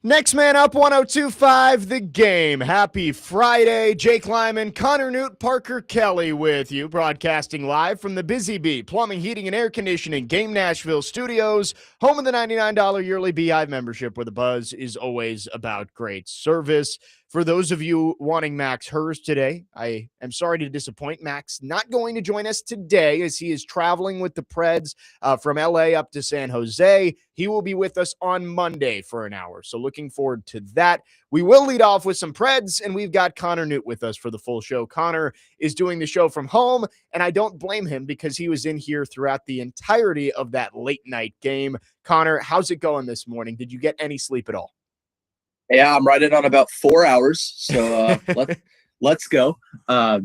Next man up, 1025 The Game. Happy Friday. Jake Lyman, Connor Newt, Parker Kelly with you, broadcasting live from the Busy Bee Plumbing, Heating, and Air Conditioning Game Nashville Studios, home of the $99 yearly Beehive membership, where the buzz is always about great service. For those of you wanting Max Hers today, I am sorry to disappoint. Max not going to join us today as he is traveling with the Preds from LA up to San Jose. He will be with us on Monday for an hour. So looking forward to that. We will lead off with some Preds, and we've got Connor Newt with us for the full show. Connor is doing the show from home, and I don't blame him because he was in here throughout the entirety of that late night game. Connor, how's it going this morning? Did you get any sleep at all? Yeah, I'm right in on about 4 hours. So let's go. I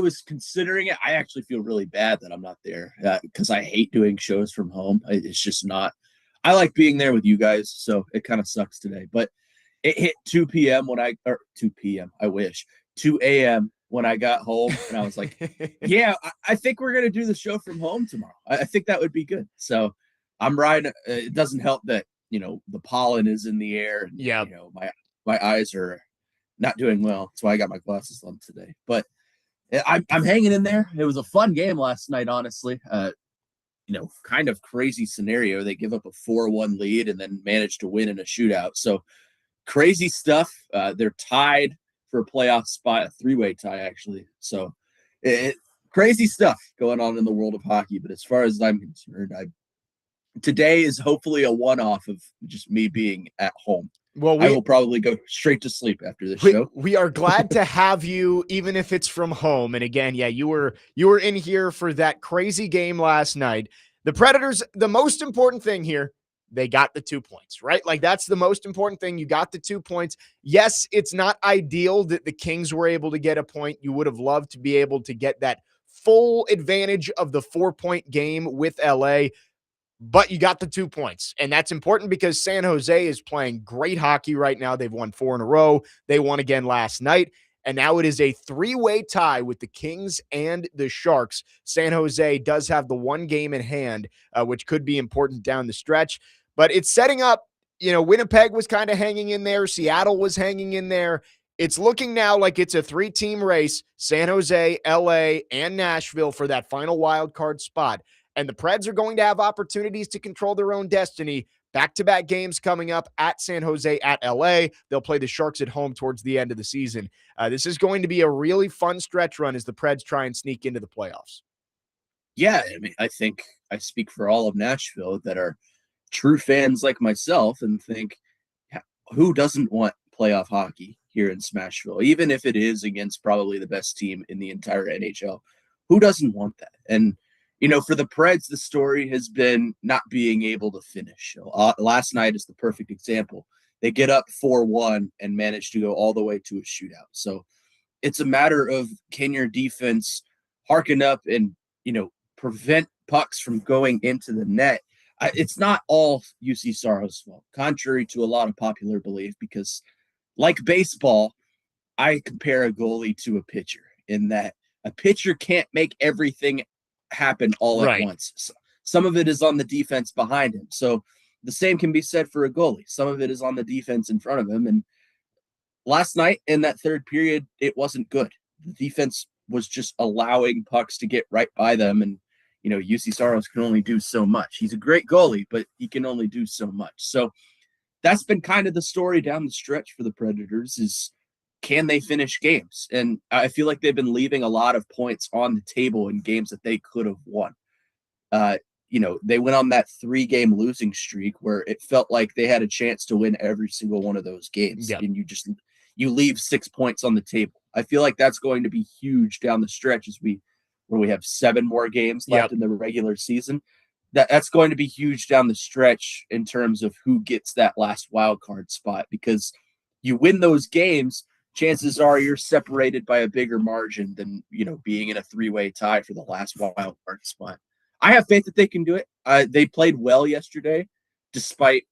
was considering it. I actually feel really bad that I'm not there because I hate doing shows from home. It's just not. I like being there with you guys, so it kind of sucks today. But it hit 2 p.m. or 2 p.m. I wish 2 a.m. when I got home, and I was like, yeah, I think we're gonna do the show from home tomorrow. I think that would be good. So I'm riding. It doesn't help that the pollen is in the air. And, yeah. My eyes are not doing well. That's why I got my glasses on today. But I'm hanging in there. It was a fun game last night, honestly. Kind of crazy scenario. They give up a 4-1 lead and then manage to win in a shootout. So crazy stuff. They're tied for a playoff spot, a three-way tie, actually. So crazy stuff going on in the world of hockey. But as far as I'm concerned, today is hopefully a one-off of just me being at home. Well, I will probably go straight to sleep after this show. We are glad to have you, even if it's from home. And again, yeah, you were in here for that crazy game last night. The Predators, the most important thing here, they got the 2 points, right? Like, that's the most important thing. You got the 2 points. Yes, it's not ideal that the Kings were able to get a point. You would have loved to be able to get that full advantage of the 4-point game with LA. But you got the 2 points, and that's important because San Jose is playing great hockey right now. They've won 4 in a row. They won again last night, and now it is a 3-way tie with the Kings and the Sharks. San Jose does have the 1 game in hand, which could be important down the stretch, but it's setting up. Winnipeg was kind of hanging in there. Seattle was hanging in there. It's looking now like it's a 3-team race, San Jose, LA, and Nashville for that final wild card spot. And the Preds are going to have opportunities to control their own destiny. Back-to-back games coming up at San Jose, at LA. They'll play the Sharks at home towards the end of the season. This is going to be a really fun stretch run as the Preds try and sneak into the playoffs. Yeah, I think I speak for all of Nashville that are true fans like myself and think, who doesn't want playoff hockey here in Smashville, even if it is against probably the best team in the entire NHL? Who doesn't want that? And for the Preds, the story has been not being able to finish. Last night is the perfect example. They get up 4-1 and manage to go all the way to a shootout. So it's a matter of, can your defense harken up and, prevent pucks from going into the net? It's not all UC Saros' fault, contrary to a lot of popular belief, because like baseball, I compare a goalie to a pitcher in that a pitcher can't make everything happen all at once. So some of it is on the defense behind him. So the same can be said for a goalie. Some of it is on the defense in front of him. And last night in that third period, it wasn't good. The defense was just allowing pucks to get right by them. And, UC Saros can only do so much. He's a great goalie, but he can only do so much. So that's been kind of the story down the stretch for the Predators is, can they finish games? And I feel like they've been leaving a lot of points on the table in games that they could have won. They went on that 3-game losing streak where it felt like they had a chance to win every single one of those games. Yep. And you leave 6 points on the table. I feel like that's going to be huge down the stretch where we have 7 more games left in the regular season. That's going to be huge down the stretch in terms of who gets that last wild card spot, because you win those games, chances are you're separated by a bigger margin than, being in a 3-way tie for the last wild card spot. I have faith that they can do it. They played well yesterday, despite,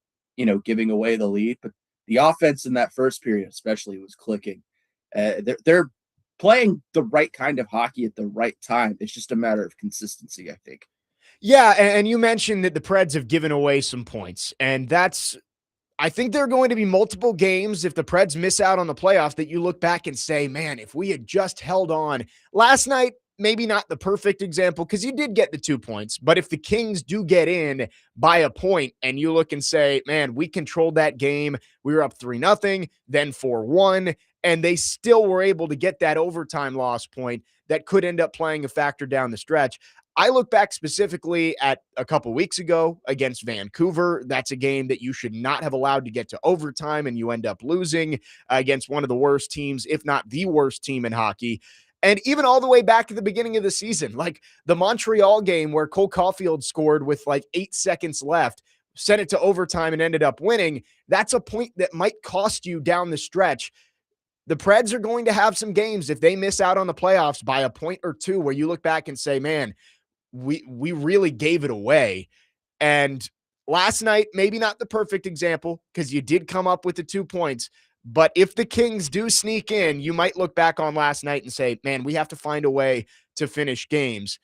giving away the lead. But the offense in that first period especially was clicking. They're playing the right kind of hockey at the right time. It's just a matter of consistency, I think. Yeah, and you mentioned that the Preds have given away some points, and that's I think there are going to be multiple games if the Preds miss out on the playoffs that you look back and say, man, if we had just held on last night, maybe not the perfect example because you did get the 2 points. But if the Kings do get in by a point and you look and say, man, we controlled that game, we were up 3-0, then 4-1, and they still were able to get that overtime loss point that could end up playing a factor down the stretch. I look back specifically at a couple weeks ago against Vancouver. That's a game that you should not have allowed to get to overtime, and you end up losing against one of the worst teams, if not the worst team in hockey. And even all the way back at the beginning of the season, like the Montreal game where Cole Caulfield scored with like 8 seconds left, sent it to overtime and ended up winning. That's a point that might cost you down the stretch. The Preds are going to have some games if they miss out on the playoffs by a point or two where you look back and say, man, we really gave it away. And last night, maybe not the perfect example because you did come up with the 2 points. But if the Kings do sneak in, you might look back on last night and say, man, we have to find a way to finish games.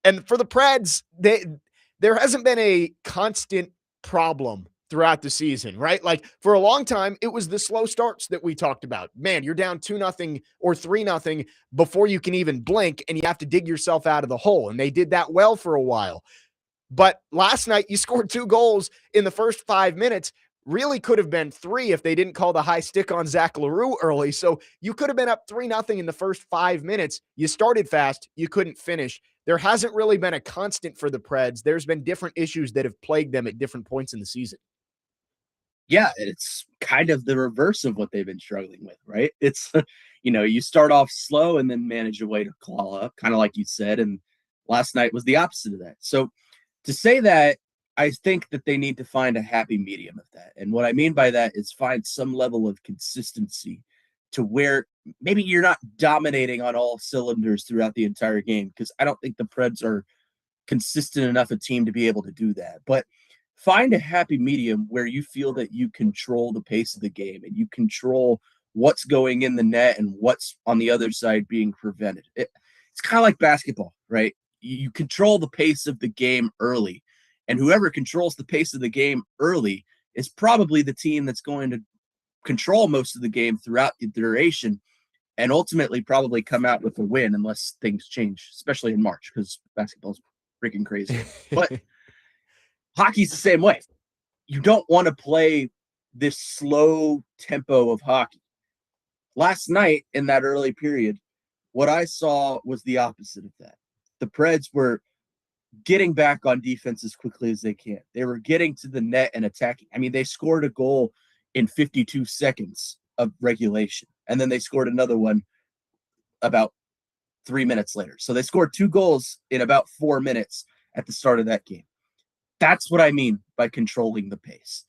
And for the Preds, there hasn't been a constant problem throughout the season, right? Like for a long time, it was the slow starts that we talked about. Man, you're down 2-0 or 3-0 before you can even blink, and you have to dig yourself out of the hole. And they did that well for a while. But last night, you scored 2 goals in the first 5 minutes. Really could have been 3 if they didn't call the high stick on Zach Leroux early. So you could have been up 3-0 in the first 5 minutes. You started fast. You couldn't finish. There hasn't really been a constant for the Preds. There's been different issues that have plagued them at different points in the season. Yeah, it's kind of the reverse of what they've been struggling with, right? It's, you start off slow and then manage a way to claw up, kind of like you said. And last night was the opposite of that. So to say that, I think that they need to find a happy medium of that. And what I mean by that is find some level of consistency to where maybe you're not dominating on all cylinders throughout the entire game, because I don't think the Preds are consistent enough a team to be able to do that. But find a happy medium where you feel that you control the pace of the game and you control what's going in the net and what's on the other side being prevented. It's kind of like basketball, right? You control the pace of the game early, and whoever controls the pace of the game early is probably the team that's going to control most of the game throughout the duration and ultimately probably come out with a win unless things change, especially in March, because basketball's freaking crazy. But hockey's the same way. You don't want to play this slow tempo of hockey. Last night in that early period, what I saw was the opposite of that. The Preds were getting back on defense as quickly as they can. They were getting to the net and attacking. I mean, they scored a goal in 52 seconds of regulation, and then they scored another one about 3 minutes later. So they scored 2 goals in about 4 minutes at the start of that game. That's what I mean by controlling the pace.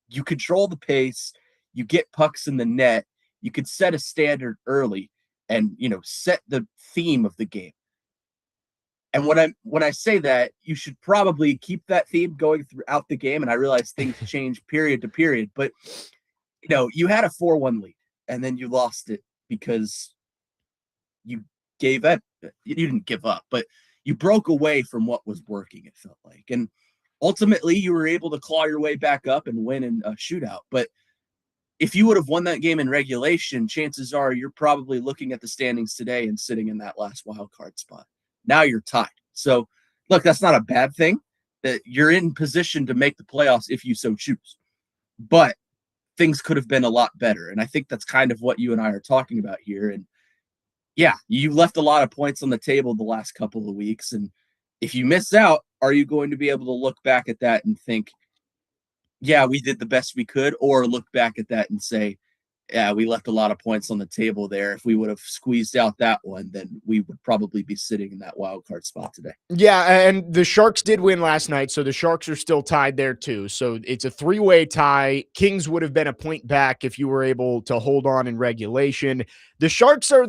You control the pace, you get pucks in the net, you could set a standard early and, set the theme of the game. And when I say that, you should probably keep that theme going throughout the game. And I realize things change period to period, but you had a 4-1 lead and then you lost it because you gave up. You didn't give up, but you broke away from what was working, it felt like. And ultimately, you were able to claw your way back up and win in a shootout. But if you would have won that game in regulation, chances are you're probably looking at the standings today and sitting in that last wild card spot. Now you're tied. So, look, that's not a bad thing. That you're in position to make the playoffs if you so choose. But things could have been a lot better. And I think that's kind of what you and I are talking about here. And yeah, you left a lot of points on the table the last couple of weeks. And if you miss out, are you going to be able to look back at that and think, yeah, we did the best we could, or look back at that and say, yeah, we left a lot of points on the table there. If we would have squeezed out that one, then we would probably be sitting in that wild card spot today. Yeah, and the Sharks did win last night, so the Sharks are still tied there too. So it's a 3-way tie. Kings would have been a point back if you were able to hold on in regulation. The Sharks are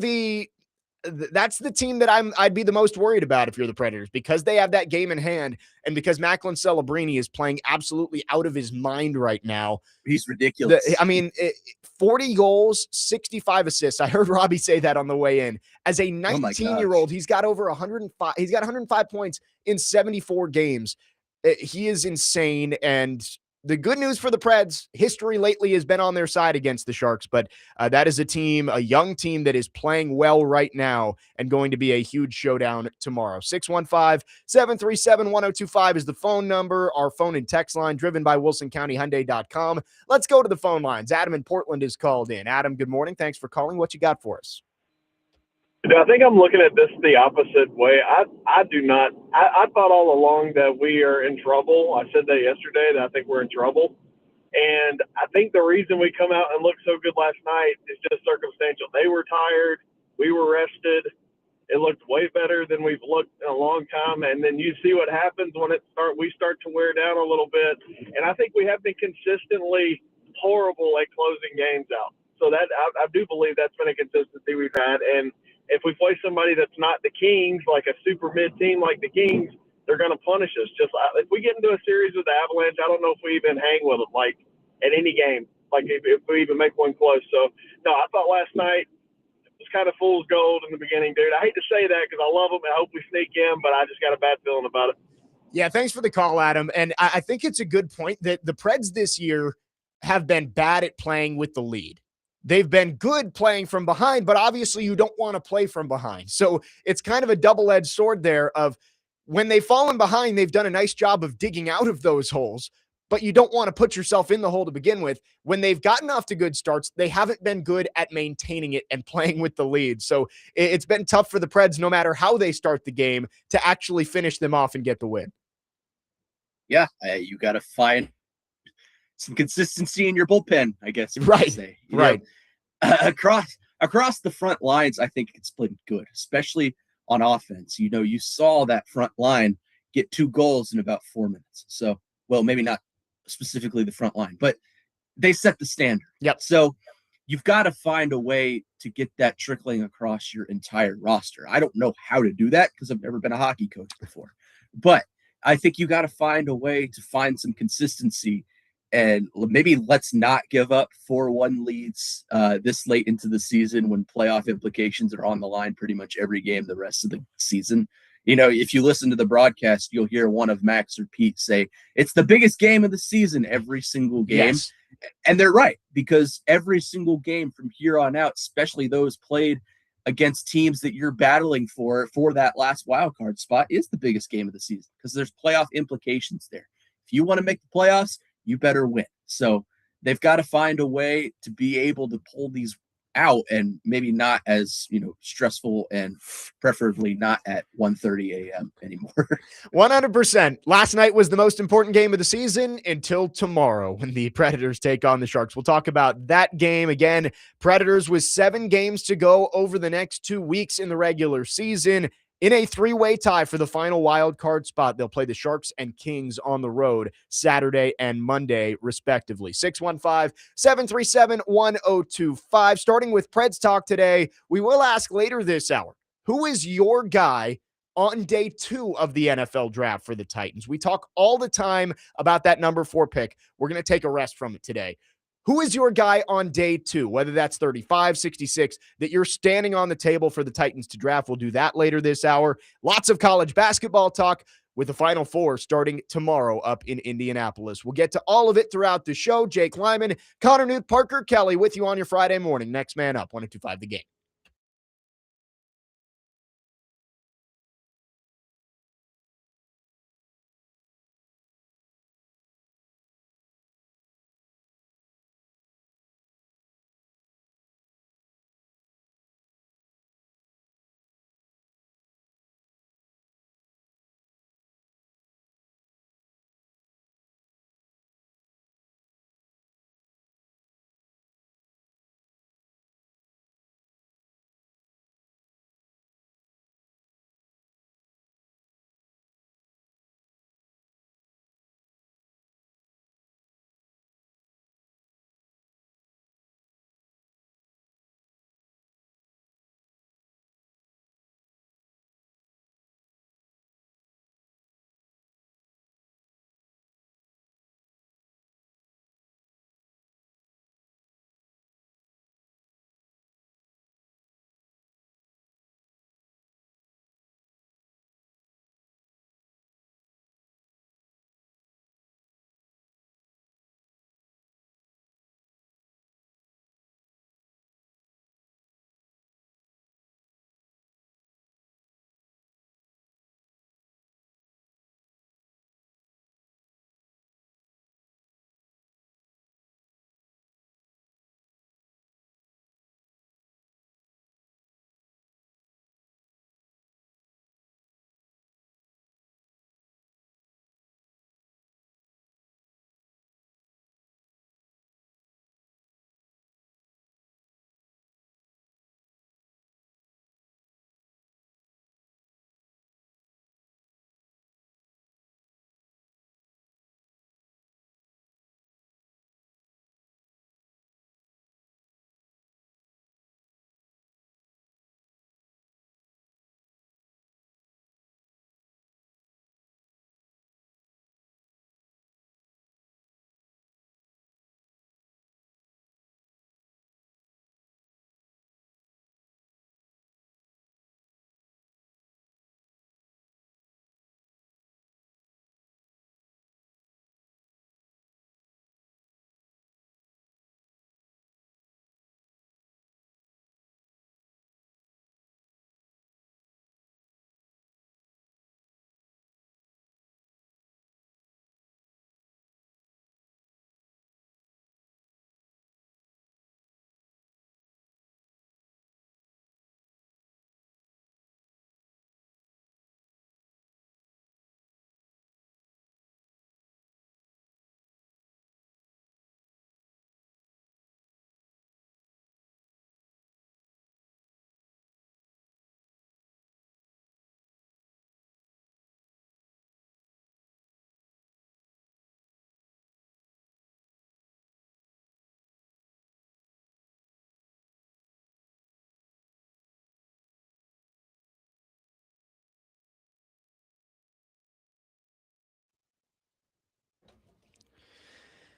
that's the team that I'd be the most worried about if you're the Predators, because they have that game in hand and because Macklin Celebrini is playing absolutely out of his mind right now. He's ridiculous. 40 goals, 65 assists. I heard Robbie say that on the way in. As a 19-year-old, he's got over 105. He's got 105 points in 74 games. He is insane, and the good news for the Preds, history lately has been on their side against the Sharks, but that is a team, a young team that is playing well right now and going to be a huge showdown tomorrow. 615-737-1025 is the phone number, our phone and text line driven by WilsonCountyHyundai.com. Let's go to the phone lines. Adam in Portland is called in. Adam, good morning. Thanks for calling. What you got for us? I think I'm looking at this the opposite way. I do not. I thought all along that we are in trouble. I said that yesterday, that I think we're in trouble. And I think the reason we come out and look so good last night is just circumstantial. They were tired. We were rested. It looked way better than we've looked in a long time. And then you see what happens when we start to wear down a little bit. And I think we have been consistently horrible at closing games out. So that I do believe that's been a consistency we've had. And if we play somebody that's not the Kings, like a super mid team like the Kings, they're going to punish us. Just if we get into a series with the Avalanche, I don't know if we even hang with them, like at any game, like if we even make one close. So, no, I thought last night was kind of fool's gold in the beginning, dude. I hate to say that because I love them and I hope we sneak in, but I just got a bad feeling about it. Yeah, thanks for the call, Adam. And I think it's a good point that the Preds this year have been bad at playing with the lead. They've been good playing from behind, but obviously you don't want to play from behind. So it's kind of a double-edged sword there of when they've fallen behind, they've done a nice job of digging out of those holes, but you don't want to put yourself in the hole to begin with. When they've gotten off to good starts, they haven't been good at maintaining it and playing with the lead. So it's been tough for the Preds, no matter how they start the game, to actually finish them off and get the win. Yeah, you got to find some consistency in your bullpen, I guess. Right, say. right. Across the front lines, I think it's been good, especially on offense. You saw that front line get 2 goals in about 4 minutes. So, well, maybe not specifically the front line, but they set the standard. Yep. So you've got to find a way to get that trickling across your entire roster. I don't know how to do that because I've never been a hockey coach before, but I think you got to find a way to find some consistency. And maybe let's not give up 4-1 leads this late into the season when playoff implications are on the line pretty much every game the rest of the season. If you listen to the broadcast, you'll hear one of Max or Pete say, it's the biggest game of the season every single game. Yes. And they're right, because every single game from here on out, especially those played against teams that you're battling for that last wild card spot, is the biggest game of the season because there's playoff implications there. If you want to make the playoffs, you better win. So they've got to find a way to be able to pull these out and maybe not as, stressful and preferably not at 1:30 a.m. anymore. 100%. Last night was the most important game of the season until tomorrow when the Predators take on the Sharks. We'll talk about that game again. Predators with 7 games to go over the next 2 weeks in the regular season. In a 3-way tie for the final wild card spot, they'll play the Sharks and Kings on the road Saturday and Monday, respectively. 615-737-1025. Starting with Preds Talk today, we will ask later this hour, who is your guy on day 2 of the NFL draft for the Titans? We talk all the time about that number 4 pick. We're going to take a rest from it today. Who is your guy on day 2, whether that's 35, 66, that you're standing on the table for the Titans to draft? We'll do that later this hour. Lots of college basketball talk with the Final Four starting tomorrow up in Indianapolis. We'll get to all of it throughout the show. Jake Lyman, Connor Newt, Parker Kelly with you on your Friday morning. Next man up, 102.5 The Game.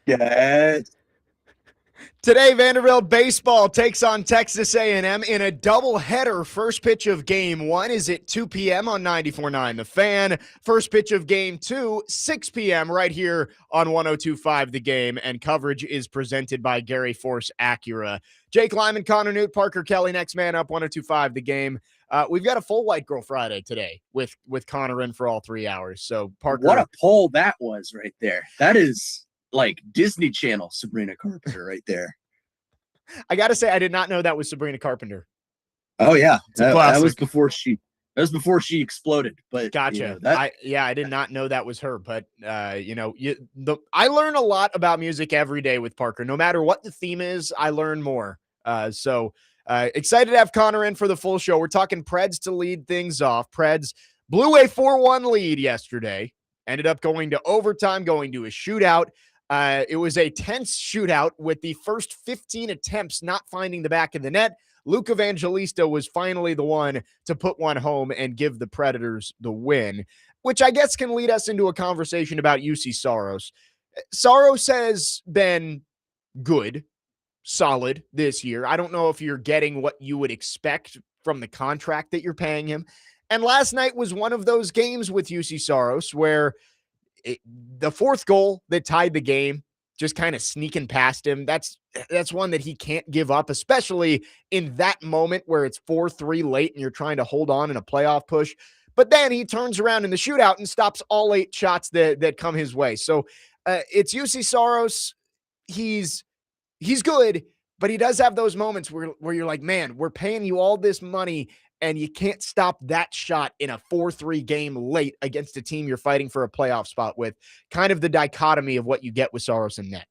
Yes. Today, Vanderbilt baseball takes on Texas A&M in a doubleheader. First pitch of game one is at 2 p.m. on 94.9 The Fan. First pitch of game two, 6 p.m. right here on 102.5 The Game. And coverage is presented by Gary Force Acura. Jake Lyman, Connor Newt, Parker Kelly, next man up, 102.5 The Game. We've got a full White Girl Friday today with Connor in for all 3 hours. So, Parker. What a poll that was right there. That is like Disney Channel Sabrina Carpenter right there. I got to say, I did not know that was Sabrina Carpenter. Oh yeah, that was classic. before she exploded. But Gotcha. I I did not know that was her. But I learn a lot about music every day with Parker. No matter what the theme is, I learn more. So excited to have Connor in for the full show. We're talking Preds to lead things off. Preds blew a 4-1 lead yesterday. Ended up going to overtime, going to a shootout. It was a tense shootout with the first 15 attempts not finding the back of the net. Luke Evangelista was finally the one to put one home and give the Predators the win, which I guess can lead us into a conversation about UC Saros. Saros has been good, solid this year. I don't know if you're getting what you would expect from the contract that you're paying him. And last night was one of those games with UC Saros where the fourth goal that tied the game, just kind of sneaking past him. That's one that he can't give up, especially in that moment where it's 4-3 late and you're trying to hold on in a playoff push. But then he turns around in the shootout and stops all 8 shots that come his way. So it's UC Saros. He's good, but he does have those moments where you're like, man, we're paying you all this money and you can't stop that shot in a 4-3 game late against a team you're fighting for a playoff spot with. Kind of the dichotomy of what you get with Saros and net.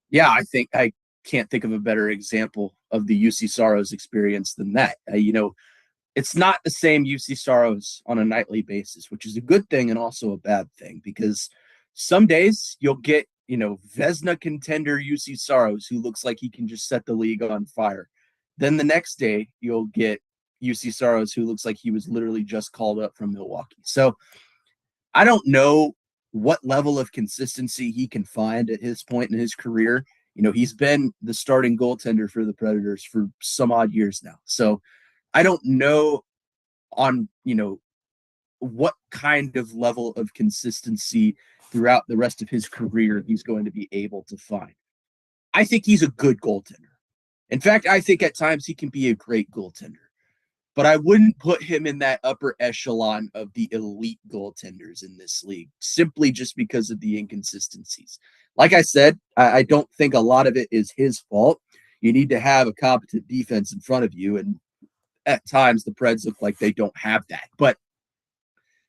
Yeah, I can't think of a better example of the UC Saros experience than that. It's not the same UC Saros on a nightly basis, which is a good thing and also a bad thing, because some days you'll get, Vesna contender UC Saros, who looks like he can just set the league on fire. Then the next day you'll get UC Saros, who looks like he was literally just called up from Milwaukee. So I don't know what level of consistency he can find at his point in his career. He's been the starting goaltender for the Predators for some odd years now. So I don't know on, what kind of level of consistency throughout the rest of his career he's going to be able to find. I think he's a good goaltender. In fact, I think at times he can be a great goaltender. But I wouldn't put him in that upper echelon of the elite goaltenders in this league, simply just because of the inconsistencies. Like I said, I don't think a lot of it is his fault. You need to have a competent defense in front of you, and at times the Preds look like they don't have that. But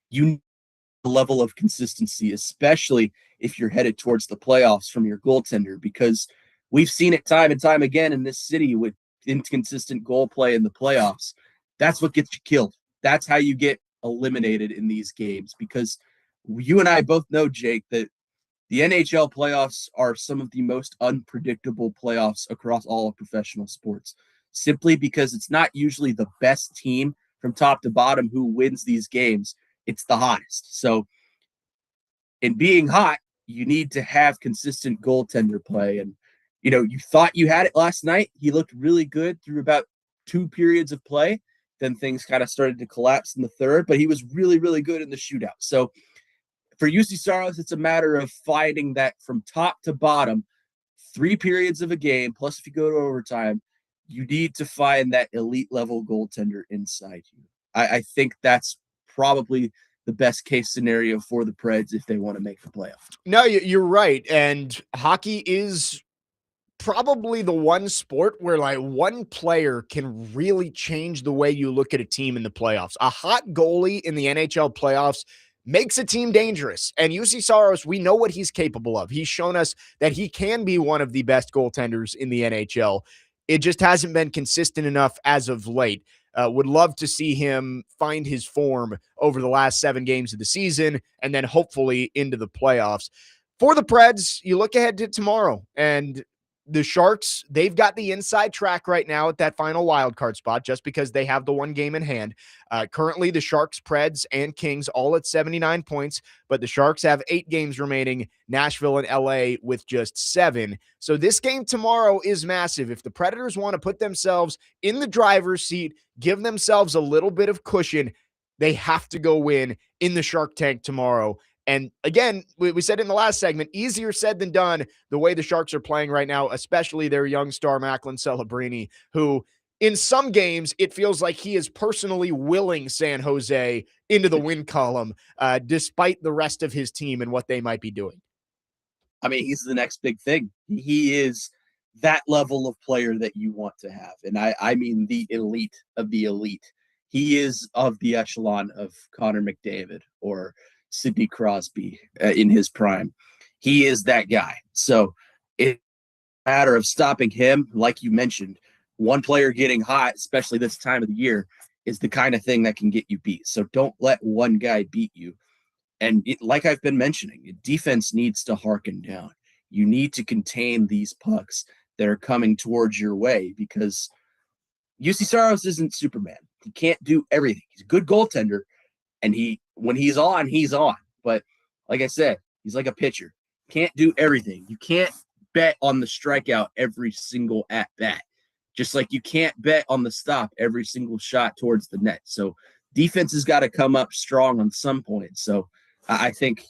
you need a level of consistency, especially if you're headed towards the playoffs from your goaltender, because we've seen it time and time again in this city with inconsistent goal play in the playoffs. That's what gets you killed. That's how you get eliminated in these games, because you and I both know, Jake, that the NHL playoffs are some of the most unpredictable playoffs across all of professional sports, simply because it's not usually the best team from top to bottom who wins these games. It's the hottest. So in being hot, you need to have consistent goaltender play. And, you thought you had it last night. He looked really good through about 2 periods of play. Then things kind of started to collapse in the third, but he was really, really good in the shootout. So for UC Saros, it's a matter of fighting that from top to bottom, 3 periods of a game, plus if you go to overtime, you need to find that elite level goaltender inside you. I think that's probably the best case scenario for the Preds if they want to make the playoff. No, you're right. And hockey is probably the one sport where like one player can really change the way you look at a team in the playoffs. A hot goalie in the NHL playoffs makes a team dangerous. And UC Saros, we know what he's capable of. He's shown us that he can be one of the best goaltenders in the NHL. It just hasn't been consistent enough as of late. Would love to see him find his form over the last 7 games of the season and then hopefully into the playoffs. For the Preds, you look ahead to tomorrow, and the Sharks, they've got the inside track right now at that final wild card spot just because they have the one game in hand. Currently, the Sharks, Preds, and Kings all at 79 points, but the Sharks have 8 games remaining, Nashville and LA with just 7. So this game tomorrow is massive. If the Predators want to put themselves in the driver's seat, give themselves a little bit of cushion, they have to go win in the Shark Tank tomorrow. And again, we said in the last segment, easier said than done the way the Sharks are playing right now, especially their young star, Macklin Celebrini, who in some games, it feels like he is personally willing San Jose into the win column, despite the rest of his team and what they might be doing. I mean, he's the next big thing. He is that level of player that you want to have. And I mean the elite of the elite. He is of the echelon of Connor McDavid or Sidney Crosby in his prime. He is that guy. So it's a matter of stopping him. Like you mentioned, one player getting hot, especially this time of the year, is the kind of thing that can get you beat. So don't let one guy beat you. And like I've been mentioning, defense needs to hearken down. You need to contain these pucks that are coming towards your way because UC Saros isn't Superman. He can't do everything. He's a good goaltender, and when he's on, he's on. But like I said, he's like a pitcher. Can't do everything. You can't bet on the strikeout every single at bat, just like you can't bet on the stop every single shot towards the net. So defense has got to come up strong on some point. So I think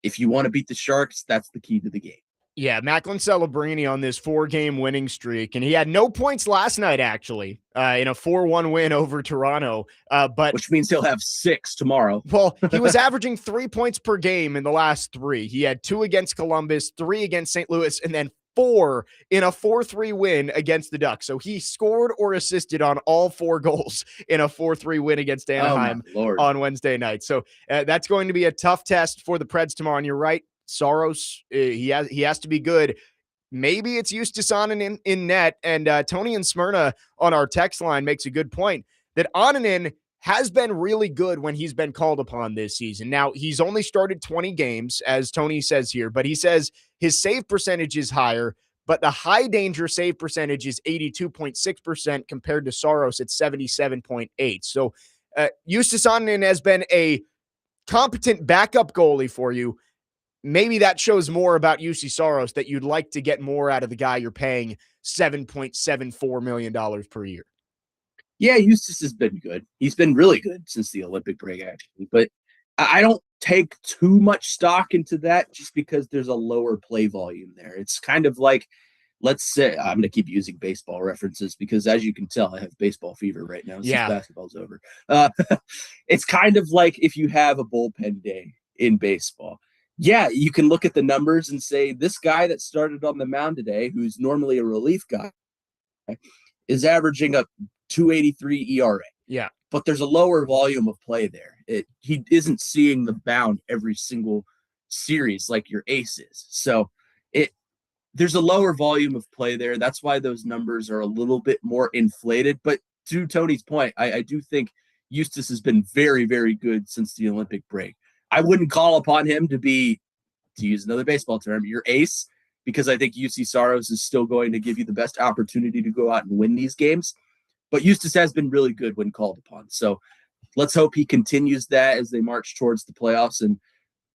if you want to beat the Sharks, that's the key to the game. Yeah, Macklin Celebrini on this 4-game winning streak, and he had no points last night, actually, in a 4-1 win over Toronto. But which means he'll have 6 tomorrow. Well, he was averaging 3 points per game in the last 3. He had 2 against Columbus, 3 against St. Louis, and then 4 in a 4-3 win against the Ducks. So he scored or assisted on all 4 goals in a 4-3 win against Anaheim on Wednesday night. So that's going to be a tough test for the Preds tomorrow. And you're right, Saros, he has to be good. Maybe it's Justus Onanen in net. And Tony and Smyrna on our text line makes a good point that Onanen has been really good when he's been called upon this season. Now, he's only started 20 games, as Tony says here, but he says his save percentage is higher, but the high danger save percentage is 82.6% compared to Saros at 77.8%. So Justus Onanen has been a competent backup goalie for you. Maybe that shows more about UC Saros that you'd like to get more out of the guy you're paying $7.74 million per year. Yeah, Justus has been good. He's been really good since the Olympic break, actually. But I don't take too much stock into that just because there's a lower play volume there. It's kind of like, let's say, I'm going to keep using baseball references because, as you can tell, I have baseball fever right now since basketball's over. It's kind of like if you have a bullpen day in baseball. Yeah, you can look at the numbers and say, this guy that started on the mound today, who's normally a relief guy, is averaging a 2.83 ERA. Yeah. But there's a lower volume of play there. He isn't seeing the mound every single series like your ace is. So there's a lower volume of play there. That's why those numbers are a little bit more inflated. But to Tony's point, I do think Justus has been very, very good since the Olympic break. I wouldn't call upon him to be, to use another baseball term, your ace, because I think UC Saros is still going to give you the best opportunity to go out and win these games. But Justus has been really good when called upon. So let's hope he continues that as they march towards the playoffs, and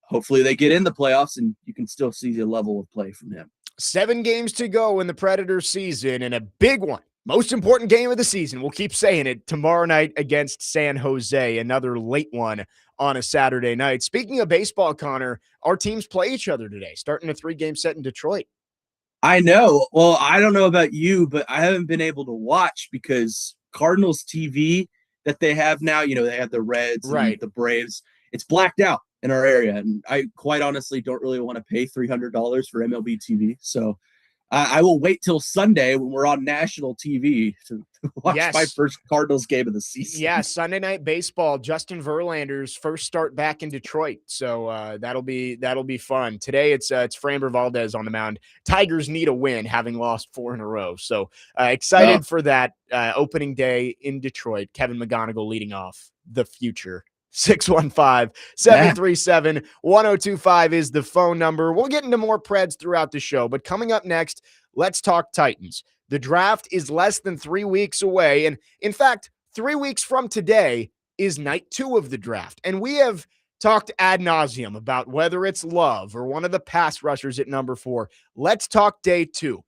hopefully they get in the playoffs and you can still see the level of play from him. 7 games to go in the Predators season, and a big one. Most important game of the season. We'll keep saying it tomorrow night against San Jose, another late one on a Saturday night. Speaking of baseball, Connor, our teams play each other today, starting a 3-game set in Detroit. I know. Well, I don't know about you, but I haven't been able to watch because Cardinals TV that they have now, they have the Reds and the Braves. It's blacked out in our area. And I quite honestly don't really want to pay $300 for MLB TV. So I will wait till Sunday when we're on national TV to watch my first Cardinals game of the season. Yeah, Sunday Night Baseball, Justin Verlander's first start back in Detroit. So that'll be fun. Today it's Framber Valdez on the mound. Tigers need a win, having lost 4 in a row. So excited for that opening day in Detroit. Kevin McGonigal leading off the future. 615-737-1025 is the phone number. We'll get into more Preds throughout the show, but coming up next, let's talk Titans. The draft is less than 3 weeks away. And in fact, 3 weeks from today is night 2 of the draft. And we have talked ad nauseum about whether it's Love or one of the pass rushers at number 4. Let's talk day 2.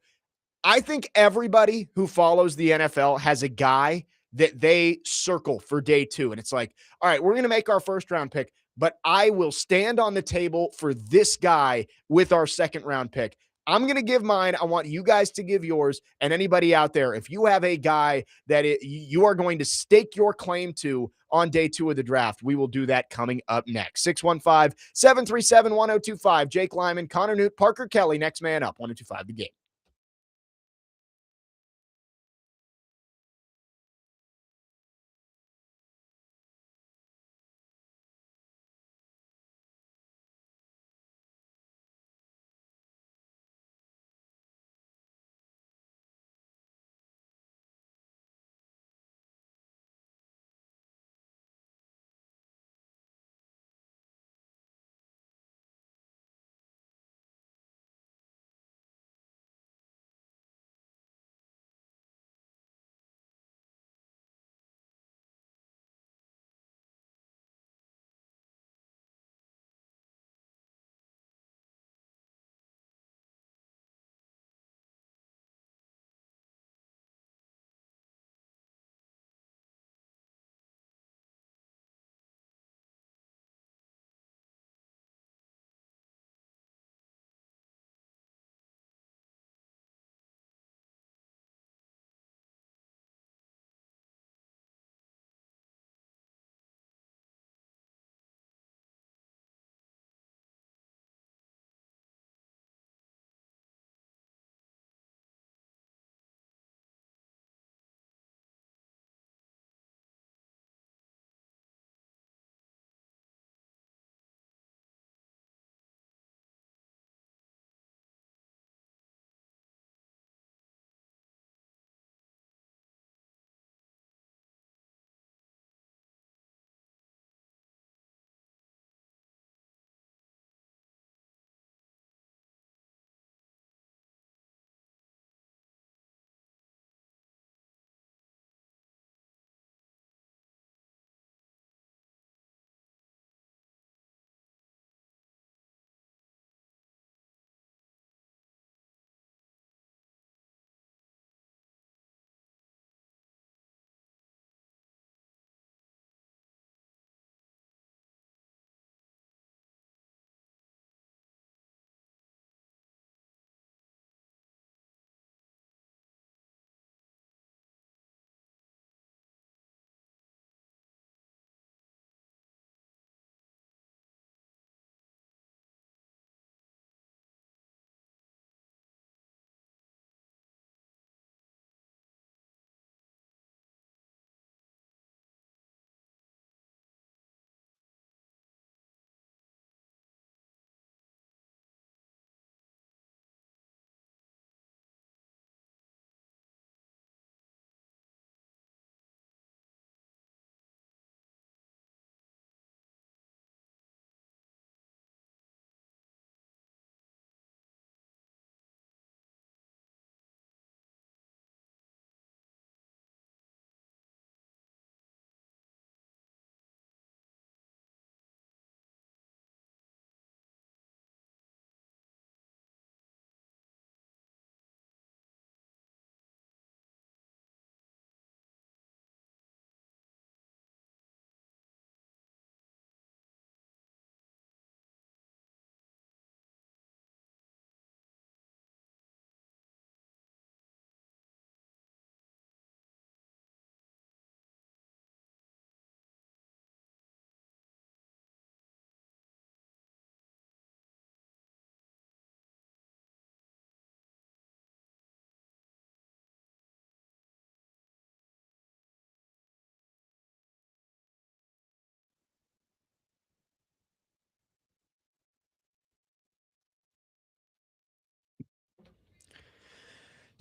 I think everybody who follows the NFL has a guy that they circle for day 2. And it's like, all right, we're going to make our first round pick, but I will stand on the table for this guy with our second round pick. I'm going to give mine. I want you guys to give yours. And anybody out there, if you have a guy that you are going to stake your claim to on day 2 of the draft, we will do that coming up next. 615-737-1025. Jake Lyman, Connor Newt, Parker Kelly, next man up. 1025 The Game.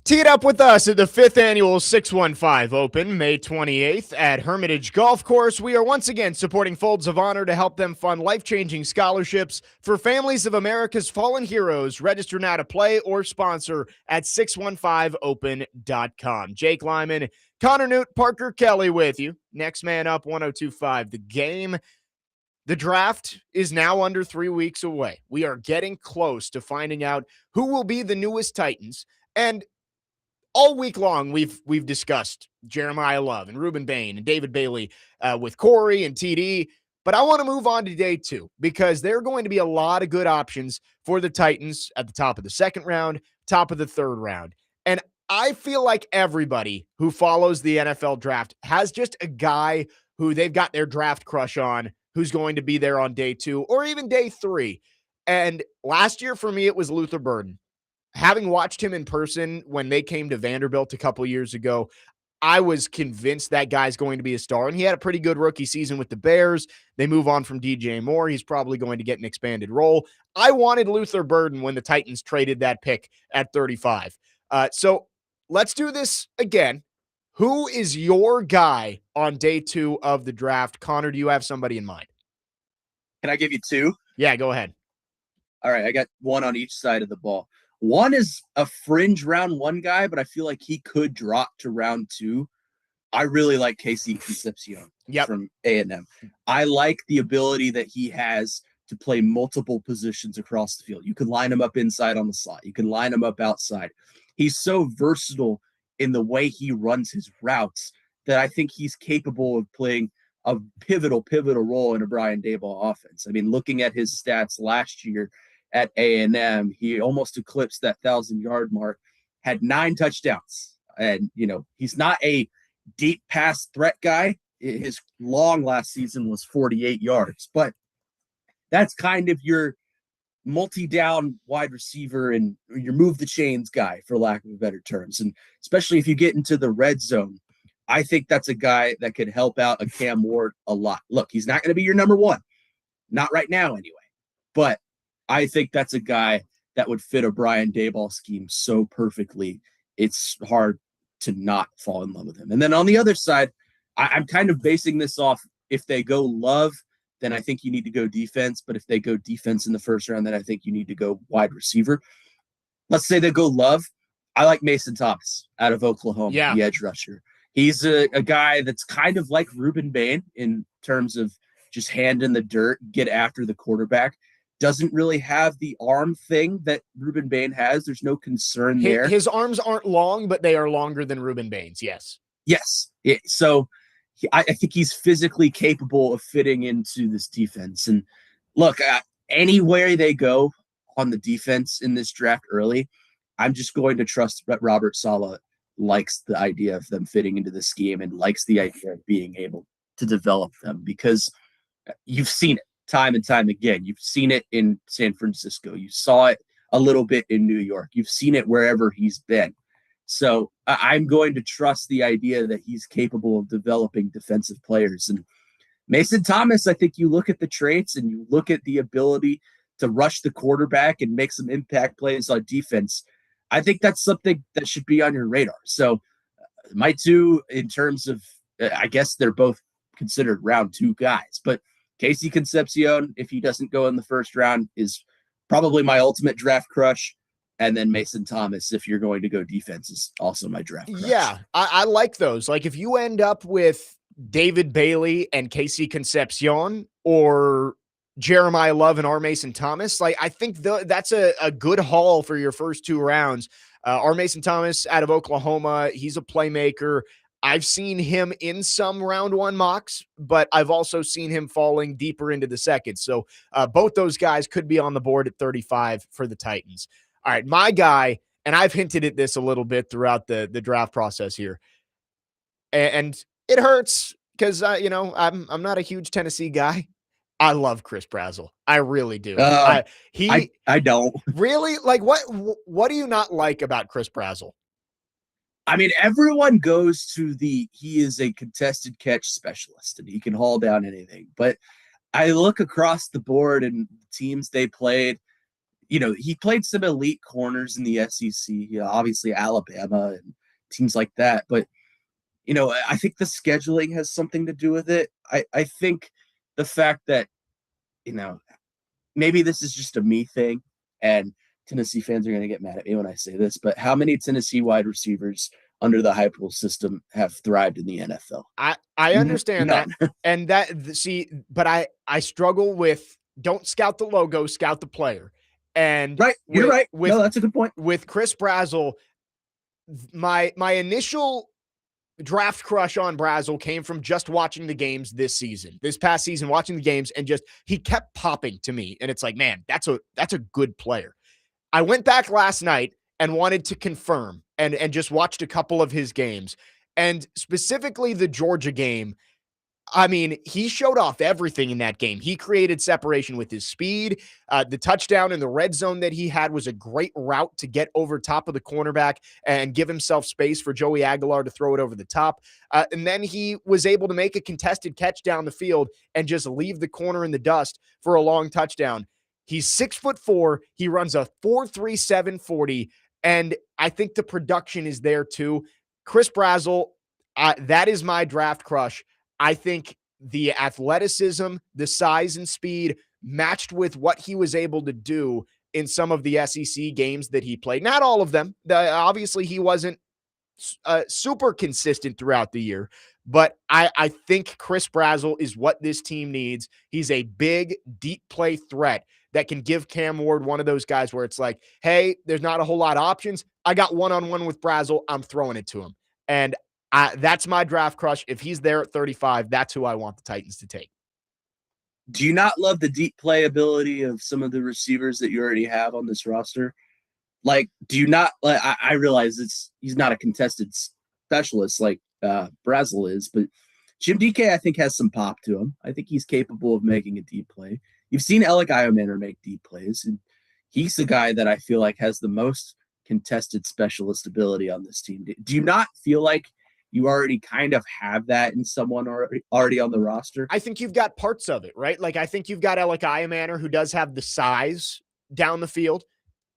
Tee it up with us at the 5th annual 615 Open, May 28th at Hermitage Golf Course. We are once again supporting Folds of Honor to help them fund life-changing scholarships for families of America's fallen heroes. Register now to play or sponsor at 615open.com. Jake Lyman, Connor Newt, Parker Kelly with you. Next man up, 102.5 The Game. The draft is now under 3 weeks away. We are getting close to finding out who will be the newest Titans. And all week long, we've discussed Jeremiah Love and Ruben Bain and David Bailey with Corey and TD. But I want to move on to day 2 because there are going to be a lot of good options for the Titans at the top of the 2nd round, top of the 3rd round. And I feel like everybody who follows the NFL draft has just a guy who they've got their draft crush on who's going to be there on day 2 or even day 3. And last year for me, it was Luther Burden. Having watched him in person when they came to Vanderbilt a couple years ago, I was convinced that guy's going to be a star. And he had a pretty good rookie season with the Bears. They move on from DJ Moore. He's probably going to get an expanded role. I wanted Luther Burden when the Titans traded that pick at 35. So let's do this again. Who is your guy on day 2 of the draft? Connor, do you have somebody in mind? Can I give you 2? Yeah, go ahead. All right, I got one on each side of the ball. One is a fringe round 1 guy, but I feel like he could drop to round 2. I really like Casey Concepcion from A&M. I like the ability that he has to play multiple positions across the field. You can line him up inside on the slot. You can line him up outside. He's so versatile in the way he runs his routes that I think he's capable of playing a pivotal role in a Brian Daboll offense. I mean, looking at his stats last year at A&M, he almost eclipsed that 1,000-yard mark, had 9 touchdowns. And, he's not a deep pass threat guy. His long last season was 48 yards, but that's kind of your multi-down wide receiver and your move the chains guy, for lack of better terms. And especially if you get into the red zone, I think that's a guy that could help out a Cam Ward a lot. Look, he's not going to be your number 1. Not right now anyway. But I think that's a guy that would fit a Brian Daboll scheme so perfectly. It's hard to not fall in love with him. And then on the other side, I'm kind of basing this off, if they go Love, then I think you need to go defense. But if they go defense in the 1st round, then I think you need to go wide receiver. Let's say they go Love. I like Mason Thomas out of Oklahoma, the edge rusher. He's a guy that's kind of like Ruben Bain in terms of just hand in the dirt, get after the quarterback. Doesn't really have the arm thing that Ruben Bain has. There's no concern there. His arms aren't long, but they are longer than Ruben Bain's, yes. Yes. So I think he's physically capable of fitting into this defense. And look, anywhere they go on the defense in this draft early, I'm just going to trust that Robert Saleh likes the idea of them fitting into the scheme and likes the idea of being able to develop them, because you've seen it time and time again. You've seen it in San Francisco. You saw it a little bit in New York. You've seen it wherever he's been. So I'm going to trust the idea that he's capable of developing defensive players. And Mason Thomas, I think you look at the traits and you look at the ability to rush the quarterback and make some impact plays on defense. I think that's something that should be on your radar. So my 2, in terms of, I guess they're both considered round 2 guys, but Casey Concepcion, if he doesn't go in the 1st round, is probably my ultimate draft crush. And then Mason Thomas, if you're going to go defense, is also my draft crush. Yeah, I like those. Like if you end up with David Bailey and Casey Concepcion, or Jeremiah Love and R. Mason Thomas, like I think that's a good haul for your first 2 rounds. R. Mason Thomas out of Oklahoma, he's a playmaker. I've seen him in some round 1 mocks, but I've also seen him falling deeper into the 2nd. So both those guys could be on the board at 35 for the Titans. All right, my guy, and I've hinted at this a little bit throughout the draft process here, and it hurts because I'm not a huge Tennessee guy. I love Chris Brazzell. I really do. I don't. Really? Like, what do you not like about Chris Brazzell? I mean, everyone goes to he is a contested catch specialist and he can haul down anything. But I look across the board and teams they played, he played some elite corners in the SEC, obviously Alabama and teams like that. But, I think the scheduling has something to do with it. I think the fact that, maybe this is just a me thing, and Tennessee fans are going to get mad at me when I say this, but how many Tennessee wide receivers under the hype rule system have thrived in the NFL? I understand None. that. And but I struggle with don't scout the logo, scout the player. And Right. You're right. No, that's a good point. With Chris Brazzell, my initial draft crush on Brazzell came from just watching the games this past season, watching the games, and just he kept popping to me. And it's like, man, that's a good player. I went back last night and wanted to confirm and just watched a couple of his games, and specifically the Georgia game. I mean, he showed off everything in that game. He created separation with his speed. The touchdown in the red zone that he had was a great route to get over top of the cornerback and give himself space for Joey Aguilar to throw it over the top. And then he was able to make a contested catch down the field and just leave the corner in the dust for a long touchdown. He's 6'4". He runs a 4.37 40, and I think the production is there too. Chris Brazzell, that is my draft crush. I think the athleticism, the size and speed matched with what he was able to do in some of the SEC games that he played. Not all of them. Obviously, he wasn't super consistent throughout the year, but I think Chris Brazzell is what this team needs. He's a big, deep play threat that can give Cam Ward one of those guys where it's like, hey, there's not a whole lot of options. I got one-on-one with Brazzell. I'm throwing it to him. And that's my draft crush. If he's there at 35, that's who I want the Titans to take. Do you not love the deep play ability of some of the receivers that you already have on this roster? Like, do you not? Like, I realize he's not a contested specialist like Brazzell is, but Jim DK, I think, has some pop to him. I think he's capable of making a deep play. You've seen Alec Iomanner make deep plays, and he's the guy that I feel like has the most contested specialist ability on this team. Do you not feel like you already kind of have that in someone already on the roster? I think you've got parts of it, right? Like, I think you've got Alec Iomanner, who does have the size down the field.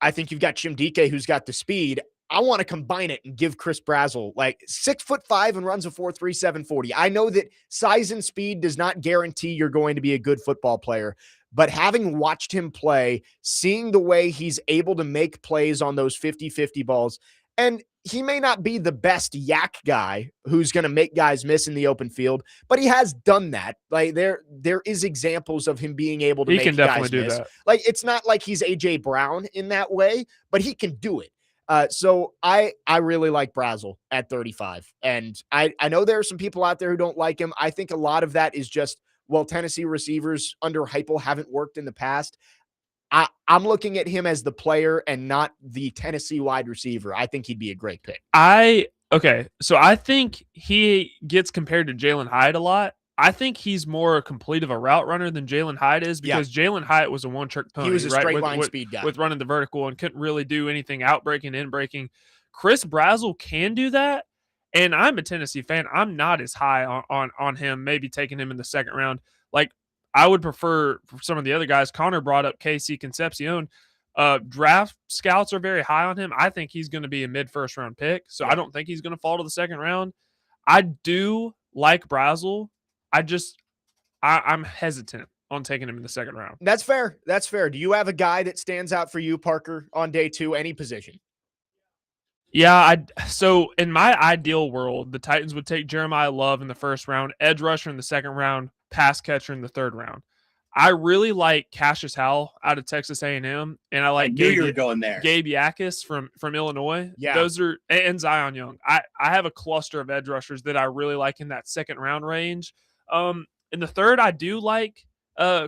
I think you've got Jim DK, who's got the speed. I want to combine it and give Chris Brazzell like 6'5" and runs a 4.37 40. I know that size and speed does not guarantee you're going to be a good football player, but having watched him play, seeing the way he's able to make plays on those 50-50 balls, and he may not be the best yak guy who's going to make guys miss in the open field, but he has done that. Like there is examples of him being able to make guys miss. That. Like it's not like he's AJ Brown in that way, but he can do it. So I really like Brazzell at 35. And I know there are some people out there who don't like him. I think a lot of that is just, well, Tennessee receivers under Heupel haven't worked in the past. I'm looking at him as the player and not the Tennessee wide receiver. I think he'd be a great pick. So I think he gets compared to Jalen Hyatt a lot. I think he's more complete of a route runner than Jalen Hyatt is because Jalen Hyatt was a one-trick pony. He was a straight line speed guy with running the vertical and couldn't really do anything out-breaking, in-breaking. Chris Brazzell can do that, and I'm a Tennessee fan. I'm not as high on him, maybe taking him in the second round. Like, I would prefer for some of the other guys. Connor brought up Casey Concepcion. Draft scouts are very high on him. I think he's going to be a mid-first round pick, so I don't think he's going to fall to the second round. I do like Brazzell. I'm hesitant on taking him in the second round. That's fair. That's fair. Do you have a guy that stands out for you, Parker, on day 2, any position? Yeah, so in my ideal world, the Titans would take Jeremiah Love in the first round, edge rusher in the second round, pass catcher in the third round. I really like Cassius Howell out of Texas A&M, and I like you were going there. Gabe Yakis from Illinois. Yeah, those are, and Zion Young. I have a cluster of edge rushers that I really like in that second round range. In the third, I do like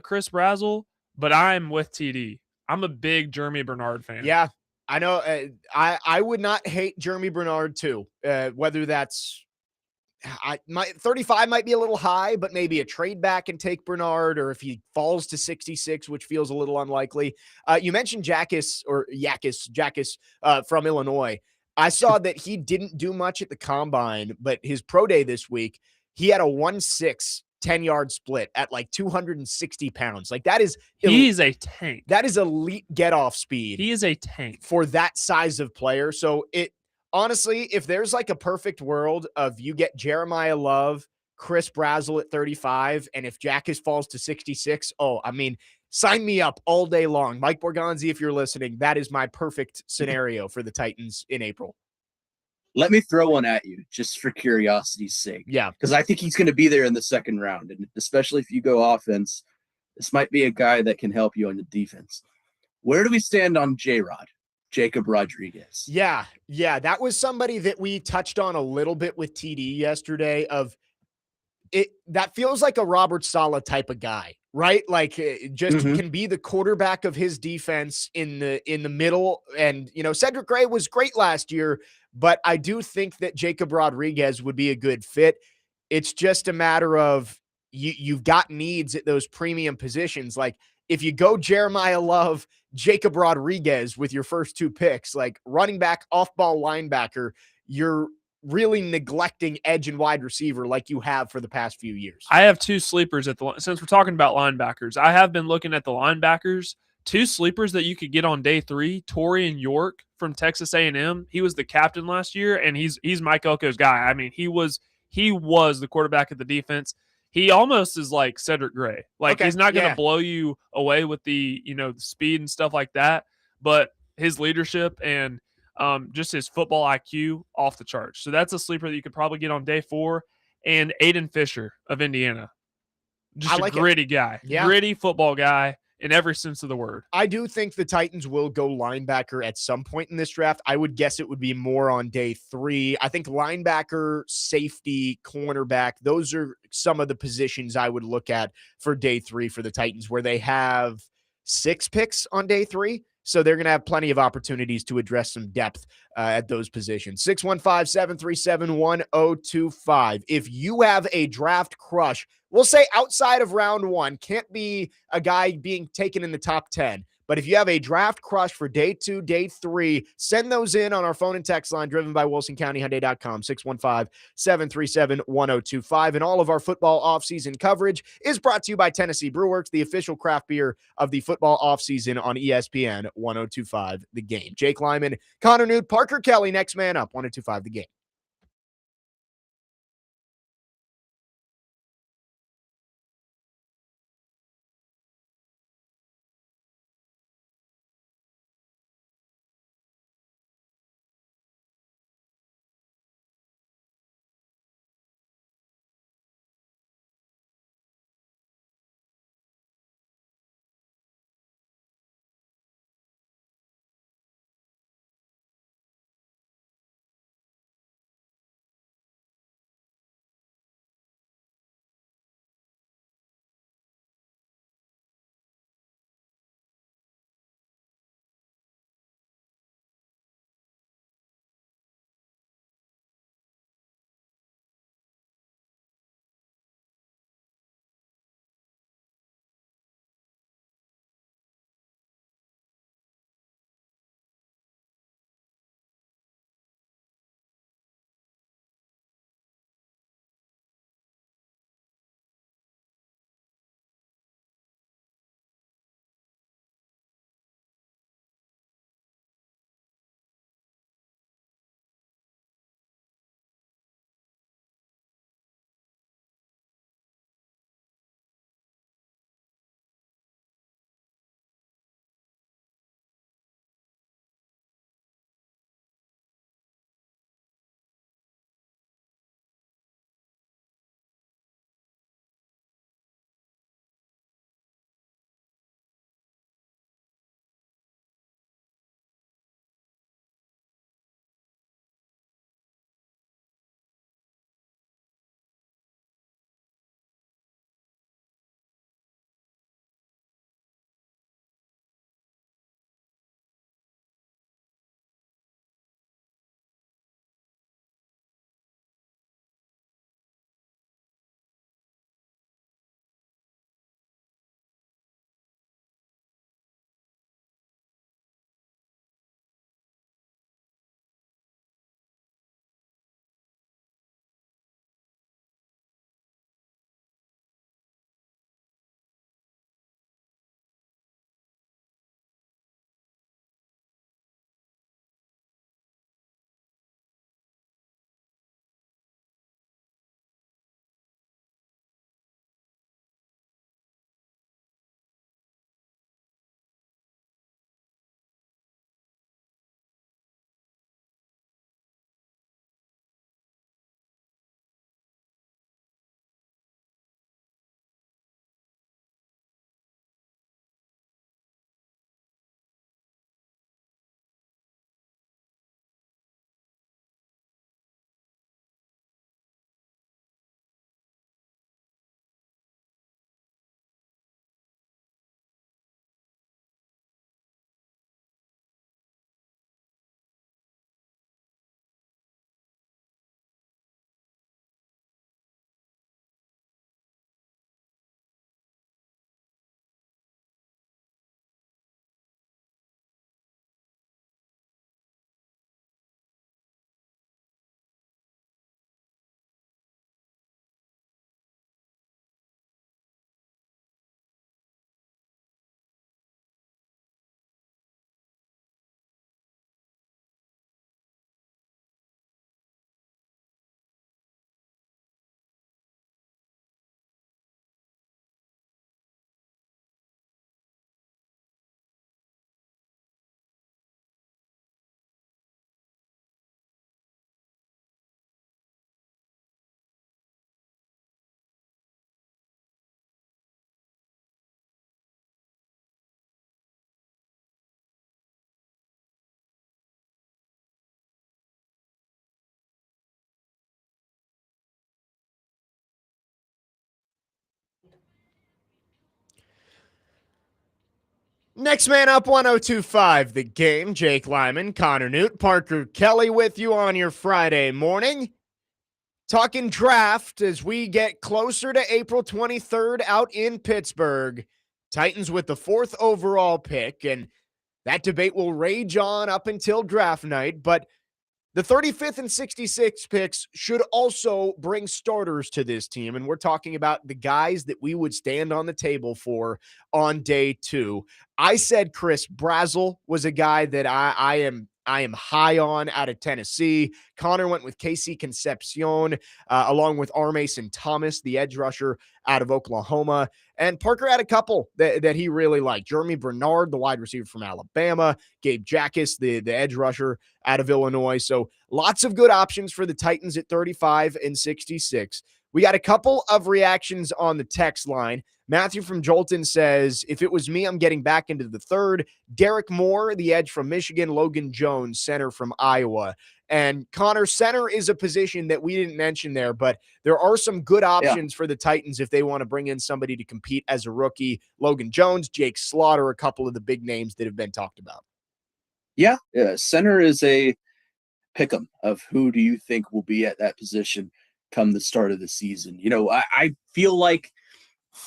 Chris Brazzell, but I'm with TD. I'm a big Jeremy Bernard fan. Yeah, I know. I would not hate Jeremy Bernard too. Whether that's my 35 might be a little high, but maybe a trade back and take Bernard, or if he falls to 66, which feels a little unlikely. You mentioned Yakis from Illinois. I saw that he didn't do much at the combine, but his pro day this week, he had a 1.6 10-yard split at like 260 pounds. Like that is He's a tank. that is elite get off speed. He is a tank for that size of player. So it honestly, if there's like a perfect world of you get Jeremiah Love, Chris Brazel at 35, and if Jackus falls to 66, oh, I mean, sign me up all day long. Mike Borgonzi, if you're listening, that is my perfect scenario for the Titans in April. Let me throw one at you just for curiosity's sake. Yeah. Because I think he's going to be there in the second round. And especially if you go offense, this might be a guy that can help you on the defense. Where do we stand on J-Rod, Jacob Rodriguez? Yeah. That was somebody that we touched on a little bit with TD yesterday of it. That feels like a Robert Saleh type of guy, right? Like just can be the quarterback of his defense in the middle. And, Cedric Gray was great last year, but I do think that Jacob Rodriguez would be a good fit. It's just a matter of you've got needs at those premium positions. Like if you go Jeremiah Love, Jacob Rodriguez with your first 2 picks, like running back, off-ball linebacker, you're really neglecting edge and wide receiver like you have for the past few years. I have 2 sleepers since we're talking about linebackers. I have been looking at the linebackers. 2 sleepers that you could get on day 3, Torian York from Texas A&M. He was the captain last year, and he's Mike Elko's guy. I mean, he was the quarterback of the defense. He almost is like Cedric Gray. Like he's not going to blow you away with the the speed and stuff like that, but his leadership and just his football IQ off the charts. So that's a sleeper that you could probably get on day 4. And Aiden Fisher of Indiana, just a gritty guy, gritty football guy in every sense of the word. I do think the Titans will go linebacker at some point in this draft. I would guess it would be more on day 3. I think linebacker, safety, cornerback, those are some of the positions I would look at for day 3 for the Titans, where they have 6 picks on day 3. So they're going to have plenty of opportunities to address some depth at those positions. 615-737-1025. If you have a draft crush, we'll say outside of round 1, can't be a guy being taken in the top 10. But if you have a draft crush for day 2, day 3, send those in on our phone and text line driven by WilsonCountyHyundai.com, 615-737-1025. And all of our football offseason coverage is brought to you by Tennessee Brewworks, the official craft beer of the football offseason on ESPN 1025 The Game. Jake Lyman, Connor Newt, Parker Kelly, next man up, 1025 The Game. Next man up, 1025 The Game. Jake Lyman, Connor Newt, Parker Kelly with you on your Friday morning. Talking draft as we get closer to April 23rd out in Pittsburgh. Titans with the 4th overall pick, and that debate will rage on up until draft night, but the 35th and 66th picks should also bring starters to this team, and we're talking about the guys that we would stand on the table for on day 2. I said Chris Brazzell was a guy that I am high on out of Tennessee. Connor went with Casey Concepcion, along with R. Mason Thomas, the edge rusher out of Oklahoma. And Parker had a couple that he really liked. Jeremy Bernard, the wide receiver from Alabama. Gabe Jackas, the edge rusher out of Illinois. So lots of good options for the Titans at 35 and 66. We got a couple of reactions on the text line. Matthew from Jolton says, if it was me, I'm getting back into the 3rd. Derek Moore, the edge from Michigan. Logan Jones, center from Iowa. And Connor, center is a position that we didn't mention there, but there are some good options for the Titans if they want to bring in somebody to compete as a rookie. Logan Jones, Jake Slaughter, a couple of the big names that have been talked about. Yeah, center is a pick'em of who do you think will be at that position come the start of the season. You know, I feel like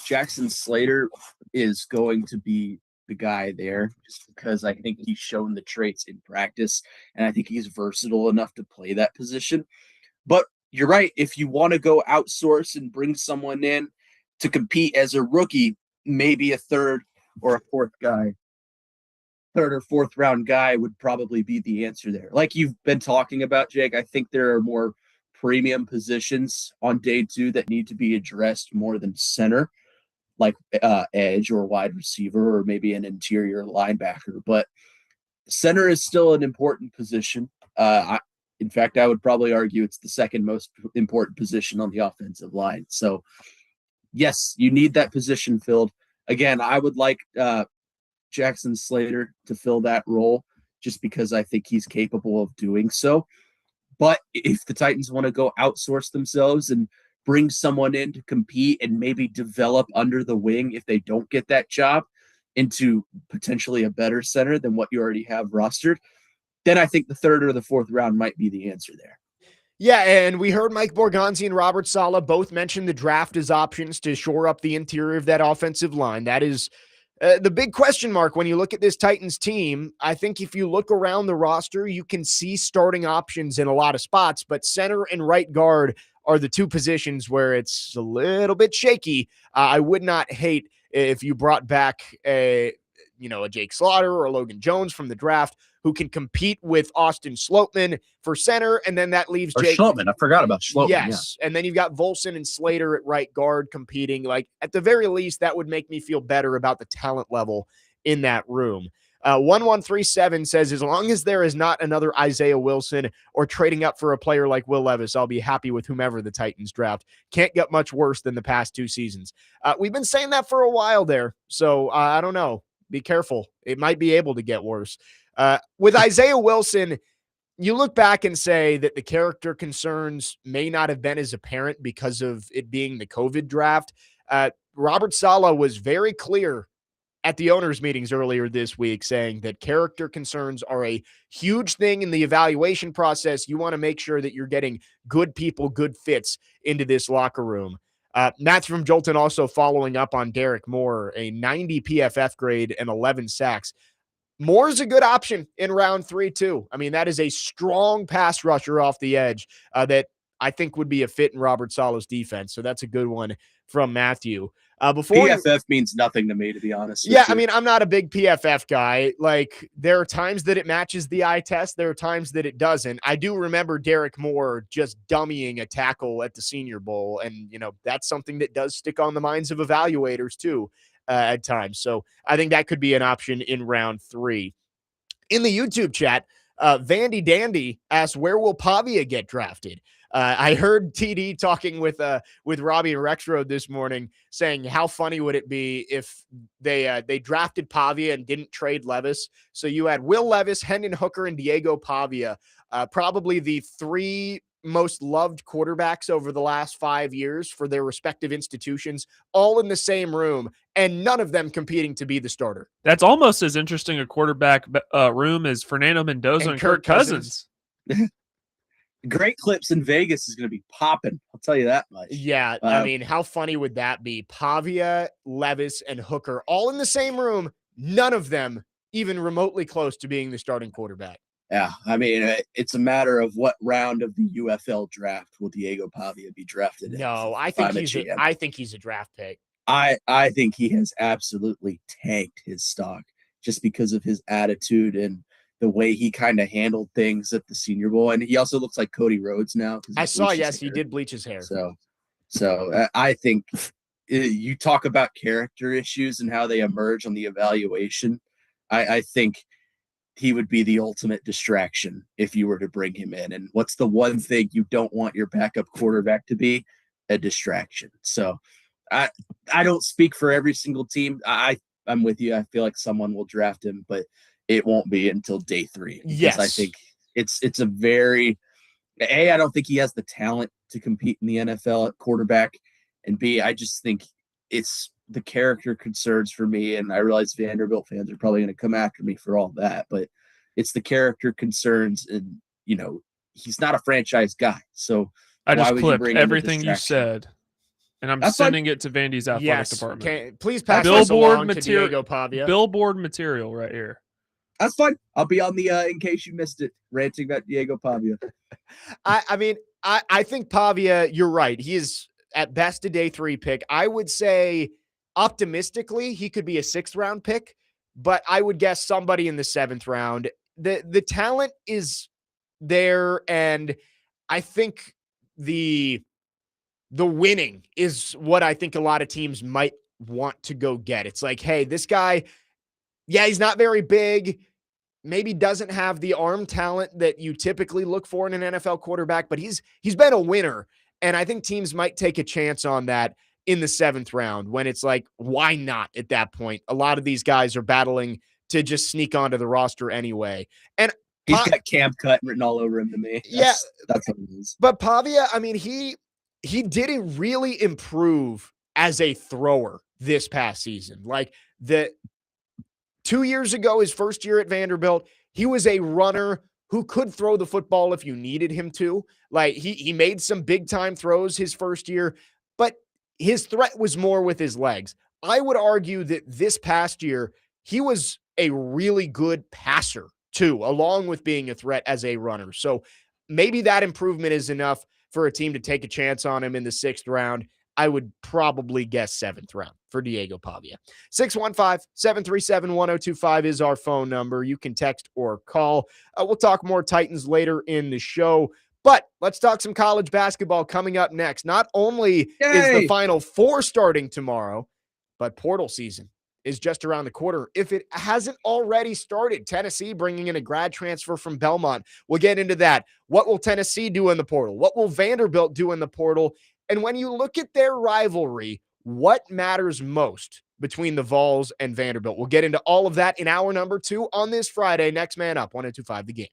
Jackson Slater is going to be the guy there just because I think he's shown the traits in practice, and I think he's versatile enough to play that position. But you're right. If you want to go outsource and bring someone in to compete as a rookie, maybe a 3rd or a 4th guy, 3rd or 4th round guy would probably be the answer there. Like you've been talking about, Jake, I think there are more premium positions on day 2 that need to be addressed more than center, like edge or wide receiver or maybe an interior linebacker. But center is still an important position. In fact, I would probably argue it's the 2nd most important position on the offensive line. So, yes, you need that position filled. Again, I would like Jackson Slater to fill that role just because I think he's capable of doing so. But if the Titans want to go outsource themselves and bring someone in to compete and maybe develop under the wing if they don't get that job into potentially a better center than what you already have rostered, then I think the 3rd or the 4th round might be the answer there. Yeah, and we heard Mike Borgonzi and Robert Saleh both mention the draft as options to shore up the interior of that offensive line. That is the big question mark when you look at this Titans team. I think if you look around the roster, you can see starting options in a lot of spots, but center and right guard are the 2 positions where it's a little bit shaky. I would not hate if you brought back a Jake Slaughter or a Logan Jones from the draft who can compete with Austin Sloatman for center, and then that leaves Jake Sloatman. I forgot about Sloatman. Yes, yeah. And then you've got Volson and Slater at right guard competing. Like, at the very least, that would make me feel better about the talent level in that room. 1137 says, as long as there is not another Isaiah Wilson or trading up for a player like Will Levis, I'll be happy with whomever the Titans draft. Can't get much worse than the past 2 seasons. We've been saying that for a while there, so I don't know. Be careful. It might be able to get worse. With Isaiah Wilson, you look back and say that the character concerns may not have been as apparent because of it being the COVID draft. Robert Saleh was very clear at the owners' meetings earlier this week saying that character concerns are a huge thing in the evaluation process. You want to make sure that you're getting good people, good fits into this locker room. Matt from Jolton also following up on Derek Moore, a 90 PFF grade and 11 sacks. Moore's a good option in round 3, too. I mean, that is a strong pass rusher off the edge that I think would be a fit in Robert Saleh's defense. So that's a good one from Matthew. PFF means nothing to me, to be honest. Yeah, I mean, I'm not a big PFF guy. Like, there are times that it matches the eye test. There are times that it doesn't. I do remember Derek Moore just dummying a tackle at the Senior Bowl. And, that's something that does stick on the minds of evaluators, too. At times. So I think that could be an option in round 3. In the YouTube chat, Vandy Dandy asked, where will Pavia get drafted? I heard TD talking with Robbie and Rexroad this morning saying how funny would it be if they drafted Pavia and didn't trade Levis. So you had Will Levis, Hendon Hooker, and Diego Pavia, probably the 3 most loved quarterbacks over the last 5 years for their respective institutions, all in the same room, and none of them competing to be the starter. That's almost as interesting a quarterback room as Fernando Mendoza and Kirk Cousins. Great clips in Vegas is going to be popping. I'll tell you that much. Yeah, I mean, how funny would that be? Pavia, Levis, and Hooker all in the same room, none of them even remotely close to being the starting quarterback. Yeah, I mean, it's a matter of what round of the UFL draft will Diego Pavia be drafted in. No, I think he's a draft pick. I think he has absolutely tanked his stock just because of his attitude and the way he kind of handled things at the Senior Bowl. And he also looks like Cody Rhodes now. I saw, yes, he did bleach his hair. So I think you talk about character issues and how they emerge on the evaluation. I think he would be the ultimate distraction if you were to bring him in. And what's the one thing you don't want your backup quarterback to be? A distraction. So I don't speak for every single team. I'm with you. I feel like someone will draft him, but it won't be until day 3. Yes. I think it's a very I don't think he has the talent to compete in the NFL at quarterback. And B, I just think it's the character concerns for me. And I realize Vanderbilt fans are probably going to come after me for all that, but it's the character concerns. And, he's not a franchise guy. So I just clipped everything you said, and I'm sending it to Vandy's athletic department. Please pass this along to Diego Pavia. Billboard material right here. That's fine. I'll be on the in case you missed it, ranting about Diego Pavia. I mean, I think Pavia, you're right. He is at best a day 3 pick. I would say optimistically he could be a 6th round pick, but I would guess somebody in the 7th round. The talent is there, and I think the winning is what I think a lot of teams might want to go get. It's like, hey, this guy, yeah, he's not very big, maybe doesn't have the arm talent that you typically look for in an NFL quarterback, but he's been a winner. And I think teams might take a chance on that in the 7th round when it's like, why not at that point? A lot of these guys are battling to just sneak onto the roster anyway. And he's got camp cut written all over him to me. That's what it is. But Pavia, I mean, he didn't really improve as a thrower this past season. Like 2 years ago, his first year at Vanderbilt, he was a runner who could throw the football if you needed him to. Like he made some big time throws his first year, but his threat was more with his legs. I would argue that this past year, he was a really good passer too, along with being a threat as a runner. So maybe that improvement is enough for a team to take a chance on him in the 6th round. I would probably guess 7th round for Diego Pavia. 615-737-1025 is our phone number. You can text or call. We'll talk more Titans later in the show, but let's talk some college basketball coming up next. Not only is the Final Four starting tomorrow, but portal season is just around the corner. If it hasn't already started, Tennessee bringing in a grad transfer from Belmont. We'll get into that. What will Tennessee do in the portal? What will Vanderbilt do in the portal? And when you look at their rivalry, what matters most between the Vols and Vanderbilt? We'll get into all of that in hour number 2 on this Friday. Next Man Up, 102.5 The Game.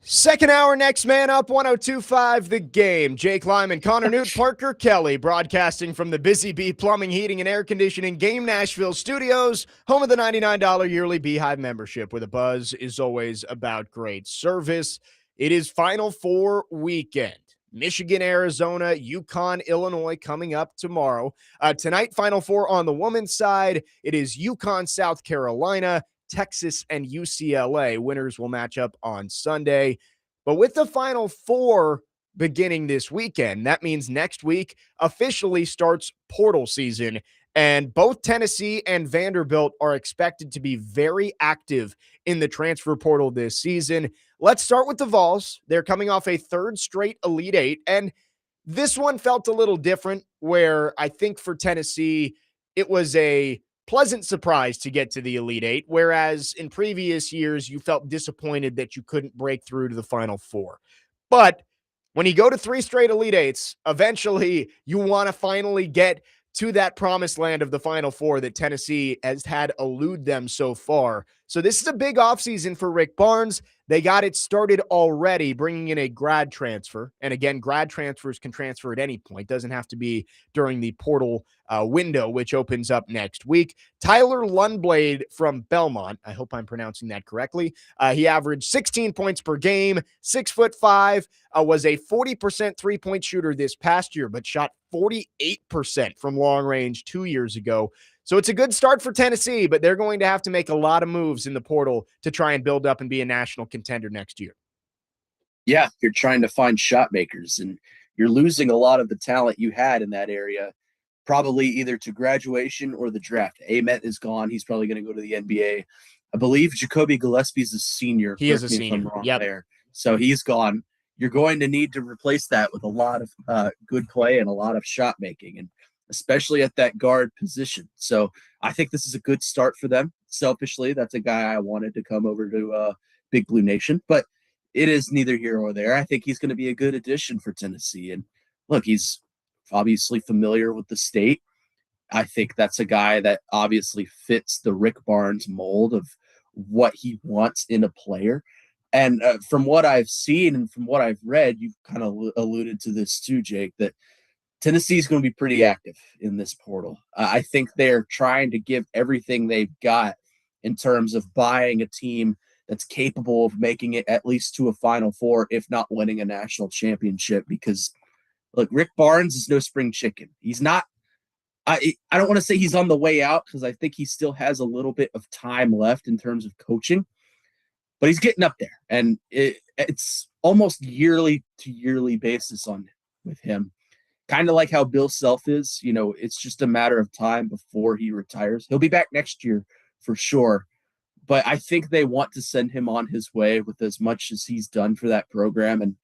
Second hour, next man up, 102.5 The Game. Jake Lyman, Connor Newt, Parker Kelly, broadcasting from the Busy Bee Plumbing, Heating, and Air Conditioning Game Nashville studios, home of the $99 yearly Beehive membership, where the buzz is always about great service. It is Final Four weekend. Michigan, Arizona, UConn, Illinois coming up tomorrow. Tonight, Final Four on the women's side. It is UConn, South Carolina, Texas, and UCLA. Winners will match up on Sunday. But with the Final Four beginning this weekend, that means next week officially starts portal season. And both Tennessee and Vanderbilt are expected to be very active in the transfer portal this season. Let's start with the Vols. They're coming off a third straight Elite Eight. And this one felt a little different, where I think for Tennessee, it was a pleasant surprise to get to the Elite Eight, whereas in previous years, you felt disappointed that you couldn't break through to the Final Four. But when you go to three straight Elite Eights, eventually you want to finally get to that promised land of the Final Four that Tennessee has had elude them so far. So this is a big offseason for Rick Barnes. They got it started already, bringing in a grad transfer. And again, grad transfers can transfer at any point. Doesn't have to be during the portal window, which opens up next week. Tyler Lundblade from Belmont. I hope I'm pronouncing that correctly. He averaged 16 points per game, 6'5", was a 40% three-point shooter this past year, but shot 48% from long range 2 years ago. So it's a good start for Tennessee, but they're going to have to make a lot of moves in the portal to try and build up and be a national contender next year. Yeah, you're trying to find shot makers, and you're losing a lot of the talent you had in that area, probably either to graduation or the draft. Ament is gone. He's probably going to go to the NBA. I believe Jacoby Gillespie's a senior. He is a senior. Yep. There. So he's gone. You're going to need to replace that with a lot of good play and a lot of shot making, and especially at that guard position. So I think this is a good start for them. Selfishly, that's a guy I wanted to come over to Big Blue Nation, but it is neither here or there. I think he's going to be a good addition for Tennessee. And look, he's obviously familiar with the state. I think that's a guy that obviously fits the Rick Barnes mold of what he wants in a player. And from what I've seen and from what I've read, you've kind of alluded to this too, Jake, that Tennessee is going to be pretty active in this portal. I think they're trying to give everything they've got in terms of buying a team that's capable of making it at least to a Final Four, if not winning a national championship. Because, look, Rick Barnes is no spring chicken. He's not – I don't want to say he's on the way out, because I think he still has a little bit of time left in terms of coaching. But he's getting up there, and it's almost yearly to yearly basis with him. Kind of like how Bill Self is, it's just a matter of time before he retires. He'll be back next year for sure. But I think they want to send him on his way with as much as he's done for that program, and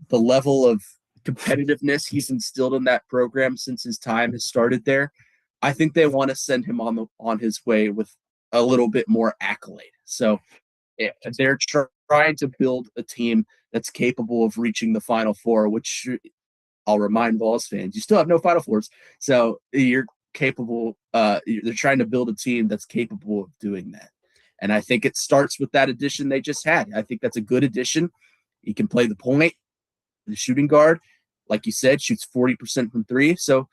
the level of competitiveness he's instilled in that program since his time has started there. I think they want to send him on his way with a little bit more accolade. So they're trying to build a team that's capable of reaching the Final Four, which I'll remind Vols fans, you still have no Final Fours. So you're capable. They're trying to build a team that's capable of doing that. And I think it starts with that addition they just had. I think that's a good addition. He can play the point, the shooting guard. Like you said, shoots 40% from three. So,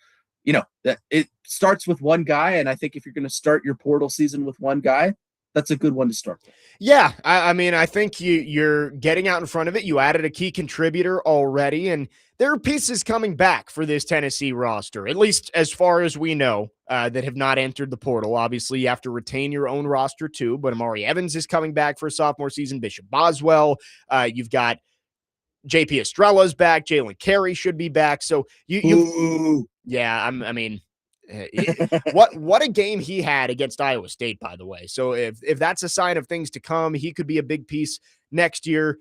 that it starts with one guy. And I think if you're going to start your portal season with one guy, that's a good one to start with. Yeah, I mean, I think you're getting out in front of it. You added a key contributor already, and there are pieces coming back for this Tennessee roster, at least as far as we know, that have not entered the portal. Obviously, you have to retain your own roster too, but Amari Evans is coming back for a sophomore season. Bishop Boswell, you've got JP Estrella's back. Jalen Carey should be back. So what a game he had against Iowa State, by the way. So if that's a sign of things to come, he could be a big piece next year.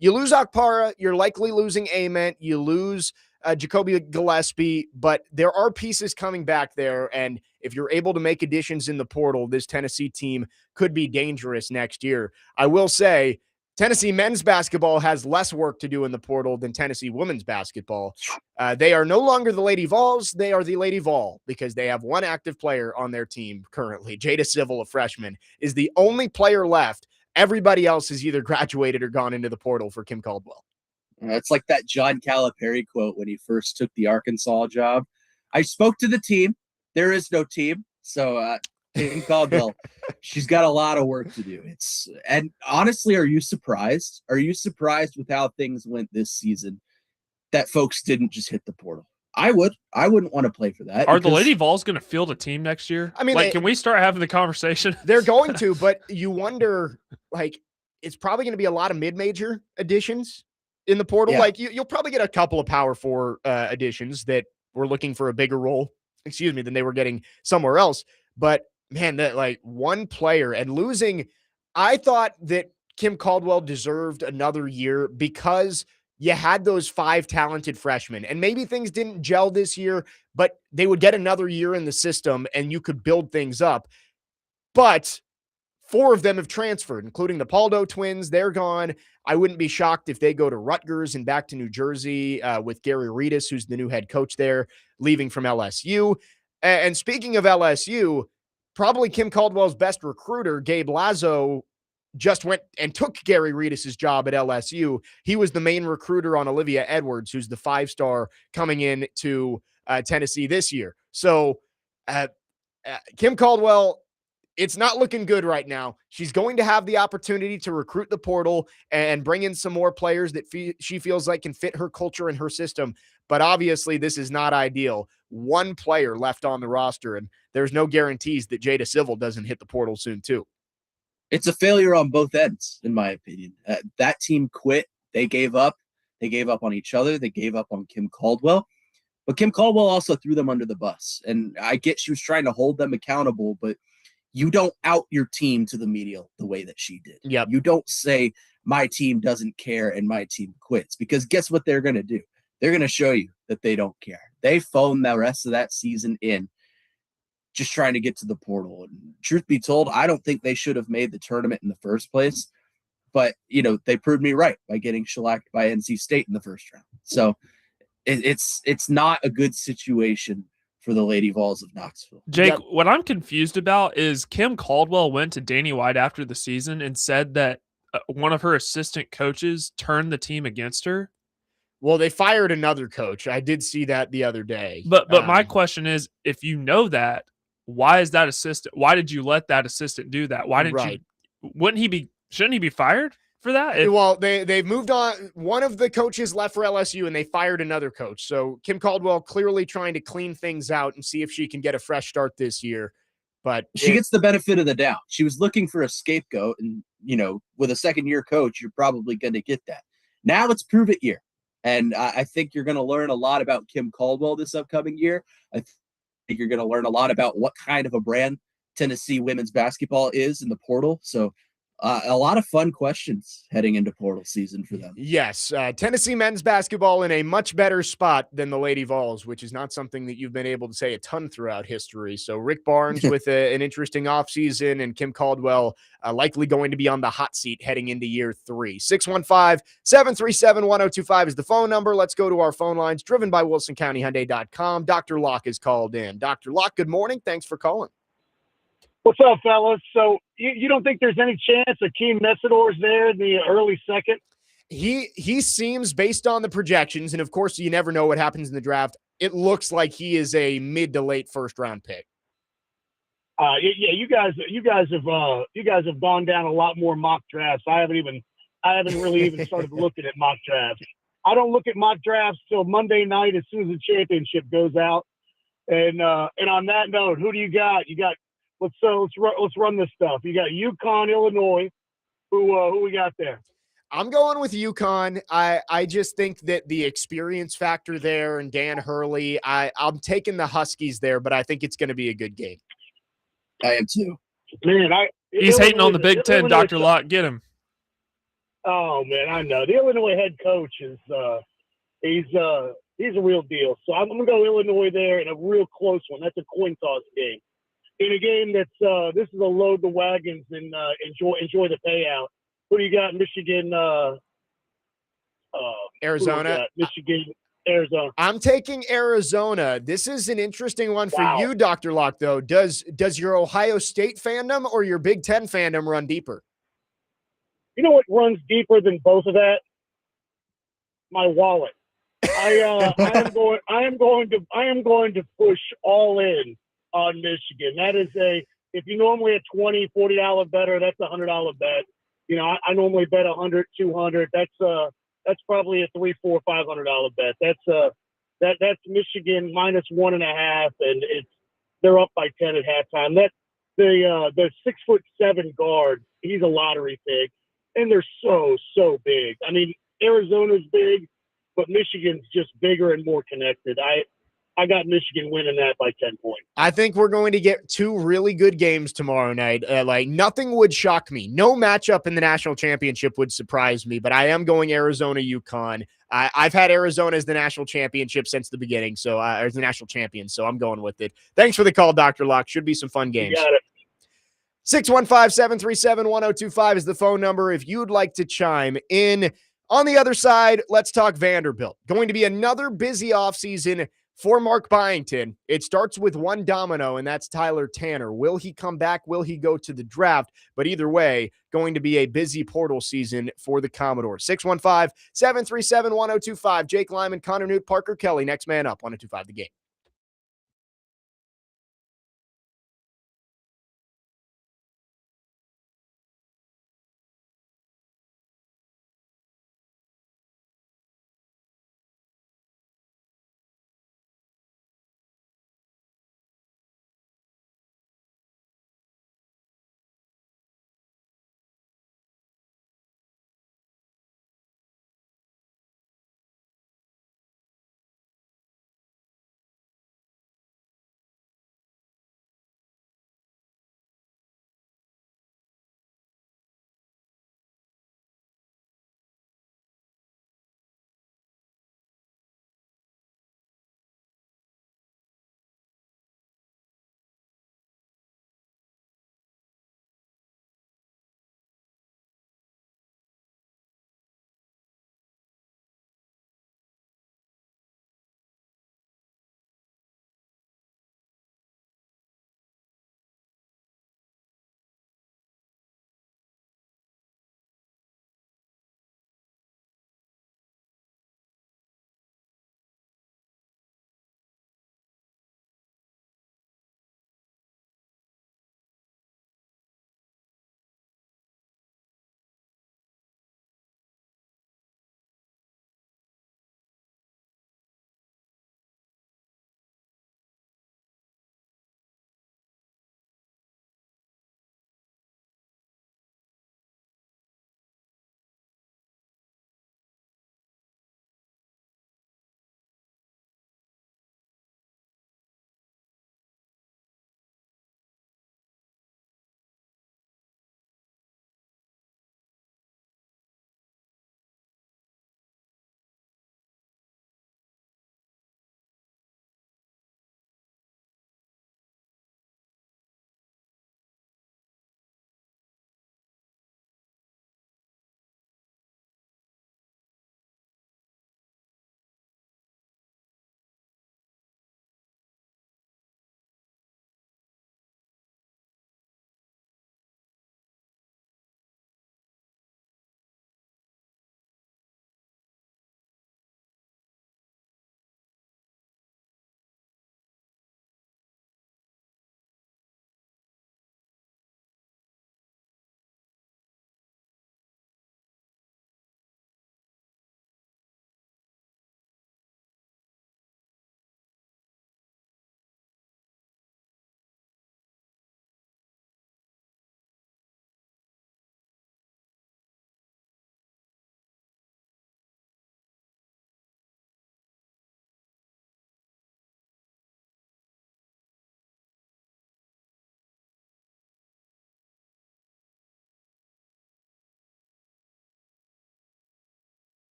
You lose Okpara, you're likely losing Ament, you lose Jacoby Gillespie, but there are pieces coming back there, and if you're able to make additions in the portal, this Tennessee team could be dangerous next year. I will say, Tennessee men's basketball has less work to do in the portal than Tennessee women's basketball. They are no longer the Lady Vols. They are the Lady Vol, because they have one active player on their team currently. Jada Civil, a freshman, is the only player left. Everybody else has either graduated or gone into the portal for Kim Caldwell. It's like that John Calipari quote when he first took the Arkansas job. I spoke to the team. There is no team. So Kim Caldwell, she's got a lot of work to do. And honestly, are you surprised? Are you surprised with how things went this season that folks didn't just hit the portal? I would. I wouldn't want to play for that. Are the Lady Vols going to field a team next year? I mean, like, can we start having the conversation? They're going to, but you wonder, like, it's probably going to be a lot of mid-major additions in the portal. Yeah. Like, you'll probably get a couple of Power 4 additions that were looking for a bigger role, than they were getting somewhere else. But, man, that, like, one player and losing, I thought that Kim Caldwell deserved another year because you had those 5 talented freshmen, and maybe things didn't gel this year, but they would get another year in the system and you could build things up. But 4 of them have transferred, including the Paldo twins. They're gone. I wouldn't be shocked if they go to Rutgers and back to New Jersey with Gary Reedus, who's the new head coach there, leaving from LSU. And speaking of LSU, probably Kim Caldwell's best recruiter, Gabe Lazo, just went and took Gary Reedus' job at LSU. He was the main recruiter on Olivia Edwards, who's the 5-star coming in to Tennessee this year. So Kim Caldwell, it's not looking good right now. She's going to have the opportunity to recruit the portal and bring in some more players that she feels like can fit her culture and her system. But obviously, this is not ideal. One player left on the roster, and there's no guarantees that Jada Civil doesn't hit the portal soon, too. It's a failure on both ends, in my opinion. That team quit. They gave up. They gave up on each other. They gave up on Kim Caldwell. But Kim Caldwell also threw them under the bus. And I get she was trying to hold them accountable, but you don't out your team to the media the way that she did. Yep. You don't say, my team doesn't care and my team quits. Because guess what they're going to do? They're going to show you that they don't care. They phoned the rest of that season in, just trying to get to the portal. And truth be told, I don't think they should have made the tournament in the first place. But, they proved me right by getting shellacked by NC State in the first round. So it's not a good situation for the Lady Vols of Knoxville. Jake, what I'm confused about is Kim Caldwell went to Danny White after the season and said that one of her assistant coaches turned the team against her. Well, they fired another coach. I did see that the other day. But my question is, if you know that, why did you let that assistant do that? Why didn't you? Shouldn't he be fired for that? Well, they've moved on. One of the coaches left for LSU and they fired another coach. So Kim Caldwell clearly trying to clean things out and see if she can get a fresh start this year. But she gets the benefit of the doubt. She was looking for a scapegoat, and with a second-year coach, you're probably going to get that. Now it's prove it year. And I think you're going to learn a lot about Kim Caldwell this upcoming year. I think you're going to learn a lot about what kind of a brand Tennessee women's basketball is in the portal. So a lot of fun questions heading into portal season for them. Yes. Tennessee men's basketball in a much better spot than the Lady Vols, which is not something that you've been able to say a ton throughout history. So Rick Barnes with an interesting offseason, and Kim Caldwell likely going to be on the hot seat heading into year 3. 615-737-1025 is the phone number. Let's go to our phone lines, driven by WilsonCountyHyundai.com. Dr. Locke is called in. Dr. Locke, good morning. Thanks for calling. What's up, fellas? So you don't think there's any chance of Keem Messidor's there in the early second? He seems, based on the projections, and of course you never know what happens in the draft, it looks like he is a mid to late first round pick. Yeah, you guys have gone down a lot more mock drafts. I haven't really even started looking at mock drafts. I don't look at mock drafts till Monday night as soon as the championship goes out. And on that note, who do you got? You got let's run this stuff. You got UConn, Illinois. Who we got there? I'm going with UConn. I just think that the experience factor there and Dan Hurley, I'm taking the Huskies there, but I think it's going to be a good game. I am too. Man, he's hating on the Big Ten, Dr. Locke. Get him. Oh man, I know. The Illinois head coach is he's a real deal. So I'm gonna go Illinois there in a real close one. That's a coin toss game. In a game that's this is a load the wagons and enjoy the payout. Who do you got? Michigan, Arizona. Michigan, Arizona. I'm taking Arizona. This is an interesting one for you, Dr. Locke, though. Does your Ohio State fandom or your Big Ten fandom run deeper? You know what runs deeper than both of that? My wallet. I am going to push all in on Michigan. That is if you normally a $20-$40 better, that's a $100 bet. You know, I normally bet 100, 200. That's probably a $300, $400, $500 bet. That's Michigan minus 1.5, and they're up by 10 at halftime. The 6'7" guard, he's a lottery pick, and they're so big. I mean, Arizona's big, but Michigan's just bigger and more connected. I got Michigan winning that by 10 points. I think we're going to get two really good games tomorrow night. Like nothing would shock me. No matchup in the national championship would surprise me, but I am going Arizona, UConn. I've had Arizona as the national championship since the beginning, so as the national champion, so I'm going with it. Thanks for the call, Dr. Locke. Should be some fun games. You got it. 615-737-1025 is the phone number if you'd like to chime in. On the other side, let's talk Vanderbilt. Going to be another busy offseason for Mark Byington. It starts with one domino, and that's Tyler Tanner. Will he come back? Will he go to the draft? But either way, going to be a busy portal season for the Commodores. 615-737-1025. Jake Lyman, Connor Newt, Parker Kelly. Next man up, 1025 The Game.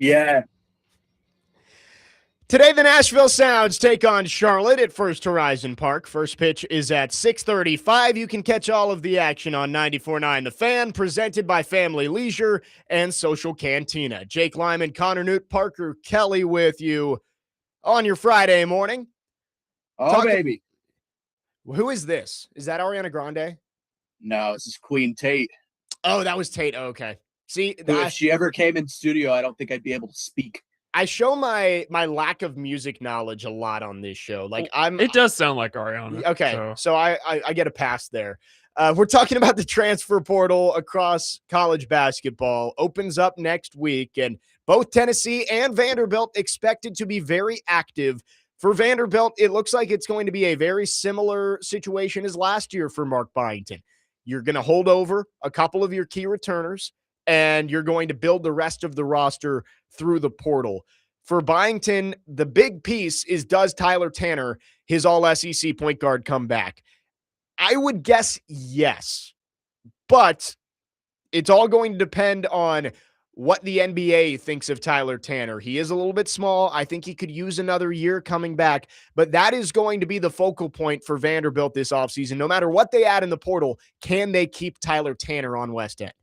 Yeah. Today, the Nashville Sounds take on Charlotte at First Horizon Park. First pitch is at 6:35. You can catch all of the action on 94.9 The Fan, presented by Family Leisure and Social Cantina. Jake Lyman, Connor Newt, Parker Kelly with you on your Friday morning. Baby. Who is this? Is that Ariana Grande? No, this is Queen Tate. Oh, that was Tate. Oh, okay. See, If she ever came in studio, I don't think I'd be able to speak. I show my lack of music knowledge a lot on this show. Like It does sound like Ariana. okay. So I get a pass there. We're talking about the transfer portal across college basketball. Opens up next week, and both Tennessee and Vanderbilt expected to be very active. For Vanderbilt, it looks like it's going to be a very similar situation as last year for Mark Byington. You're going to hold over a couple of your key returners, and you're going to build the rest of the roster through the portal. For Byington, the big piece is, does Tyler Tanner, his all-SEC point guard, come back? I would guess yes, but it's all going to depend on what the NBA thinks of Tyler Tanner. He is a little bit small. I think he could use another year coming back, but that is going to be the focal point for Vanderbilt this offseason. No matter what they add in the portal, can they keep Tyler Tanner on West End?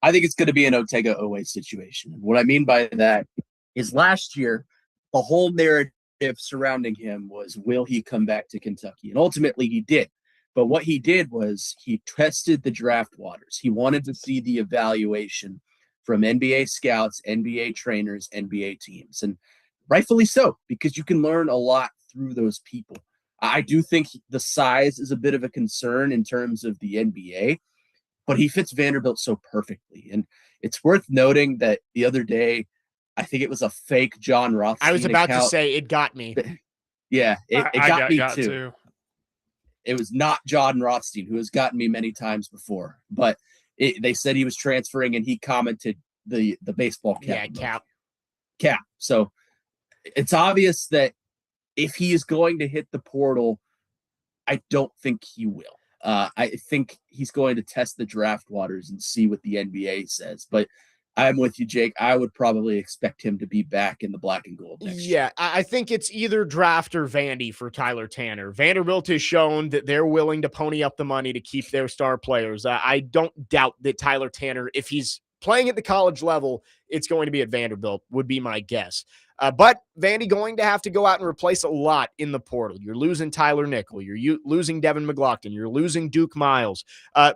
I think it's going to be an Otega-Oweh situation. What I mean by that is last year, the whole narrative surrounding him was, will he come back to Kentucky? And ultimately he did. But what he did was he tested the draft waters. He wanted to see the evaluation from NBA scouts, NBA trainers, NBA teams. And rightfully so, because you can learn a lot through those people. I do think the size is a bit of a concern in terms of the NBA, but he fits Vanderbilt so perfectly. And it's worth noting that the other day, I think it was a fake John Rothstein I was about account. to say it got me. Yeah, it got me too. too. It was not John Rothstein, who has gotten me many times before, but they said he was transferring, and he commented the baseball cap. Yeah, cap. So it's obvious that if he is going to hit the portal, I don't think he will. I think he's going to test the draft waters and see what the NBA says. But I'm with you, Jake. I would probably expect him to be back in the black and gold next year. Yeah, I think it's either draft or Vandy for Tyler Tanner. Vanderbilt has shown that they're willing to pony up the money to keep their star players. I don't doubt that Tyler Tanner, if he's playing at the college level, it's going to be at Vanderbilt, would be my guess. But Vandy going to have to go out and replace a lot in the portal. You're losing Tyler Nickel. You're losing Devin McLaughlin. You're losing Duke Miles.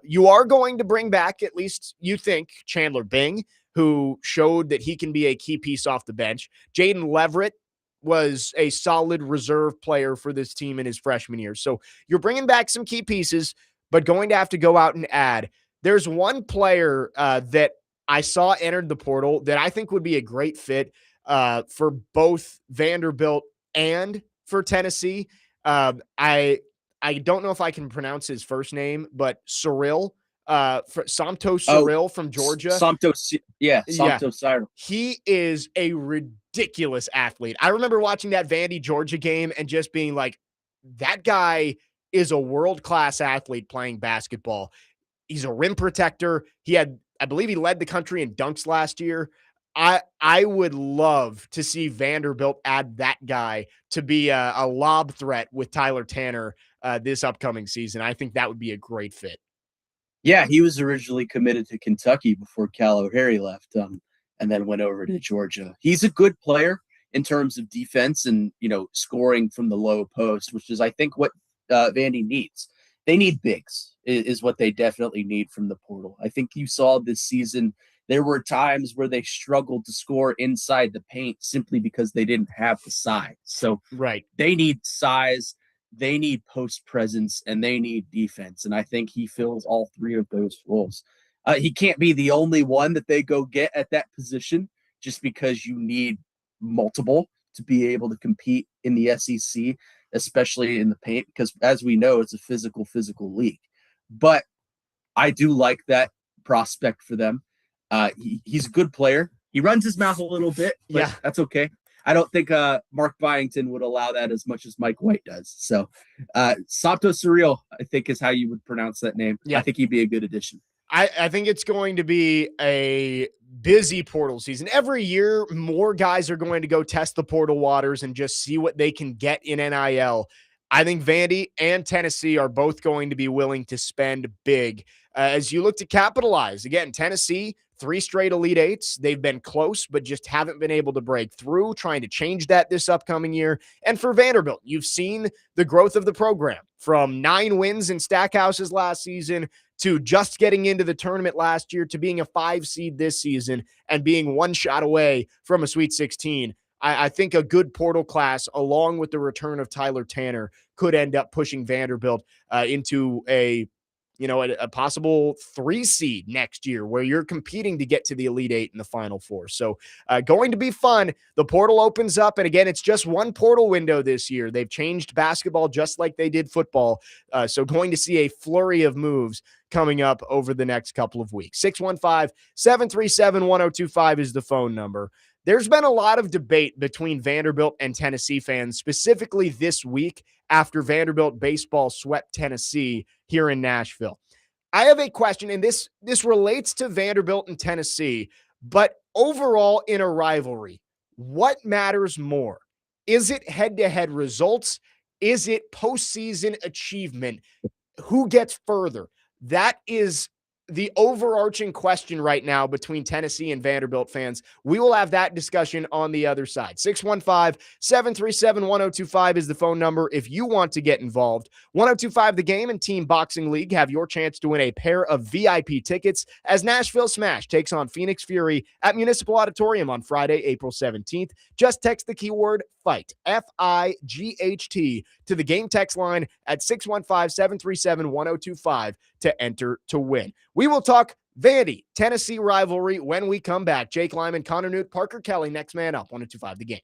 You are going to bring back, at least you think, Chandler Bing, who showed that he can be a key piece off the bench. Jaden Leverett was a solid reserve player for this team in his freshman year. So you're bringing back some key pieces, but going to have to go out and add. There's one player that I saw entered the portal that I think would be a great fit for both Vanderbilt and for Tennessee. I don't know if I can pronounce his first name, but Cyril. Santos Cyril from Georgia. Santos Cyril. He is a ridiculous athlete. I remember watching that Vandy Georgia game and just being like, that guy is a world-class athlete playing basketball. He's a rim protector. I believe he led the country in dunks last year. I would love to see Vanderbilt add that guy to be a lob threat with Tyler Tanner this upcoming season. I think that would be a great fit. Yeah, he was originally committed to Kentucky before Cal O'Hare left, and then went over to Georgia. He's a good player in terms of defense and, scoring from the low post, which is, I think, what Vandy needs. They need bigs, is what they definitely need from the portal. I think you saw this season, there were times where they struggled to score inside the paint simply because they didn't have the size. So right, they need size. They need post presence, and they need defense. And I think he fills all three of those roles. He can't be the only one that they go get at that position, just because you need multiple to be able to compete in the SEC, especially in the paint, because as we know, it's a physical league. But I do like that prospect for them. He's a good player. He runs his mouth a little bit, but yeah, that's okay. I don't think Mark Byington would allow that as much as Mike White does. So Santos Cyril, I think, is how you would pronounce that name. Yeah. I think he'd be a good addition. I think it's going to be a busy portal season. Every year, more guys are going to go test the portal waters and just see what they can get in NIL. I think Vandy and Tennessee are both going to be willing to spend big as you look to capitalize. Again, Tennessee, 3 straight Elite Eights. They've been close, but just haven't been able to break through, trying to change that this upcoming year. And for Vanderbilt, you've seen the growth of the program from 9 wins in Stackhouse's last season to just getting into the tournament last year to being a 5 seed this season and being 1 shot away from a Sweet 16. I think a good portal class, along with the return of Tyler Tanner, could end up pushing Vanderbilt into a possible 3 seed next year where you're competing to get to the Elite Eight in the Final Four. So going to be fun. The portal opens up. And again, it's just one portal window this year. They've changed basketball just like they did football. So going to see a flurry of moves coming up over the next couple of weeks. 615-737-1025 is the phone number. There's been a lot of debate between Vanderbilt and Tennessee fans, specifically this week after Vanderbilt baseball swept Tennessee here in Nashville. I have a question, and this relates to Vanderbilt and Tennessee, but overall in a rivalry, what matters more? Is it head-to-head results? Is it postseason achievement? Who gets further? That is the overarching question right now between Tennessee and Vanderbilt fans. We will have that discussion on the other side. 615-737-1025 is the phone number if you want to get involved. 1025 The Game and Team Boxing League have your chance to win a pair of VIP tickets as Nashville Smash takes on Phoenix Fury at Municipal Auditorium on Friday, April 17th. Just text the keyword FIGHT, FIGHT, to the game text line at 615-737-1025 to enter to win. We will talk Vandy, Tennessee rivalry when we come back. Jake Lyman, Connor Newt, Parker Kelly, next man up, 1025 The Game.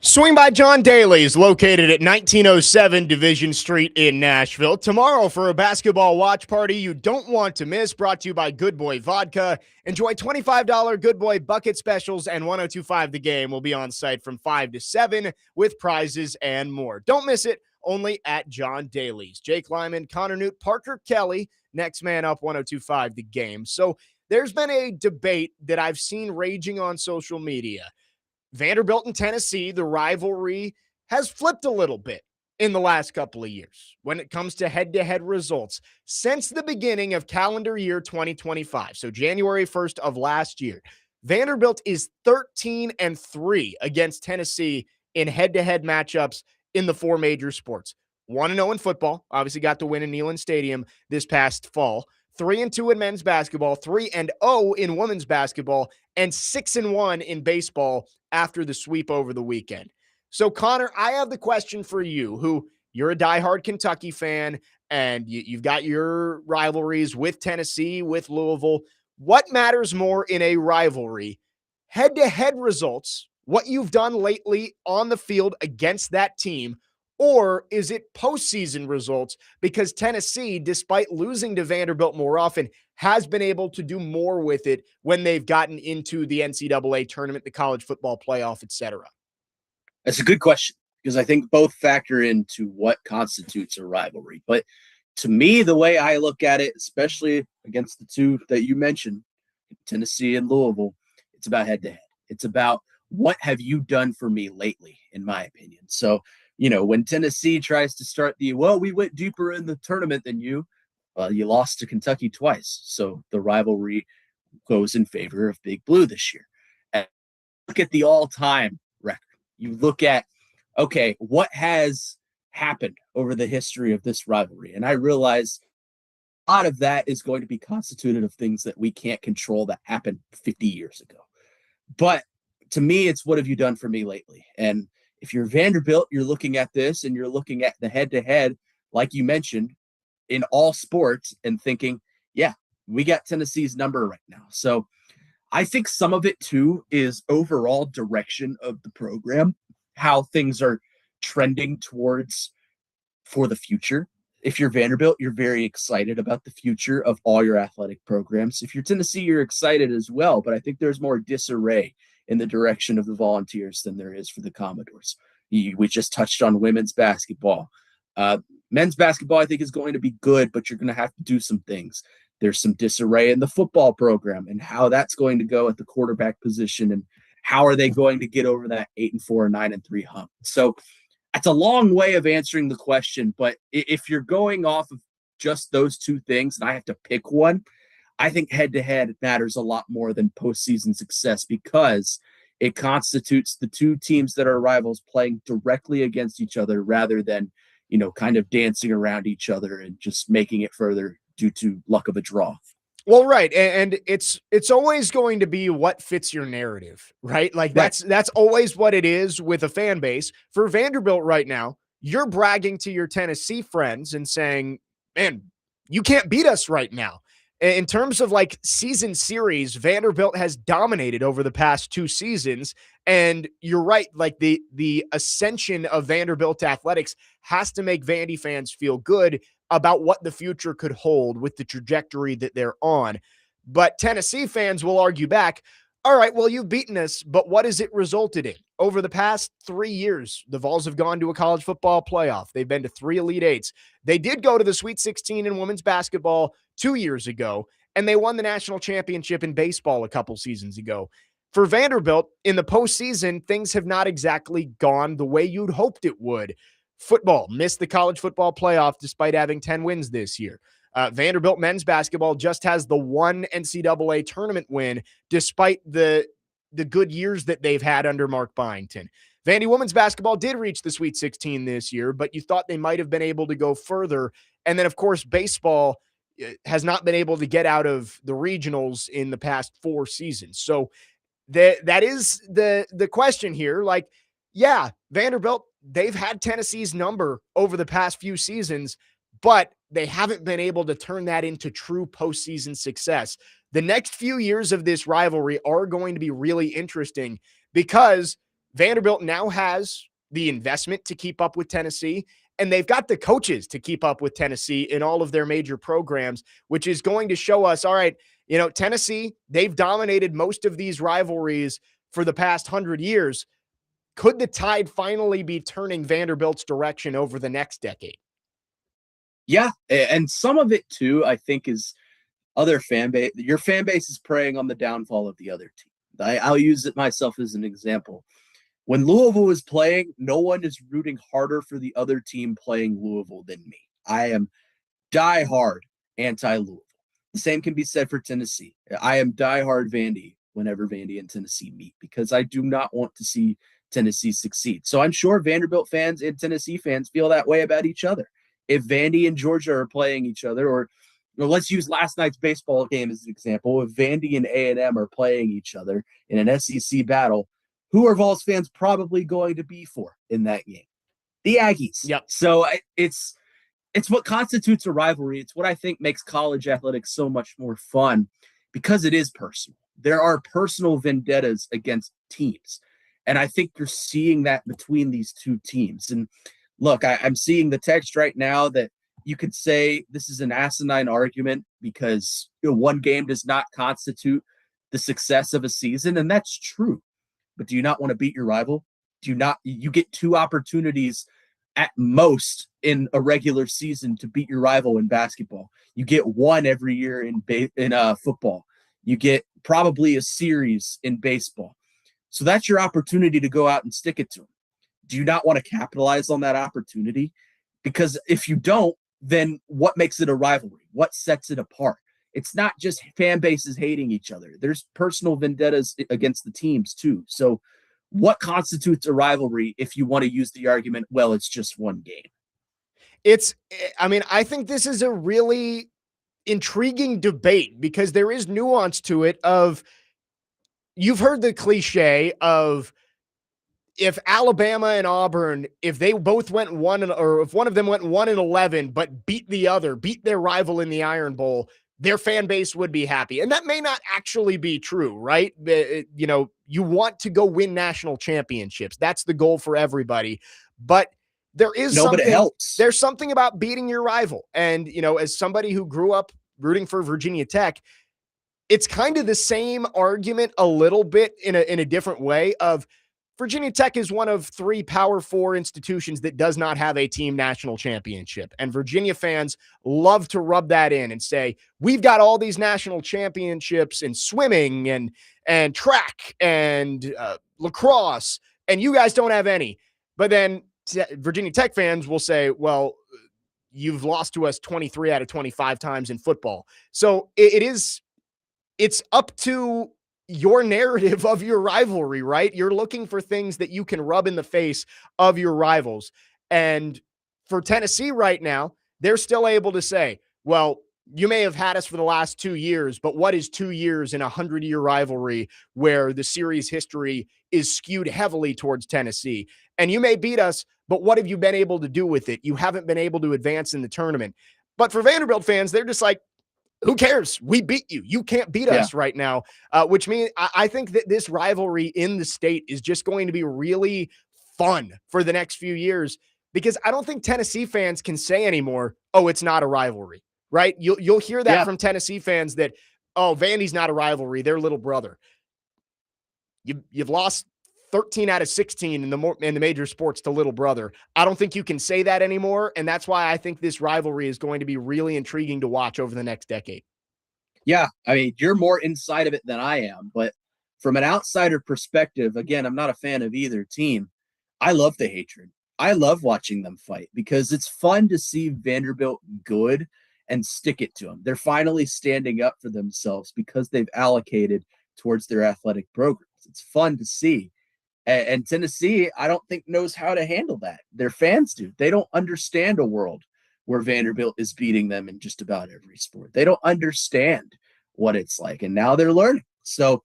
Swing by John Daly's, located at 1907 Division Street in Nashville. Tomorrow for a basketball watch party you don't want to miss, brought to you by Good Boy Vodka. Enjoy $25 Good Boy bucket specials, and 1025 The Game will be on site from 5 to 7 with prizes and more. Don't miss it, only at John Daly's. Jake Lyman, Connor Newt, Parker Kelly, next man up, 1025 The Game. So there's been a debate that I've seen raging on social media. Vanderbilt and Tennessee, the rivalry has flipped a little bit in the last couple of years when it comes to head-to-head results since the beginning of calendar year 2025. So January 1st of last year, Vanderbilt is 13-3 against Tennessee in head-to-head matchups in the four major sports. 1-0 in football, obviously got the win in Neyland Stadium this past fall. 3-2 in men's basketball, 3-0 in women's basketball, and 6-1 in baseball after the sweep over the weekend. So, Connor, I have the question for you, who you're a diehard Kentucky fan, and you've got your rivalries with Tennessee, with Louisville. What matters more in a rivalry? Head-to-head results, what you've done lately on the field against that team, or is it postseason results? Because Tennessee, despite losing to Vanderbilt more often, has been able to do more with it when they've gotten into the NCAA tournament, the college football playoff, etc. That's a good question, because I think both factor into what constitutes a rivalry. But to me, the way I look at it, especially against the two that you mentioned, Tennessee and Louisville, it's about head-to-head. It's about what have you done for me lately, in my opinion. So, when Tennessee tries to start we went deeper in the tournament than you, you lost to Kentucky twice. So the rivalry goes in favor of Big Blue this year. And look at the all-time record. You look at, okay, what has happened over the history of this rivalry? And I realize a lot of that is going to be constituted of things that we can't control that happened 50 years ago. But to me, it's what have you done for me lately? And if you're Vanderbilt, you're looking at this and you're looking at the head-to-head, like you mentioned, in all sports and thinking, yeah, we got Tennessee's number right now. So I think some of it, too, is overall direction of the program, how things are trending towards for the future. If you're Vanderbilt, you're very excited about the future of all your athletic programs. If you're Tennessee, you're excited as well. But I think there's more disarray in the direction of the Volunteers than there is for the Commodores. We just touched on women's basketball. Men's basketball, I think, is going to be good, but you're going to have to do some things. There's some disarray in the football program and how that's going to go at the quarterback position, and how are they going to get over that 8-4, 9-3 hump. So that's a long way of answering the question, but if you're going off of just those two things, and I have to pick one, I think head-to-head matters a lot more than postseason success, because it constitutes the two teams that are rivals playing directly against each other rather than, kind of dancing around each other and just making it further due to luck of a draw. Well, right. And it's always going to be what fits your narrative, right? Like that's always what it is with a fan base. For Vanderbilt right now, you're bragging to your Tennessee friends and saying, man, you can't beat us right now. In terms of like season series, Vanderbilt has dominated over the past 2 seasons. And you're right, like the ascension of Vanderbilt athletics has to make Vandy fans feel good about what the future could hold with the trajectory that they're on. But Tennessee fans will argue back, all right, well, you've beaten us, but what has it resulted in? Over the past 3 years, the Vols have gone to a college football playoff. They've been to 3 Elite Eights. They did go to the Sweet 16 in women's basketball 2 years ago, and they won the national championship in baseball a couple seasons ago. For Vanderbilt, in the postseason, things have not exactly gone the way you'd hoped it would. Football missed the college football playoff despite having 10 wins this year. Vanderbilt men's basketball just has the one NCAA tournament win despite the good years that they've had under Mark Byington. Vandy women's basketball did reach the Sweet 16 this year, but you thought they might have been able to go further. And then, of course, baseball has not been able to get out of the regionals in the past 4 seasons. So that is the question here. Like, yeah, Vanderbilt, they've had Tennessee's number over the past few seasons, but they haven't been able to turn that into true postseason success. The next few years of this rivalry are going to be really interesting because Vanderbilt now has the investment to keep up with Tennessee, and they've got the coaches to keep up with Tennessee in all of their major programs, which is going to show us, all right, Tennessee, they've dominated most of these rivalries for the past 100 years. Could the tide finally be turning Vanderbilt's direction over the next decade? Yeah, and some of it too, I think, is other fan base. Your fan base is preying on the downfall of the other team. I'll use it myself as an example. When Louisville is playing, no one is rooting harder for the other team playing Louisville than me. I am diehard anti-Louisville. The same can be said for Tennessee. I am diehard Vandy whenever Vandy and Tennessee meet because I do not want to see Tennessee succeed. So I'm sure Vanderbilt fans and Tennessee fans feel that way about each other. If Vandy and Georgia are playing each other, or let's use last night's baseball game as an example. If Vandy and A&M are playing each other in an SEC battle, who are Vols fans probably going to be for in that game? The Aggies. Yep. So it's what constitutes a rivalry. It's what I think makes college athletics so much more fun because it is personal. There are personal vendettas against teams. And I think you're seeing that between these two teams. And look, I'm seeing the text right now that you could say this is an asinine argument because one game does not constitute the success of a season. And that's true. But do you not want to beat your rival? You get two opportunities at most in a regular season to beat your rival in basketball. You get one every year in football. You get probably a series in baseball. So that's your opportunity to go out and stick it to them. Do you not want to capitalize on that opportunity? Because if you don't, then what makes it a rivalry? What sets it apart? It's not just fan bases hating each other. There's personal vendettas against the teams too. So what constitutes a rivalry if you want to use the argument, well, it's just one game? I think this is a really intriguing debate because there is nuance to it of, you've heard the cliche of, if Alabama and Auburn, if they both went if one of them went 1-11, but beat their rival in the Iron Bowl, their fan base would be happy. And that may not actually be true, right? You want to go win national championships. That's the goal for everybody. But there's something about beating your rival. And, as somebody who grew up rooting for Virginia Tech, it's kind of the same argument a little bit in a different way of, Virginia Tech is one of 3 Power 4 institutions that does not have a team national championship. And Virginia fans love to rub that in and say, we've got all these national championships in swimming and track and lacrosse, and you guys don't have any. But then Virginia Tech fans will say, well, you've lost to us 23 out of 25 times in football. So it's up to your narrative of your rivalry, right? You're looking for things that you can rub in the face of your rivals. And for Tennessee right now, they're still able to say, well, you may have had us for the last 2 years, but what is 2 years in a 100-year rivalry where the series history is skewed heavily towards Tennessee? And you may beat us, but what have you been able to do with it? You haven't been able to advance in the tournament. But for Vanderbilt fans, they're just like, who cares? We beat you. You can't beat us right now, which means I think that this rivalry in the state is just going to be really fun for the next few years, because I don't think Tennessee fans can say anymore, oh, it's not a rivalry, right? You'll hear that from Tennessee fans that, oh, Vandy's not a rivalry, they're little brother. You've lost 13 out of 16 in the major sports to little brother. I don't think you can say that anymore. And that's why I think this rivalry is going to be really intriguing to watch over the next decade. Yeah. I mean, you're more inside of it than I am, but from an outsider perspective, again, I'm not a fan of either team. I love the hatred. I love watching them fight because it's fun to see Vanderbilt good and stick it to them. They're finally standing up for themselves because they've allocated towards their athletic programs. It's fun to see. And Tennessee, I don't think, knows how to handle that. Their fans do. They don't understand a world where Vanderbilt is beating them in just about every sport. They don't understand what it's like. And now they're learning. So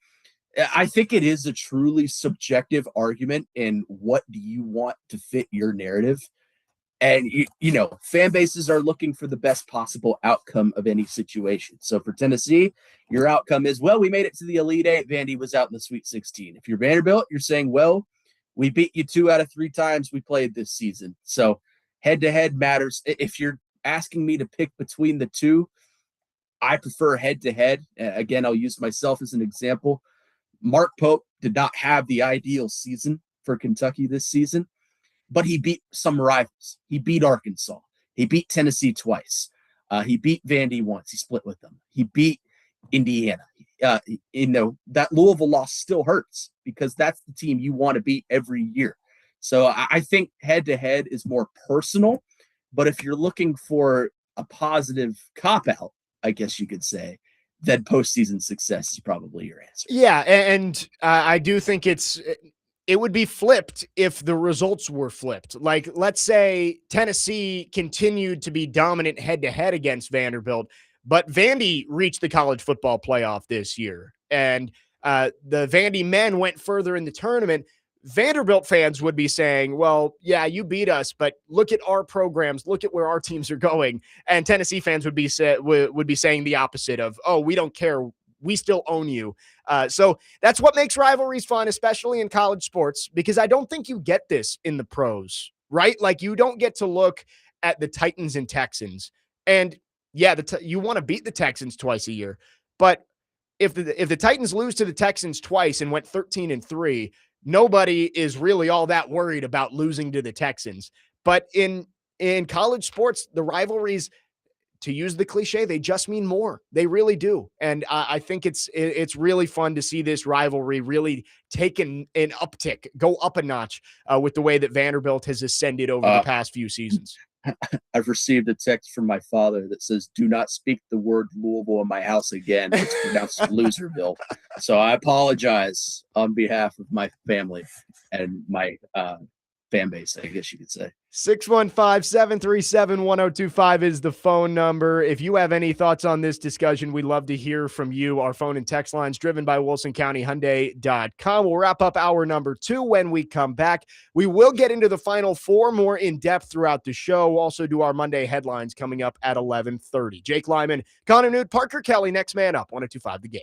I think it is a truly subjective argument in what do you want to fit your narrative. And, fan bases are looking for the best possible outcome of any situation. So for Tennessee, your outcome is, well, we made it to the Elite Eight. Vandy was out in the Sweet 16. If you're Vanderbilt, you're saying, well, we beat you 2 out of 3 times we played this season. So head-to-head matters. If you're asking me to pick between the two, I prefer head-to-head. Again, I'll use myself as an example. Mark Pope did not have the ideal season for Kentucky this season, but he beat some rivals. He beat Arkansas. He beat Tennessee twice. He beat Vandy once. He split with them. He beat Indiana. That Louisville loss still hurts because that's the team you want to beat every year. So I think head-to-head is more personal, but if you're looking for a positive cop-out, I guess you could say, then postseason success is probably your answer. Yeah, and I do think it would be flipped if the results were flipped. Like, let's say Tennessee continued to be dominant head-to-head against Vanderbilt, but Vandy reached the college football playoff this year, and the Vandy men went further in the tournament. Vanderbilt fans would be saying, well, yeah, you beat us, but look at our programs, look at where our teams are going. And Tennessee fans would be saying the opposite of, oh, we don't care, we still own you. So that's what makes rivalries fun, especially in college sports, because I don't think you get this in the pros, right? Like, you don't get to look at the Titans and Texans. And yeah, you want to beat the Texans twice a year, but if the Titans lose to the Texans twice and went 13-3, nobody is really all that worried about losing to the Texans. But in college sports, the rivalries, to use the cliche, they just mean more. They really do. And I think it's really fun to see this rivalry really take an uptick, go up a notch with the way that Vanderbilt has ascended over the past few seasons. I've received a text from my father that says, do not speak the word Louisville in my house again. It's pronounced Loserville. So I apologize on behalf of my family and my fan base, I guess you could say. 615-737-1025 is the phone number. If you have any thoughts on this discussion, we'd love to hear from you. Our phone and text lines driven by WilsonCountyHyundai.com. We'll wrap up hour number 2 when we come back. We will get into the Final Four more in depth throughout the show. We'll also do our Monday headlines coming up at 11:30. Jake Lyman, Connor Newt, Parker Kelly, next man up, 102.5 The Game.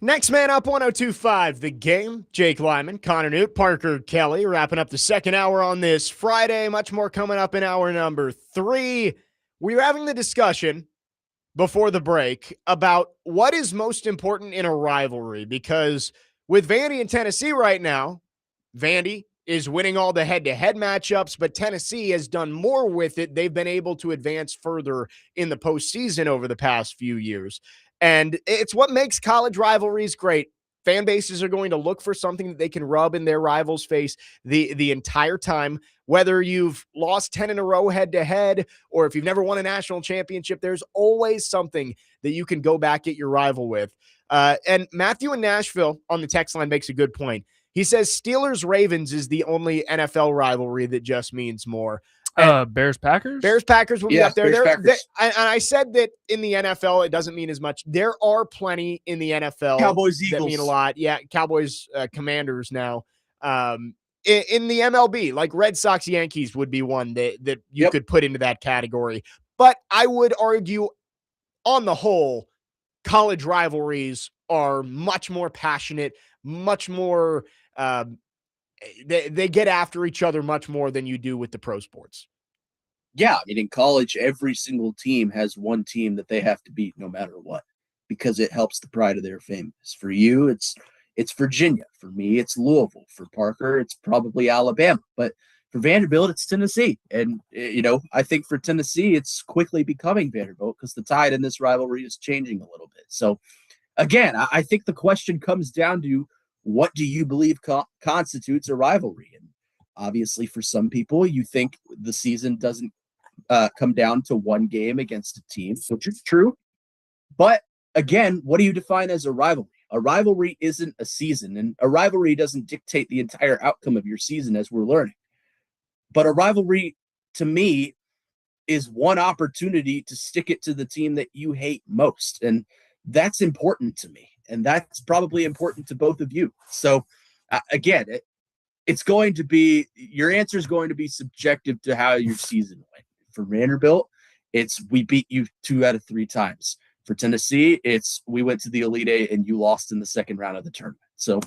Next man up, 102.5 The Game. Jake Lyman, Connor Newt, Parker Kelly, wrapping up the second hour on this Friday. Much more coming up in hour number 3. We were having the discussion before the break about what is most important in a rivalry, because with Vandy and Tennessee right now, Vandy is winning all the head-to-head matchups, but Tennessee has done more with it. They've been able to advance further in the postseason over the past few years. And it's what makes college rivalries great. Fan bases are going to look for something that they can rub in their rivals' face the entire time. Whether you've lost 10 in a row head-to-head or if you've never won a national championship, there's always something that you can go back at your rival with. And Matthew in Nashville on the text line makes a good point. He says Steelers-Ravens is the only NFL rivalry that just means more. Bears-Packers? Bears-Packers will be up there. Bears-Packers. And I said that in the NFL, it doesn't mean as much. There are plenty in the NFL Cowboys-Eagles. that mean a lot. Yeah, Cowboys-Commanders now. In the MLB, like Red Sox-Yankees would be one that you could put into that category. But I would argue, on the whole, college rivalries are much more passionate, much more they get after each other much more than you do with the pro sports. Yeah, I mean, in college, every single team has one team that they have to beat no matter what, because it helps the pride of their fame. For you, it's Virginia. For me, it's Louisville. For Parker, it's probably Alabama. But for Vanderbilt, it's Tennessee. And, I think for Tennessee, it's quickly becoming Vanderbilt because the tide in this rivalry is changing a little bit. So, again, I think the question comes down to, what do you believe constitutes a rivalry? And obviously, for some people, you think the season doesn't come down to one game against a team, which is true. But again, what do you define as a rivalry? A rivalry isn't a season, and a rivalry doesn't dictate the entire outcome of your season, as we're learning. But a rivalry, to me, is one opportunity to stick it to the team that you hate most. And that's important to me. And that's probably important to both of you. So, again, it's going to be, your answer is going to be subjective to how your season went. For Vanderbilt, it's we beat you 2 out of 3 times. For Tennessee, it's we went to the Elite Eight and you lost in the second round of the tournament. So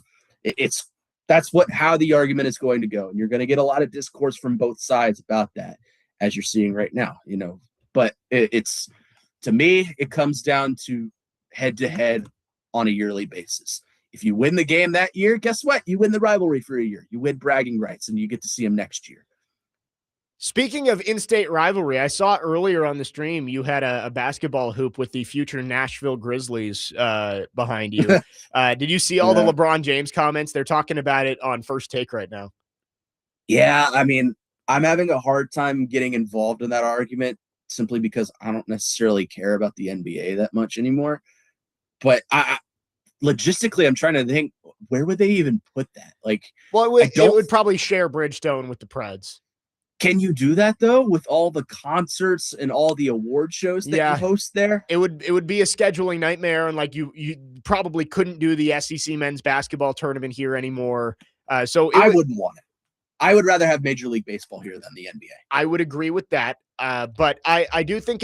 that's how the argument is going to go. And you're going to get a lot of discourse from both sides about that, as you're seeing right now, But it's to me, it comes down to head-to-head on a yearly basis. If you win the game that year, guess what? You win the rivalry for a year. You win bragging rights, and you get to see them next year. Speaking of in-state rivalry, I saw earlier on the stream you had a basketball hoop with the future Nashville Grizzlies behind you. Did you see all the LeBron James comments? They're talking about it on First Take right now. Yeah, I mean, I'm having a hard time getting involved in that argument simply because I don't necessarily care about the NBA that much anymore. But logistically, I'm trying to think, where would they even put that? It would probably share Bridgestone with the Preds. Can you do that though, with all the concerts and all the award shows that you host there? It would be a scheduling nightmare, and you probably couldn't do the SEC men's basketball tournament here anymore. So I wouldn't want it. I would rather have Major League Baseball here than the NBA. I would agree with that. But I do think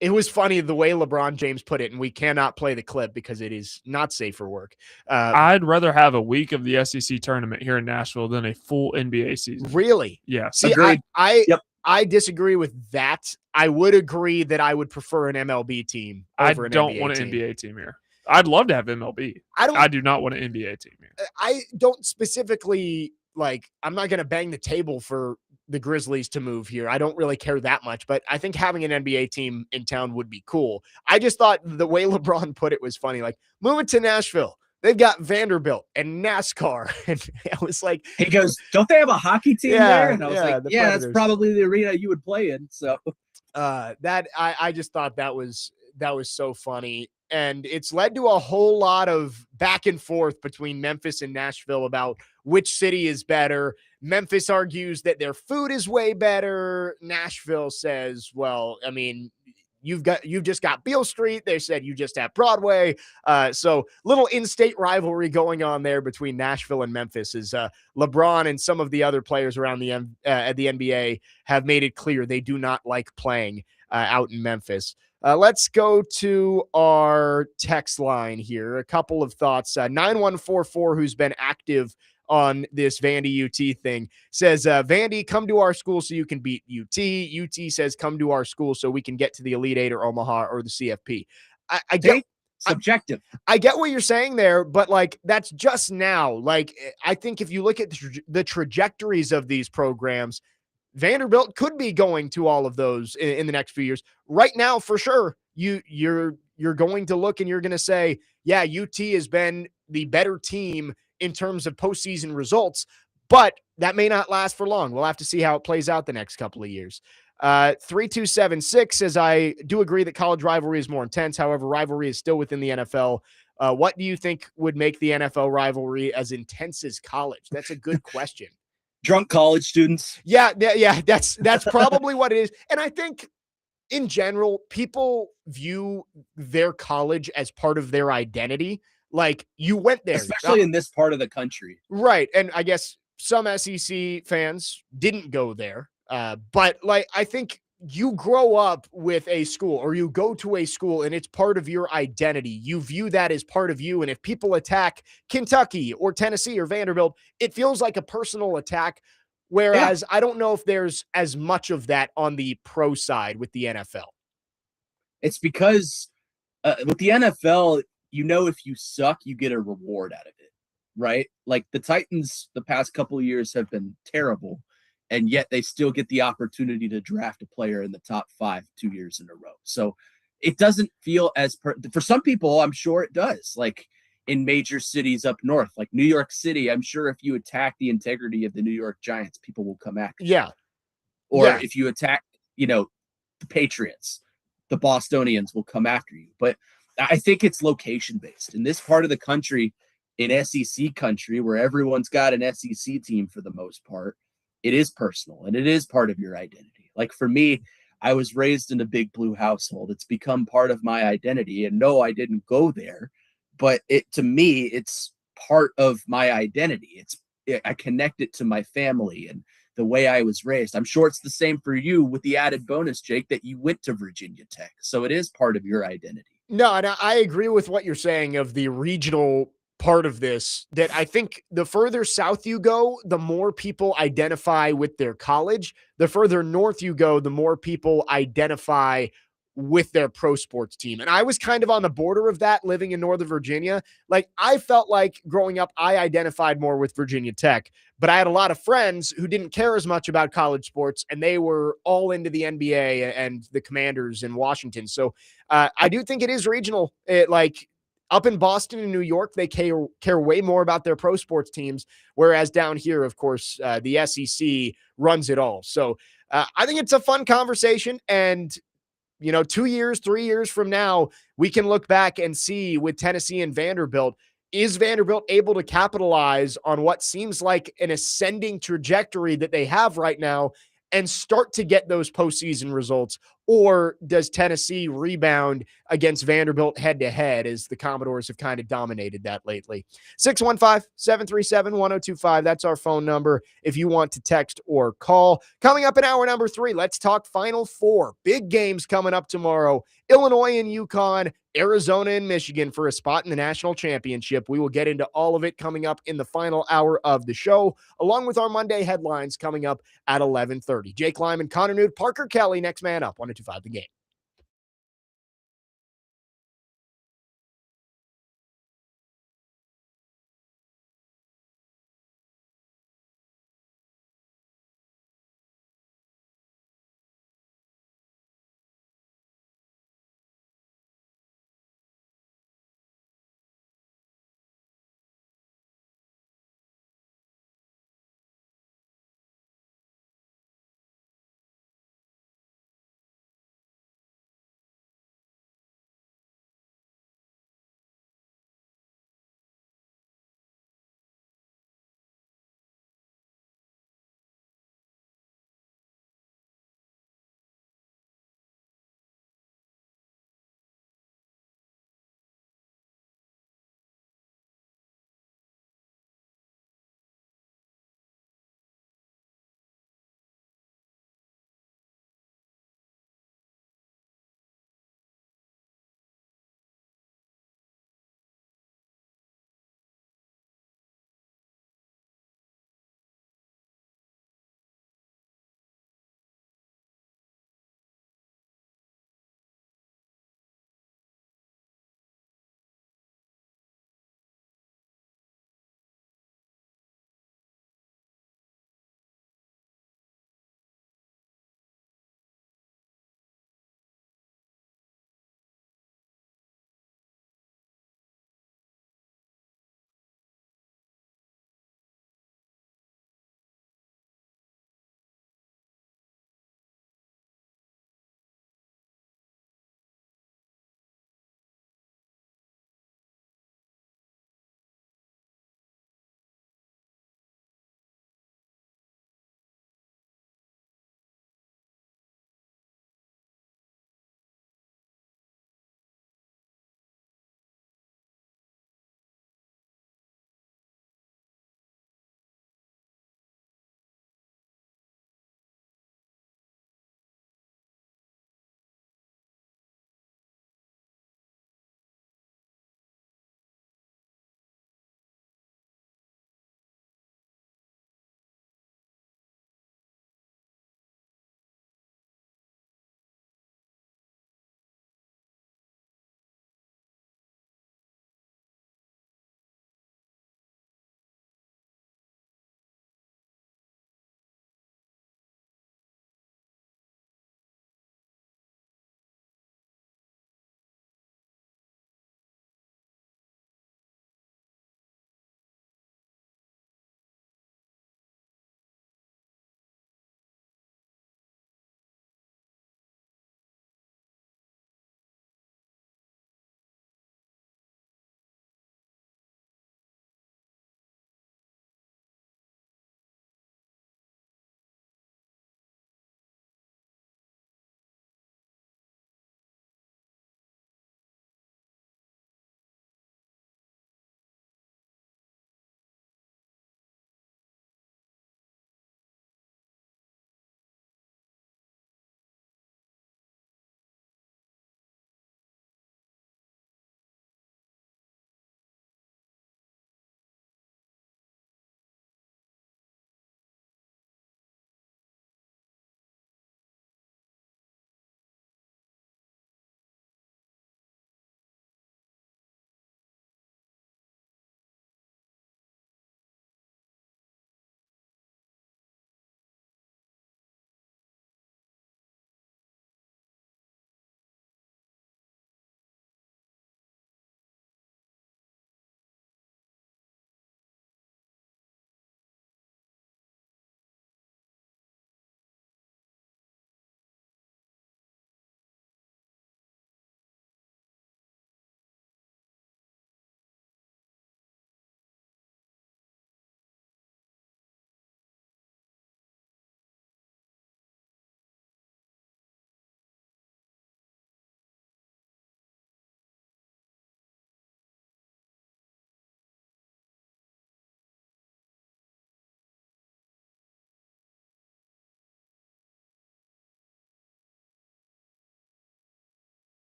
it was funny the way LeBron James put it, and we cannot play the clip because it is not safe for work. I'd rather have a week of the SEC tournament here in Nashville than a full NBA season. Really? Yeah. See, I disagree with that. I would agree that I would prefer an MLB team over an NBA team. I don't want an NBA team here. I'd love to have MLB. I do not want an NBA team here. I don't specifically I'm not going to bang the table for the Grizzlies to move here. I don't really care that much, but I think having an NBA team in town would be cool. I just thought the way LeBron put it was funny. Move it to Nashville. They've got Vanderbilt and NASCAR. And I was like, he goes, don't they have a hockey team there? And I was yeah, that's probably the arena you would play in. So I just thought that was so funny. And it's led to a whole lot of back and forth between Memphis and Nashville about which city is better. Memphis argues that their food is way better. Nashville says, well, I mean, you've just got Beale Street. They said you just have Broadway. So little in-state rivalry going on there between Nashville and Memphis is LeBron and some of the other players around the NBA have made it clear they do not like playing out in Memphis. Let's go to our text line here. A couple of thoughts. 9144, who's been active on this Vandy UT thing, says, Vandy, come to our school so you can beat UT. UT says, come to our school so we can get to the Elite Eight or Omaha or the CFP. I get subjective. I get what you're saying there, but like that's just now. Like I think if you look at the trajectories of these programs, Vanderbilt could be going to all of those in the next few years. Right now, for sure, you're going to look and you're going to say, yeah, UT has been the better team in terms of postseason results, but that may not last for long. We'll have to see how it plays out the next couple of years. 3276 says, I do agree that college rivalry is more intense. However, rivalry is still within the NFL. What do you think would make the NFL rivalry as intense as college? That's a good question. Drunk college students. Yeah. That's probably what it is. And I think in general, people view their college as part of their identity. Like you went there, especially in this part of the country. Right. And I guess some SEC fans didn't go there. But like, I think you grow up with a school or you go to a school and it's part of your identity. You view that as part of you. And if people attack Kentucky or Tennessee or Vanderbilt, it feels like a personal attack. Whereas I don't know if there's as much of that on the pro side with the NFL. It's because with the NFL, if you suck, you get a reward out of it, right? Like the Titans the past couple of years have been terrible, and yet they still get the opportunity to draft a player in the top 5 2 years in a row. So it doesn't feel as for some people, I'm sure it does. Like in major cities up north, like New York City, I'm sure if you attack the integrity of the New York Giants, people will come after you. Yeah. Or if you attack, the Patriots, the Bostonians will come after you. But I think it's location based. In this part of the country, in SEC country, where everyone's got an SEC team for the most part, it is personal and it is part of your identity. Like for me, I was raised in a big blue household. It's become part of my identity. And no, I didn't go there, but to me, it's part of my identity. I connect it to my family and the way I was raised. I'm sure it's the same for you with the added bonus, Jake, that you went to Virginia Tech. So it is part of your identity. No, and I agree with what you're saying of the regional part of this, that I think the further south you go, the more people identify with their college. The further north you go, the more people identify with their pro sports team. And I was kind of on the border of that living in Northern Virginia. Like I felt like growing up, I identified more with Virginia Tech, but I had a lot of friends who didn't care as much about college sports and they were all into the NBA and the Commanders in Washington. So I do think it is regional. Like up in Boston and New York, they care way more about their pro sports teams. Whereas down here, of course, the SEC runs it all. So I think it's a fun conversation. And 2 years, 3 years from now, we can look back and see with Tennessee and Vanderbilt, is Vanderbilt able to capitalize on what seems like an ascending trajectory that they have right now and start to get those postseason results? Or does Tennessee rebound against Vanderbilt head-to-head as the Commodores have kind of dominated that lately? 615-737-1025. That's our phone number if you want to text or call. Coming up in hour number 3, let's talk Final Four. Big games coming up tomorrow. Illinois and UConn, Arizona and Michigan for a spot in the national championship. We will get into all of it coming up in the final hour of the show, along with our Monday headlines coming up at 11:30. Jake Lyman, Connor Newt, Parker Kelly, next man up, 102.5 The Game.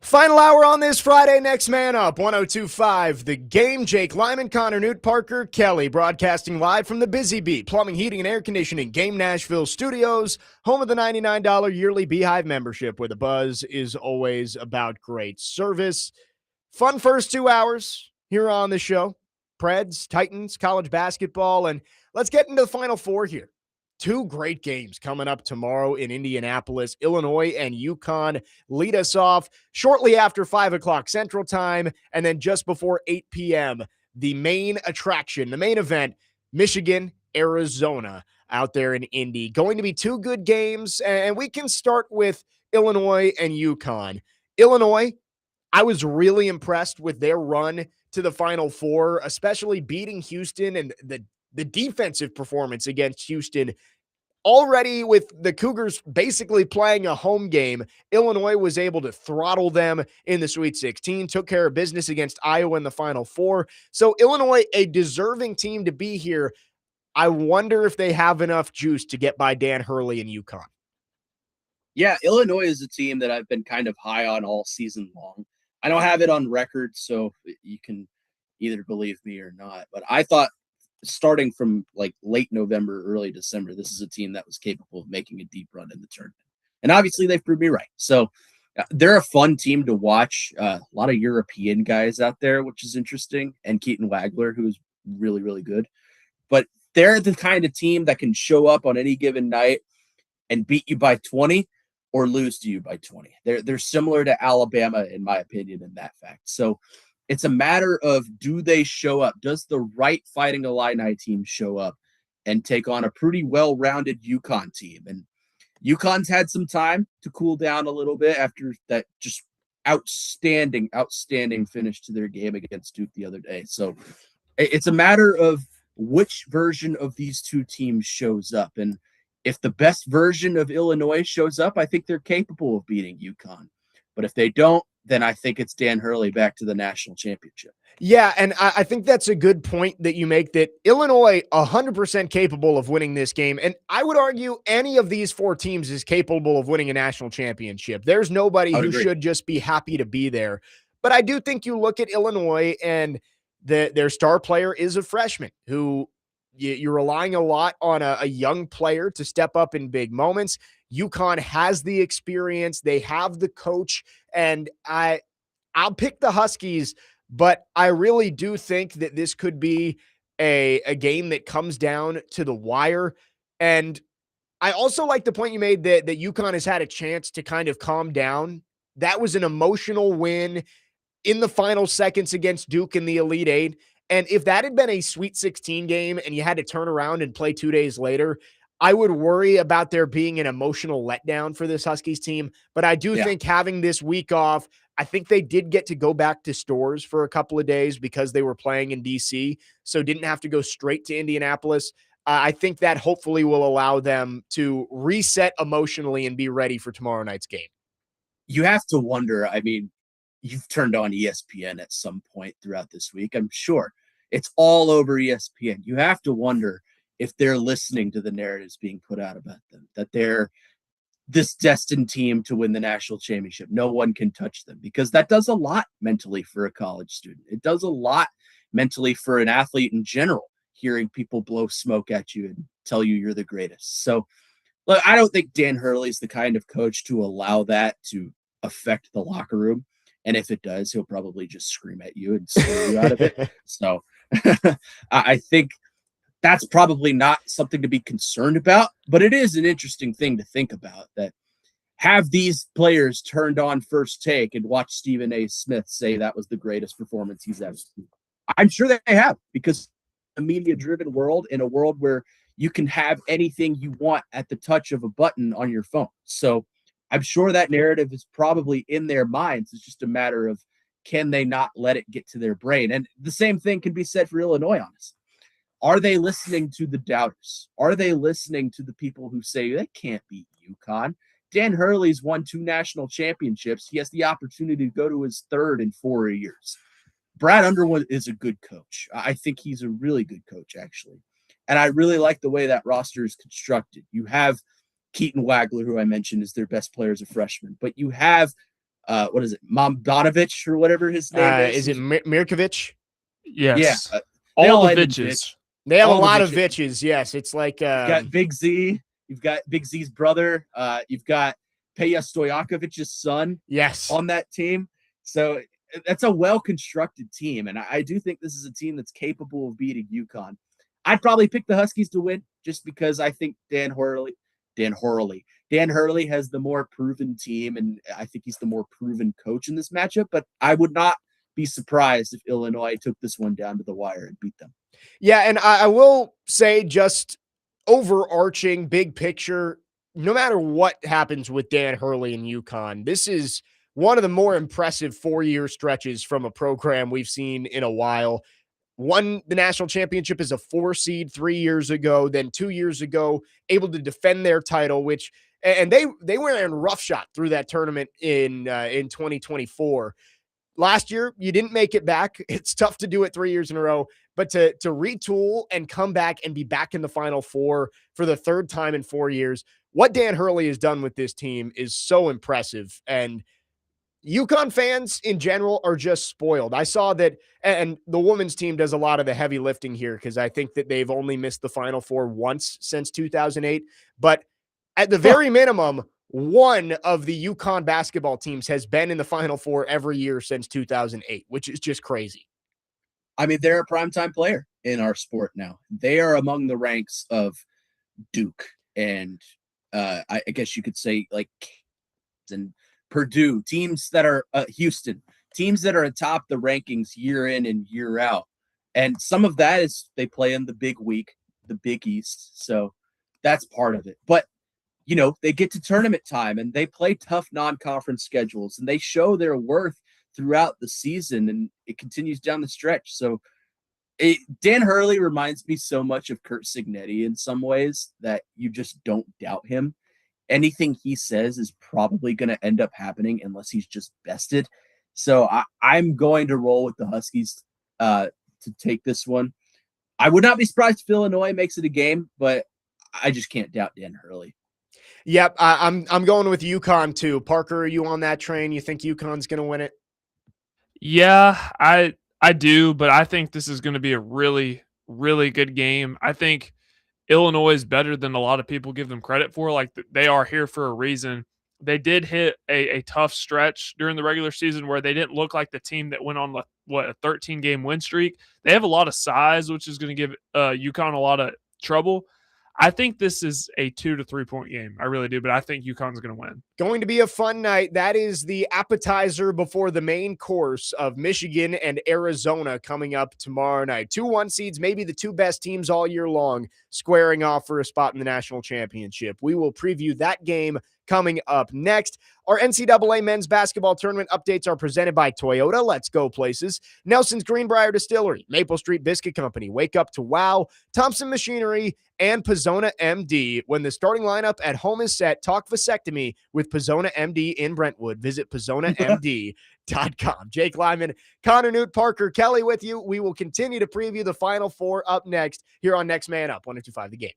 Final hour on this Friday. Next man up, 102.5 The Game. Jake Lyman, Connor Newt, Parker Kelly, broadcasting live from the Busy Bee Plumbing, Heating, and Air Conditioning Game Nashville Studios, home of the $99 yearly Beehive membership, where the buzz is always about great service. Fun first 2 hours here on the show. Preds, Titans, college basketball, and let's get into the Final Four here. Two great games coming up tomorrow in Indianapolis. Illinois and UConn lead us off shortly after 5 o'clock Central Time, and then just before 8 p.m., the main attraction, the main event, Michigan, Arizona, out there in Indy. Going to be two good games, and we can start with Illinois and UConn. Illinois, I was really impressed with their run to the Final Four, especially beating Houston and the defensive performance against Houston. Already with the Cougars basically playing a home game, Illinois was able to throttle them in the Sweet 16, took care of business against Iowa in the Final Four. So Illinois, a deserving team to be here. I wonder if they have enough juice to get by Dan Hurley and UConn. Yeah, Illinois is a team that I've been kind of high on all season long. I don't have it on record, so you can either believe me or not. But I thought starting from like late November, early December, this is a team that was capable of making a deep run in the tournament. And obviously they've proved me right. So they're a fun team to watch. A lot of European guys out there, which is interesting. And Keaton Wagler, who is really, really good. But they're the kind of team that can show up on any given night and beat you by 20 or lose to you by 20. They're similar to Alabama, in my opinion, in that fact. So it's a matter of, do they show up? Does the right Fighting Illini team show up and take on a pretty well-rounded UConn team? And UConn's had some time to cool down a little bit after that just outstanding finish to their game against Duke the other day. So it's a matter of which version of these two teams shows up. And if the best version of Illinois shows up, I think they're capable of beating UConn. But if they don't, then I think it's Dan Hurley back to the national championship. Yeah, and I think that's a good point that you make, that Illinois 100% capable of winning this game. And I would argue any of these four teams is capable of winning a national championship. There's nobody who should just be happy to be there. But I do think you look at Illinois and their star player is a freshman who you're relying a lot on a young player to step up in big moments. UConn has the experience. They have the coach. And I'll pick the Huskies, but I really do think that this could be a game that comes down to the wire. And I also like the point you made that UConn has had a chance to kind of calm down. That was an emotional win in the final seconds against Duke in the Elite Eight. And if that had been a Sweet 16 game and you had to turn around and play 2 days later, I would worry about there being an emotional letdown for this Huskies team. But I do think having this week off, I think they did get to go back to stores for a couple of days because they were playing in DC, so didn't have to go straight to Indianapolis. I think that hopefully will allow them to reset emotionally and be ready for tomorrow night's game. You have to wonder, I mean, you've turned on ESPN at some point throughout this week. I'm sure it's all over ESPN. You have to wonder if they're listening to the narratives being put out about them, that they're this destined team to win the national championship. No one can touch them, because that does a lot mentally for a college student. It does a lot mentally for an athlete in general, hearing people blow smoke at you and tell you you're the greatest. So look, I don't think Dan Hurley's the kind of coach to allow that to affect the locker room. And if it does, he'll probably just scream at you and scare you out of it. So I think that's probably not something to be concerned about, but it is an interesting thing to think about, that have these players turned on First Take and watch Stephen A. Smith say that was the greatest performance he's ever seen. I'm sure they have, because a media-driven world, in a world where you can have anything you want at the touch of a button on your phone. So I'm sure that narrative is probably in their minds. It's just a matter of, can they not let it get to their brain? And the same thing can be said for Illinois, honestly. Are they listening to the doubters? Are they listening to the people who say they can't beat UConn? Dan Hurley's won 2 national championships. He has the opportunity to go to his 3rd in 4 years. Brad Underwood is a good coach. I think he's a really good coach, actually. And I really like the way that roster is constructed. You have Keaton Wagler, who I mentioned is their best player as a freshman, but you have what is it, Momdanovich or whatever his name is. Is it Mirkovic? Yeah, Yes. they All the end in bitches. Vitch. They have a All the lot of bitches. bitches. Yes, it's like You've got Big Z. You've got Big Z's brother. You've got Peja Stojakovic's son yes. on that team. So that's a well-constructed team. And I do think this is a team that's capable of beating UConn. I'd probably pick the Huskies to win just because I think Dan Hurley has the more proven team, and I think he's the more proven coach in this matchup. But I would not be surprised if Illinois took this one down to the wire and beat them. Yeah, and I will say, just overarching big picture, no matter what happens with Dan Hurley and UConn, this is one of the more impressive 4-year stretches from a program we've seen in a while. Won the national championship as a 4 seed 3 years ago, then 2 years ago able to defend their title, which and they were in roughshod through that tournament in 2024. Last year, you didn't make it back. It's tough to do it 3 years in a row, but to retool and come back and be back in the Final Four for the third time in 4 years, what Dan Hurley has done with this team is so impressive. And UConn fans in general are just spoiled. I saw that, and the women's team does a lot of the heavy lifting here because I think that they've only missed the Final Four once since 2008. But at the very minimum, one of the UConn basketball teams has been in the Final Four every year since 2008, which is just crazy. I mean, they're a primetime player in our sport now. They are among the ranks of Duke and I guess you could say like and Purdue, teams that are Houston, teams that are atop the rankings year in and year out. And some of that is they play in the big week, the Big East. So that's part of it. But you know, they get to tournament time and they play tough non-conference schedules and they show their worth throughout the season and it continues down the stretch. So Dan Hurley reminds me so much of Kurt Signetti in some ways that you just don't doubt him. Anything he says is probably going to end up happening unless he's just bested. So I'm going to roll with the Huskies to take this one. I would not be surprised if Illinois makes it a game, but I just can't doubt Dan Hurley. Yep, I'm going with UConn too. Parker, are you on that train? You think UConn's going to win it? Yeah, I do, but I think this is going to be a really, really good game. I think Illinois is better than a lot of people give them credit for. Like they are here for a reason. They did hit a tough stretch during the regular season where they didn't look like the team that went on a 13-game win streak. They have a lot of size, which is going to give UConn a lot of trouble. I think this is a 2 to 3 point game. I really do, but I think UConn's going to win. Going to be a fun night. That is the appetizer before the main course of Michigan and Arizona coming up tomorrow night. 2-1 seeds, maybe the two best teams all year long, squaring off for a spot in the national championship. We will preview that game coming up next. Our NCAA men's basketball tournament updates are presented by Toyota. Let's go places. Nelson's Greenbrier Distillery, Maple Street Biscuit Company, Wake Up to Wow, Thompson Machinery, and Pizzona MD. When the starting lineup at home is set, talk vasectomy with Pizzona MD in Brentwood. Visit PizzonaMD.com. Jake Lyman, Connor Newt, Parker Kelly with you. We will continue to preview the Final Four up next here on Next Man Up, 102.5 The Game.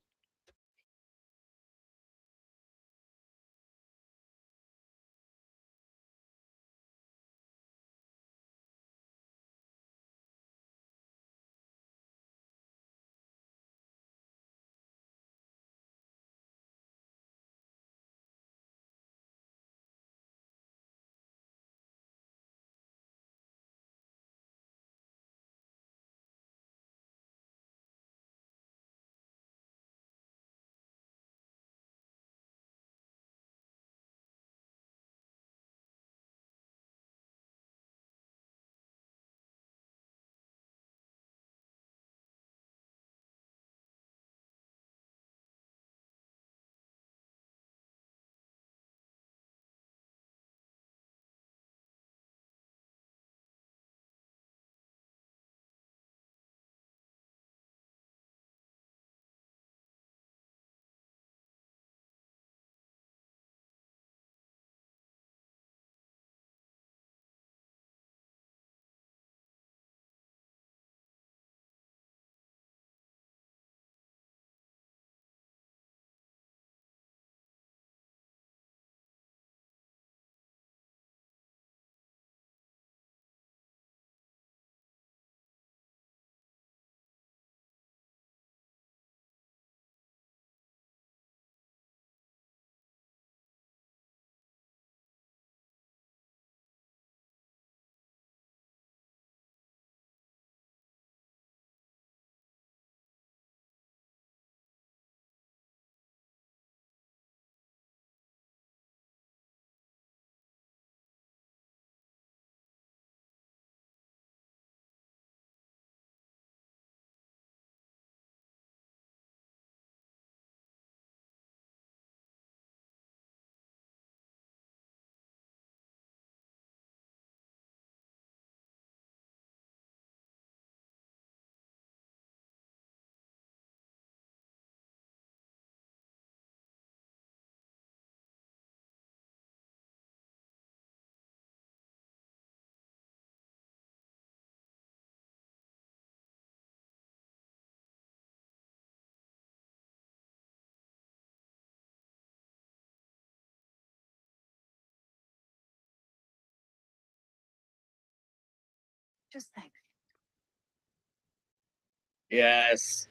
Yes.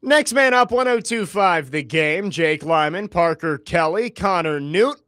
Next man up, 1025 The Game. Jake Lyman, Parker Kelly, Connor Newt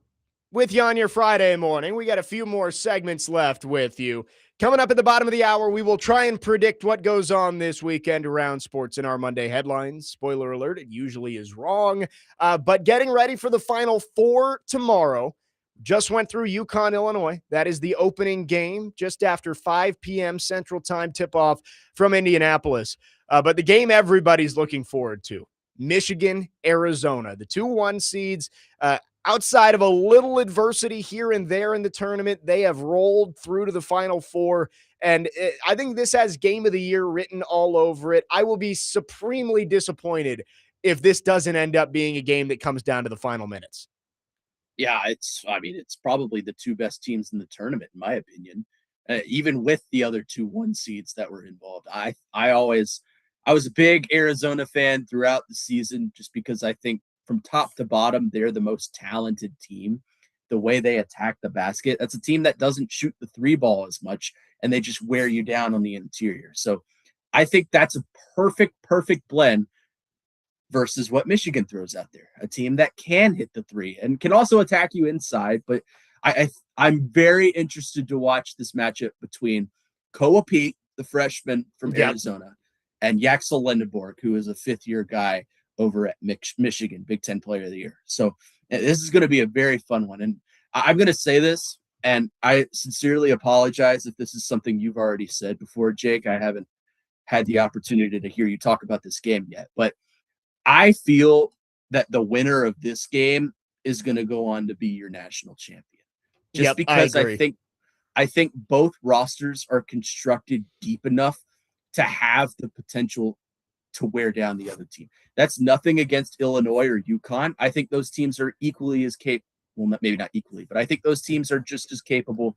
with you on your Friday morning. We got a few more segments left with you. Coming up at the bottom of the hour, we will try and predict what goes on this weekend around sports in our Monday headlines. Spoiler alert, it usually is wrong. But getting ready for the Final Four tomorrow. Just went through UConn, Illinois. That is the opening game just after 5 p.m. Central Time tip-off from Indianapolis. But the game everybody's looking forward to, Michigan, Arizona, the 2-1 seeds. Outside of a little adversity here and there in the tournament, they have rolled through to the Final Four, and I think this has Game of the Year written all over it. I will be supremely disappointed if this doesn't end up being a game that comes down to the final minutes. Yeah, it's probably the two best teams in the tournament, in my opinion, even with the other 2-1 seeds that were involved. I was a big Arizona fan throughout the season just because I think from top to bottom, they're the most talented team. The way they attack the basket, that's a team that doesn't shoot the three ball as much, and they just wear you down on the interior. So I think that's a perfect blend versus what Michigan throws out there, a team that can hit the three and can also attack you inside. But I'm very interested to watch this matchup between Koa Pete, the freshman from Arizona, and Yaxel Lendeborg, who is a fifth-year guy over at Michigan, Big Ten Player of the Year. So this is going to be a very fun one. And I'm going to say this, and I sincerely apologize if this is something you've already said before, Jake. I haven't had the opportunity to hear you talk about this game yet. But I feel that the winner of this game is going to go on to be your national champion. Just because I think both rosters are constructed deep enough to have the potential to wear down the other team. That's nothing against Illinois or UConn. I think those teams are equally as capable. Well, maybe not equally, but I think those teams are just as capable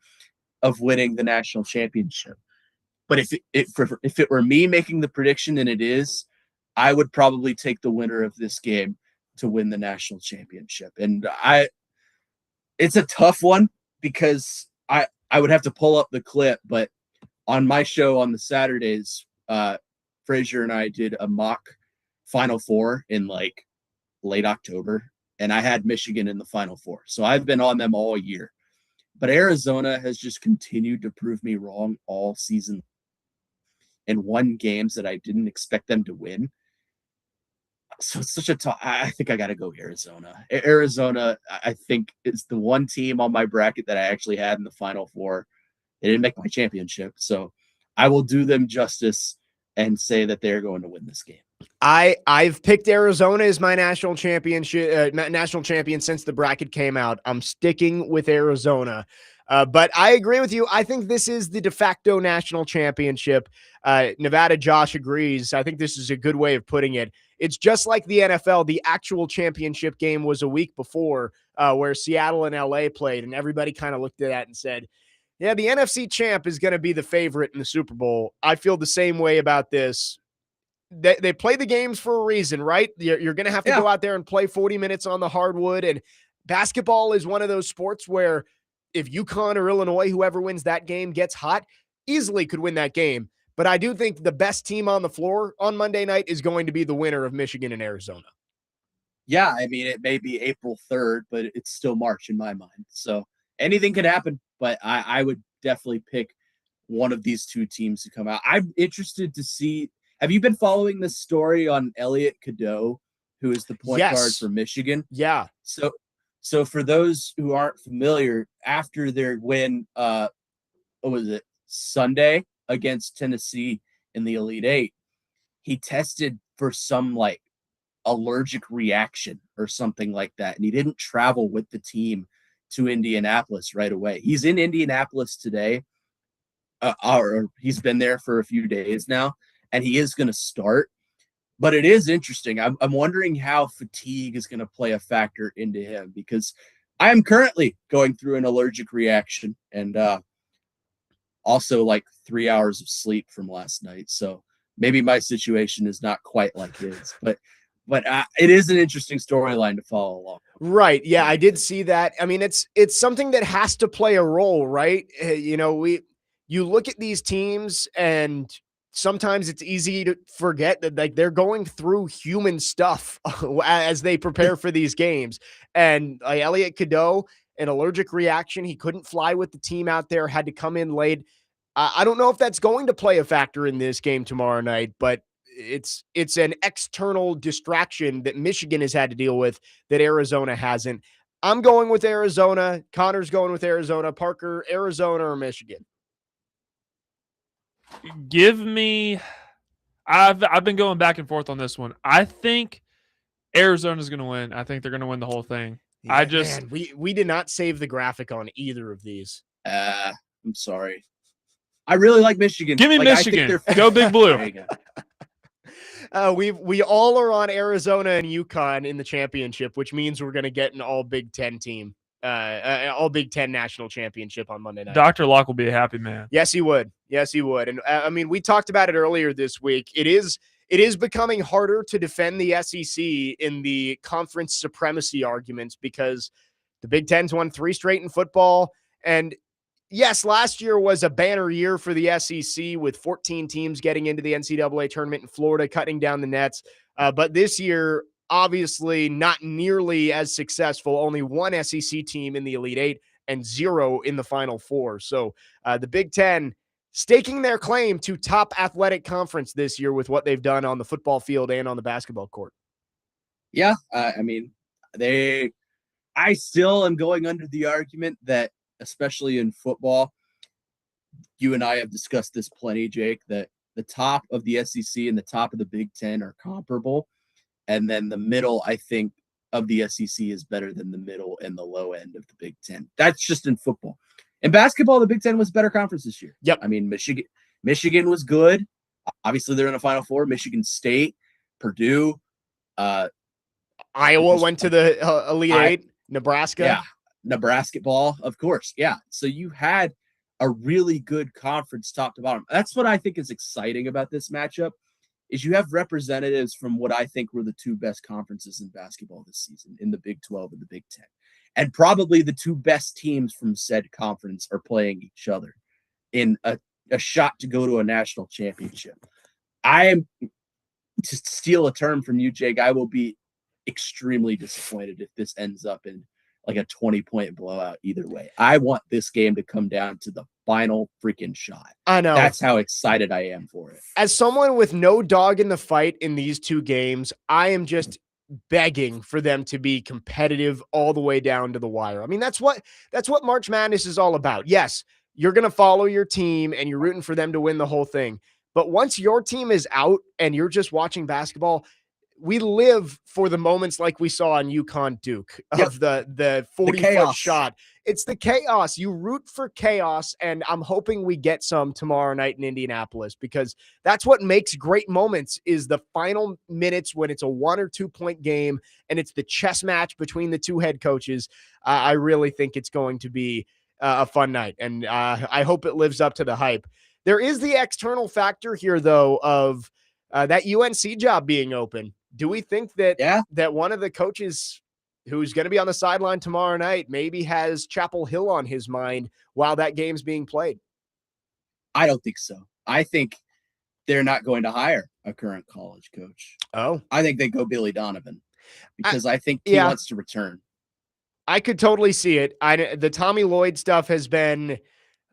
of winning the national championship. But if it were me making the prediction, and it is, I would probably take the winner of this game to win the national championship. And it's a tough one because I would have to pull up the clip, but on my show on the Saturdays, Frazier and I did a mock Final Four in like late October, and I had Michigan in the Final Four. So I've been on them all year. But Arizona has just continued to prove me wrong all season and won games that I didn't expect them to win. So it's such a tough. I think I got to go Arizona. Arizona, I think, is the one team on my bracket that I actually had in the Final Four. They didn't make my championship, so I will do them justice and say that they're going to win this game. I've picked Arizona as my national champion since the bracket came out. I'm sticking with Arizona. But I agree with you. I think this is the de facto national championship. Nevada Josh agrees. I think this is a good way of putting it. It's just like the NFL. The actual championship game was a week before where Seattle and LA played, and everybody kind of looked at that and said, yeah, the NFC champ is going to be the favorite in the Super Bowl. I feel the same way about this. They play the games for a reason, right? You're going to have to go out there and play 40 minutes on the hardwood. And basketball is one of those sports where if UConn or Illinois, whoever wins that game, gets hot, easily could win that game. But I do think the best team on the floor on Monday night is going to be the winner of Michigan and Arizona. Yeah, I mean, it may be April 3rd, but it's still March in my mind. So anything could happen, but I would definitely pick one of these two teams to come out. I'm interested to see. Have you been following this story on Elliot Cadeau, who is the point guard for Michigan? Yeah. So for those who aren't familiar, after their win, what was it, Sunday against Tennessee in the Elite Eight, he tested for some like allergic reaction or something like that, and he didn't travel with the team to Indianapolis right away. He's in Indianapolis today, or he's been there for a few days now, and he is going to start. But it is interesting. I'm wondering how fatigue is going to play a factor into him, because I am currently going through an allergic reaction and also like 3 hours of sleep from last night. So maybe my situation is not quite like his, but it is an interesting storyline to follow along. Right. Yeah, I did see that. I mean, it's something that has to play a role, right? You know, you look at these teams and sometimes it's easy to forget that like they're going through human stuff as they prepare for these games. And Elliot Cadeau, an allergic reaction, he couldn't fly with the team out there, had to come in late. I don't know if that's going to play a factor in this game tomorrow night, but it's an external distraction that Michigan has had to deal with that Arizona hasn't. I'm going with Arizona. Connor's going with Arizona. Parker, Arizona or Michigan? Give me. I've been going back and forth on this one. I think Arizona's going to win. I think they're going to win the whole thing. Yeah, man, we did not save the graphic on either of these. I'm sorry. I really like Michigan. Give me like, Michigan. Go Big Blue. There you go. We all are on Arizona and UConn in the championship, which means we're going to get an all Big Ten team, all Big Ten national championship on Monday night. Dr. Locke will be a happy man. Yes, he would. Yes, he would. And I mean, we talked about it earlier this week. It is becoming harder to defend the SEC in the conference supremacy arguments because the Big Ten's won 3 straight in football. And yes, last year was a banner year for the SEC with 14 teams getting into the NCAA tournament in Florida, cutting down the nets. But this year, obviously not nearly as successful. Only 1 SEC team in the Elite Eight and 0 in the Final Four. So the Big Ten staking their claim to top athletic conference this year with what they've done on the football field and on the basketball court. Yeah, I mean, I still am going under the argument that, especially in football, you and I have discussed this plenty, Jake, that the top of the SEC and the top of the Big Ten are comparable. And then the middle, I think, of the SEC is better than the middle and the low end of the Big Ten. That's just in football. In basketball, the Big Ten was a better conference this year. Yep. I mean, Michigan was good. Obviously, they're in the Final Four. Michigan State, Purdue. Iowa went to the Elite Eight. Nebraska. Yeah. Nebraska ball, of course. Yeah. So you had a really good conference top to bottom. That's what I think is exciting about this matchup is you have representatives from what I think were the 2 best conferences in basketball this season in the Big 12 and the Big 10. And probably the 2 best teams from said conference are playing each other in a shot to go to a national championship. I am, to steal a term from you, Jake, I will be extremely disappointed if this ends up in like a 20-point blowout either way. I want this game to come down to the final freaking shot. I know. That's how excited I am for it. As someone with no dog in the fight in these 2 games, I am just begging for them to be competitive all the way down to the wire. I mean, that's what March Madness is all about. Yes, you're going to follow your team and you're rooting for them to win the whole thing. But once your team is out and you're just watching basketball, we live for the moments like we saw on UConn Duke of the 40-foot shot. It's the chaos. You root for chaos, and I'm hoping we get some tomorrow night in Indianapolis because that's what makes great moments is the final minutes when it's a 1 or 2 point game and it's the chess match between the 2 head coaches. I really think it's going to be a fun night, and I hope it lives up to the hype. There is the external factor here, though, of that UNC job being open. Do we think that that one of the coaches who's going to be on the sideline tomorrow night maybe has Chapel Hill on his mind while that game's being played? I don't think so. I think they're not going to hire a current college coach. Oh. I think they go Billy Donovan because I think he wants to return. I could totally see it. The Tommy Lloyd stuff has been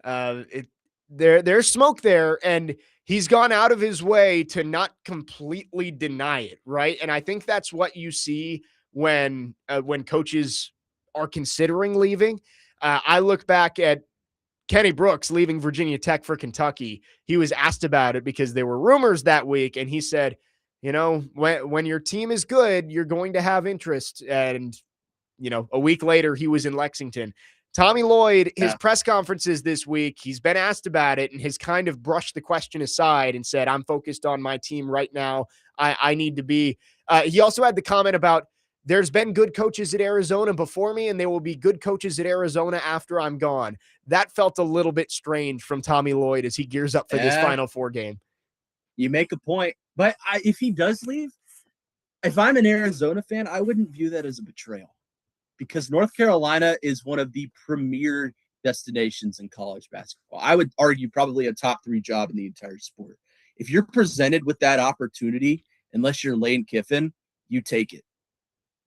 there's smoke there, and he's gone out of his way to not completely deny it, right? And I think that's what you see when coaches are considering leaving. I look back at Kenny Brooks leaving Virginia Tech for Kentucky. He was asked about it because there were rumors that week, and he said, you know, when your team is good, you're going to have interest. And, you know, a week later, he was in Lexington. Tommy Lloyd, his press conferences this week, he's been asked about it and has kind of brushed the question aside and said, I'm focused on my team right now. I need to be. He also had the comment about there's been good coaches at Arizona before me and there will be good coaches at Arizona after I'm gone. That felt a little bit strange from Tommy Lloyd as he gears up for this Final Four game. You make a point. But if he does leave, if I'm an Arizona fan, I wouldn't view that as a betrayal. Because North Carolina is one of the premier destinations in college basketball. I would argue probably a top 3 job in the entire sport. If you're presented with that opportunity, unless you're Lane Kiffin, you take it.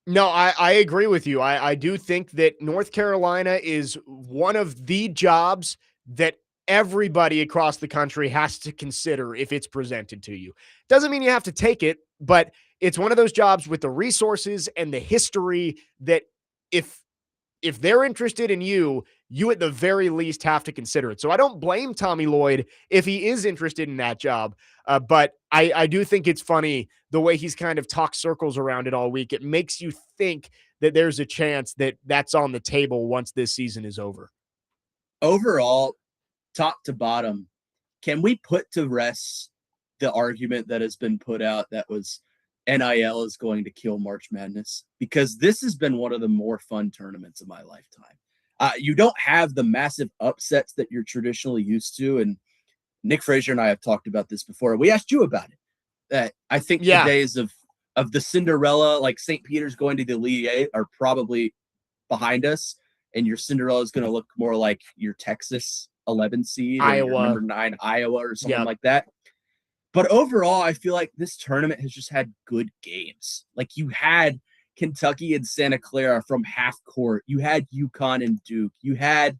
No, I agree with you. I do think that North Carolina is one of the jobs that everybody across the country has to consider if it's presented to you. Doesn't mean you have to take it, but it's one of those jobs with the resources and the history that if they're interested in you, you at the very least have to consider it. So I don't blame Tommy Lloyd if he is interested in that job. But I do think it's funny the way he's kind of talked circles around it all week. It makes you think that there's a chance that that's on the table once this season is over. Overall, top to bottom, can we put to rest the argument that has been put out that was NIL is going to kill March Madness? Because this has been one of the more fun tournaments of my lifetime. You don't have the massive upsets that you're traditionally used to. And Nick Frazier and I have talked about this before. We asked you about it. That I think the days of the Cinderella, like St. Peter's going to the Elite Eight, are probably behind us. And your Cinderella is going to look more like your Texas 11 seed, or your number 9 Iowa, or something like that. But overall, I feel like this tournament has just had good games. Like, you had Kentucky and Santa Clara from half court. You had UConn and Duke. You had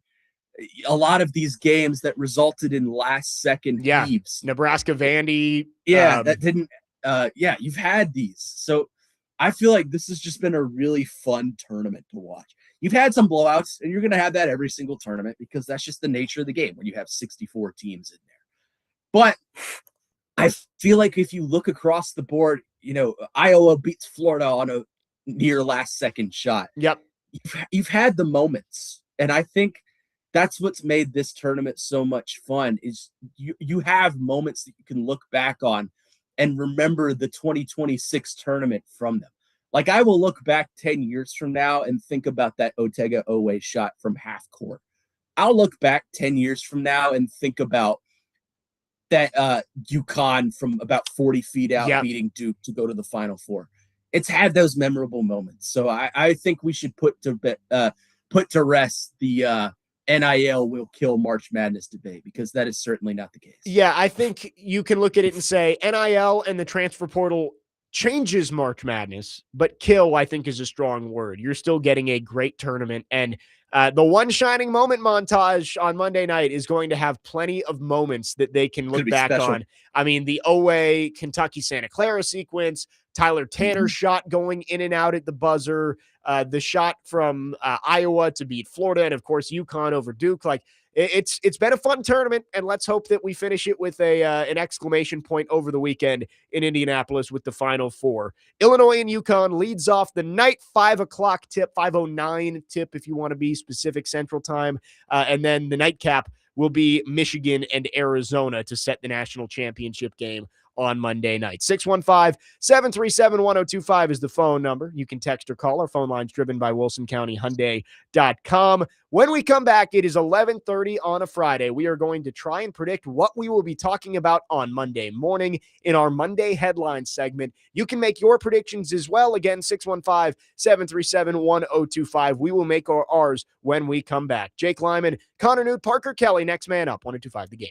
a lot of these games that resulted in last second heaves. Nebraska Vandy. That didn't. You've had these. So I feel like this has just been a really fun tournament to watch. You've had some blowouts, and you're going to have that every single tournament because that's just the nature of the game when you have 64 teams in there. But I feel like if you look across the board, Iowa beats Florida on a near last second shot. Yep. You've had the moments. And I think that's what's made this tournament so much fun is you have moments that you can look back on and remember the 2026 tournament from them. Like, I will look back 10 years from now and think about that Otega Owe shot from half court. I'll look back 10 years from now and think about that UConn from about 40 feet out beating Duke to go to the Final Four. It's had those memorable moments. So I think we should put to rest the NIL will kill March Madness debate, because that is certainly not the case. Yeah, I think you can look at it and say NIL and the transfer portal changes March Madness, but kill, I think, is a strong word. You're still getting a great tournament, and the one shining moment montage on Monday night is going to have plenty of moments that they can look back on. I mean, the Owe Kentucky Santa Clara sequence, Tyler Tanner's shot going in and out at the buzzer, the shot from Iowa to beat Florida, and of course UConn over Duke. Like, it's been a fun tournament, and let's hope that we finish it with an exclamation point over the weekend in Indianapolis with the Final Four. Illinois and UConn leads off the night 5 o'clock tip, 5:09 tip if you want to be specific Central Time, and then the nightcap will be Michigan and Arizona to set the national championship game on Monday night. 615-737-1025 is the phone number. You can text or call. Our phone line's driven by WilsonCountyHyundai.com. When we come back, it is 11:30 on a Friday. We are going to try and predict what we will be talking about on Monday morning in our Monday headline segment. You can make your predictions as well. Again, 615-737-1025. We will make ours when we come back. Jake Lyman, Connor Newt, Parker Kelly, next man up. 1025 The Game.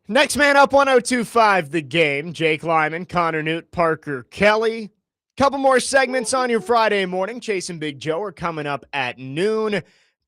Next man up, 1025 The Game. Jake Lyman, Connor Newt, Parker Kelly. Couple more segments on your Friday morning. Chase and Big Joe are coming up at noon.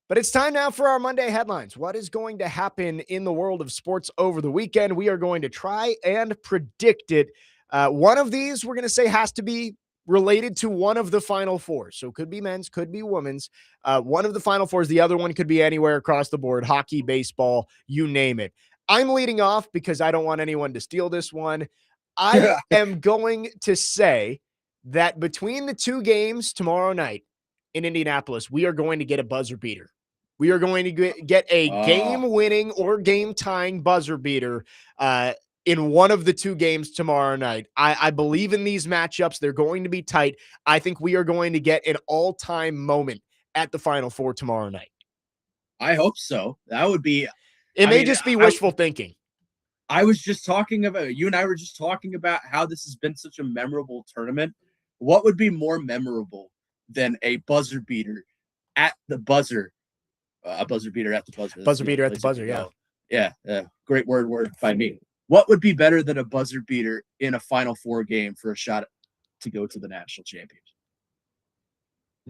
But it's time now for our Monday headlines. What is going to happen in the world of sports over the weekend? We are going to try and predict it. One of these we're going to say has to be related to one of the Final Four. So could be men's, could be women's. One of the Final Fours. The other one could be anywhere across the board. Hockey, baseball, you name it. I'm leading off because I don't want anyone to steal this one. I am going to say that between the two games tomorrow night in Indianapolis, we are going to get a buzzer beater. We are going to get a game-winning or game-tying buzzer beater in one of the two games tomorrow night. I believe in these matchups. They're going to be tight. I think we are going to get an all-time moment at the Final Four tomorrow night. I hope so. That would be... It may just be wishful thinking. I was just talking about, you and I were just talking about how this has been such a memorable tournament. What would be more memorable than a buzzer beater at the buzzer? A buzzer beater at the buzzer. Buzzer beater at the buzzer, yeah. Yeah. Great word by me. What would be better than a buzzer beater in a Final Four game for a shot to go to the national championship?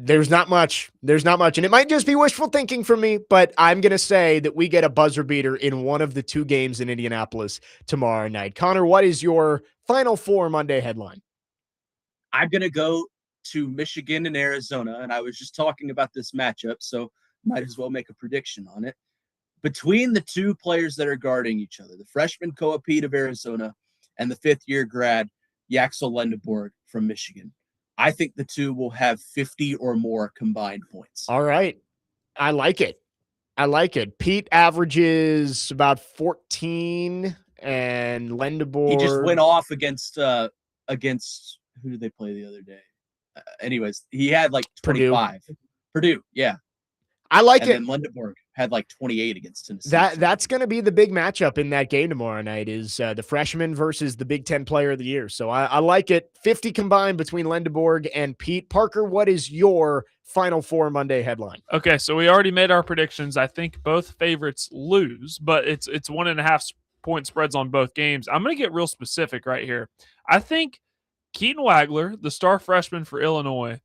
There's not much. And it might just be wishful thinking for me, but I'm going to say that we get a buzzer beater in one of the two games in Indianapolis tomorrow night. Connor, what is your Final Four Monday headline? I'm going to go to Michigan and Arizona, and I was just talking about this matchup, so might as well make a prediction on it. Between the two players that are guarding each other, the freshman Koa Pete of Arizona and the fifth-year grad Yaxel Lendeborg from Michigan, I think the two will have 50 or more combined points. All right. I like it. Pete averages about 14, and Lendeborg. He just went off against who did they play the other day? Anyways, he had like 25. Purdue, yeah. I like it. And then Lendeborg had like 28 against Tennessee. That's going to be the big matchup in that game tomorrow night is the freshman versus the Big Ten Player of the Year. So I like it. 50 combined between Lendeborg and Pete. Parker, what is your Final Four Monday headline? Okay, so we already made our predictions. I think both favorites lose, but it's 1.5 point spreads on both games. I'm going to get real specific right here. I think Keaton Wagler, the star freshman for Illinois,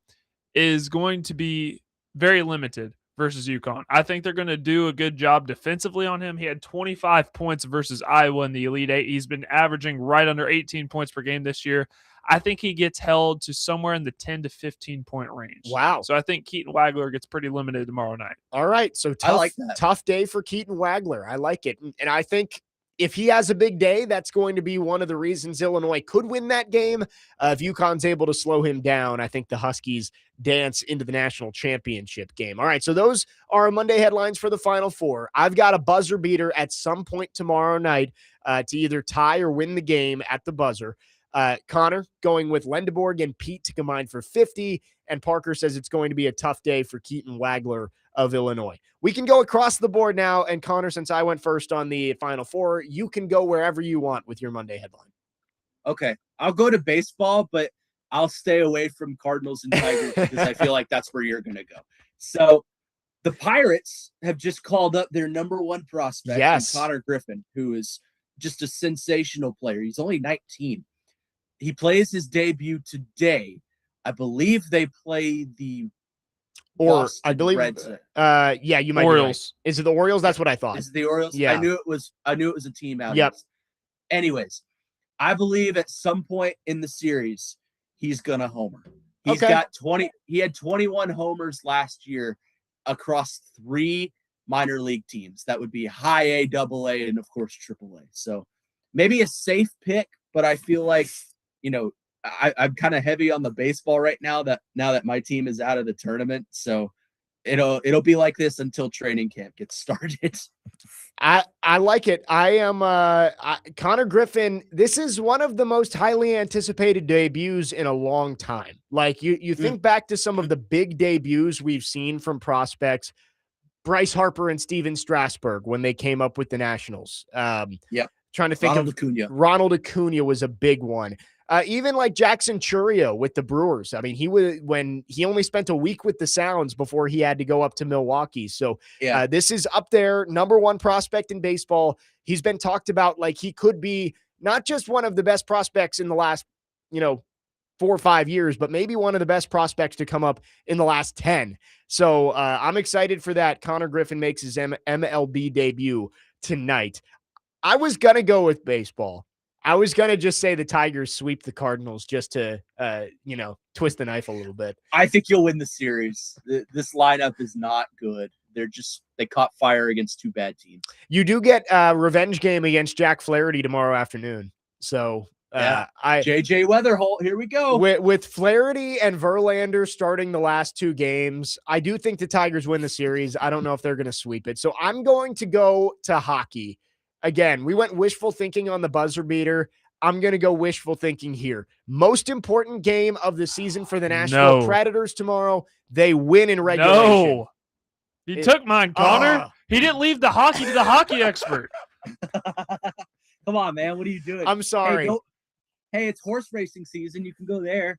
is going to be very limited versus UConn. I think they're going to do a good job defensively on him. He had 25 points versus Iowa in the Elite Eight. He's been averaging right under 18 points per game this year. I think he gets held to somewhere in the 10 to 15 point range. Wow. So I think Keaton Wagler gets pretty limited tomorrow night. All right. So tough day for Keaton Wagler. I like it. And I think if he has a big day, that's going to be one of the reasons Illinois could win that game. If UConn's able to slow him down, I think the Huskies dance into the national championship game. All right, so those are Monday headlines for the Final Four. I've got a buzzer beater at some point tomorrow night to either tie or win the game at the buzzer. Connor going with Lendeborg and Pete to combine for 50, and Parker says it's going to be a tough day for Keaton Wagler of Illinois. We can go across the board now, and Connor, since I went first on the Final Four, you can go wherever you want with your Monday headline. Okay, I'll go to baseball, but I'll stay away from Cardinals and Tigers because I feel like that's where you're going to go. So the Pirates have just called up their number one prospect, Connor Griffin, who is just a sensational player. He's only 19. He plays his debut today. I believe they play the Boston Reds. Yeah, you might Orioles. Be right. Is it the Orioles? That's what I thought. Is it the Orioles? Yeah. I knew it was a team out. Yep. Anyways, I believe at some point in the series he's gonna homer. He had 21 homers last year across 3 minor league teams. That would be high A, double A, and of course triple A. So maybe a safe pick, but I feel like, I'm kind of heavy on the baseball right now that my team is out of the tournament. So it'll be like this until training camp gets started. I like it. I am Connor Griffin. This is one of the most highly anticipated debuts in a long time. Like you think back to some of the big debuts we've seen from prospects, Bryce Harper and Steven Strasburg when they came up with the Nationals. Trying to think Ronald Acuna. Ronald Acuna was a big one. Even like Jackson Churio with the Brewers. I mean, when he only spent a week with the Sounds before he had to go up to Milwaukee. So Yeah. this is up there, number one prospect in baseball. He's been talked about like he could be not just one of the best prospects in the last, 4 or 5 years, but maybe one of the best prospects to come up in the last 10. So I'm excited for that. Connor Griffin makes his MLB debut tonight. I was going to go with baseball. I was going to just say the Tigers sweep the Cardinals just to, twist the knife a little bit. I think you'll win the series. This lineup is not good. They caught fire against 2 bad teams. You do get a revenge game against Jack Flaherty tomorrow afternoon. So Yeah. JJ Weatherholt, here we go. With Flaherty and Verlander starting the last 2 games, I do think the Tigers win the series. I don't know if they're going to sweep it. So I'm going to go to hockey. Again, we went wishful thinking on the buzzer beater. I'm going to go wishful thinking here. Most important game of the season for the Nashville Predators tomorrow. They win in regulation. No. You took mine, Connor. He didn't leave the hockey to the hockey expert. Come on, man. What are you doing? I'm sorry. Hey, it's horse racing season. You can go there.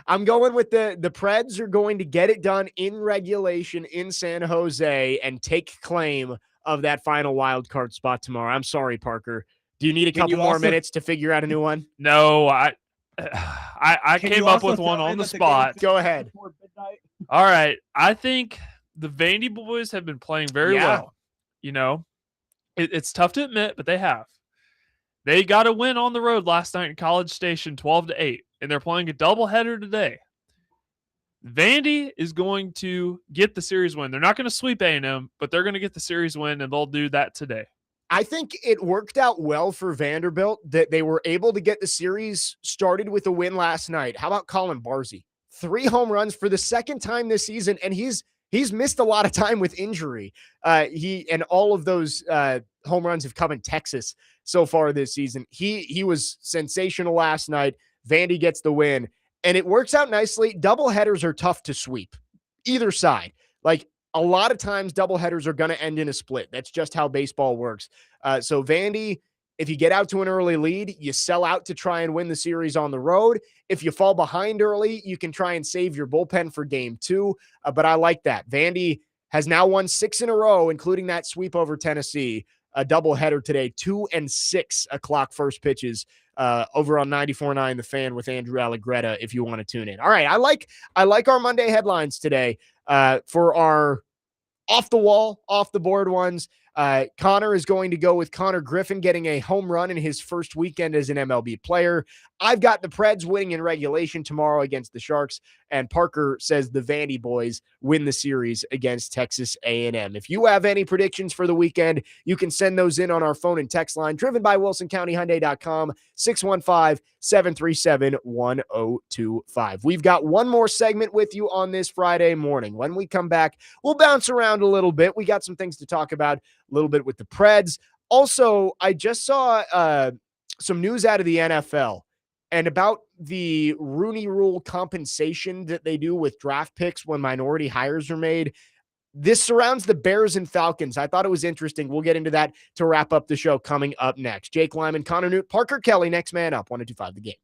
I'm going with the Preds are going to get it done in regulation in San Jose and take claim of that final wild card spot tomorrow. I'm sorry, Parker. Do you need a couple more minutes to figure out a new one? No, I came up with one on the spot. Go ahead. All right. I think the Vandy boys have been playing very well. It's tough to admit, but they have. They got a win on the road last night in College Station, 12-8, and they're playing a doubleheader today. Vandy is going to get the series win. They're not going to sweep A&M, but they're going to get the series win, and they'll do that today. I think it worked out well for Vanderbilt that they were able to get the series started with a win last night. How about Colin Barzey? 3 home runs for the second time this season, and he's missed a lot of time with injury. And all of those home runs have come in Texas so far this season. He was sensational last night. Vandy gets the win, and it works out nicely. Doubleheaders are tough to sweep, either side. Like a lot of times, doubleheaders are going to end in a split. That's just how baseball works. So Vandy, if you get out to an early lead, you sell out to try and win the series on the road. If you fall behind early, you can try and save your bullpen for game 2. But I like that. Vandy has now won 6 in a row, including that sweep over Tennessee. A doubleheader today, 2 and 6 o'clock first pitches over on 94.9 The Fan with Andrew Allegretta if you want to tune in. All right, I like our Monday headlines today for our off the wall, off the board ones. Connor is going to go with Connor Griffin getting a home run in his first weekend as an MLB player. I've got the Preds winning in regulation tomorrow against the Sharks, and Parker says the Vandy boys win the series against Texas A&M. If you have any predictions for the weekend, you can send those in on our phone and text line driven by WilsonCountyHyundai.com, 615-737-1025. We've got one more segment with you on this Friday morning. When we come back, we'll bounce around a little bit. We got some things to talk about, a little bit with the Preds. Also, I just saw some news out of the NFL and about the Rooney Rule compensation that they do with draft picks when minority hires are made. This surrounds the Bears and Falcons. I thought it was interesting. We'll get into that to wrap up the show coming up next. Jake Lyman, Connor Newt, Parker Kelly, next man up, 102.5 The Game.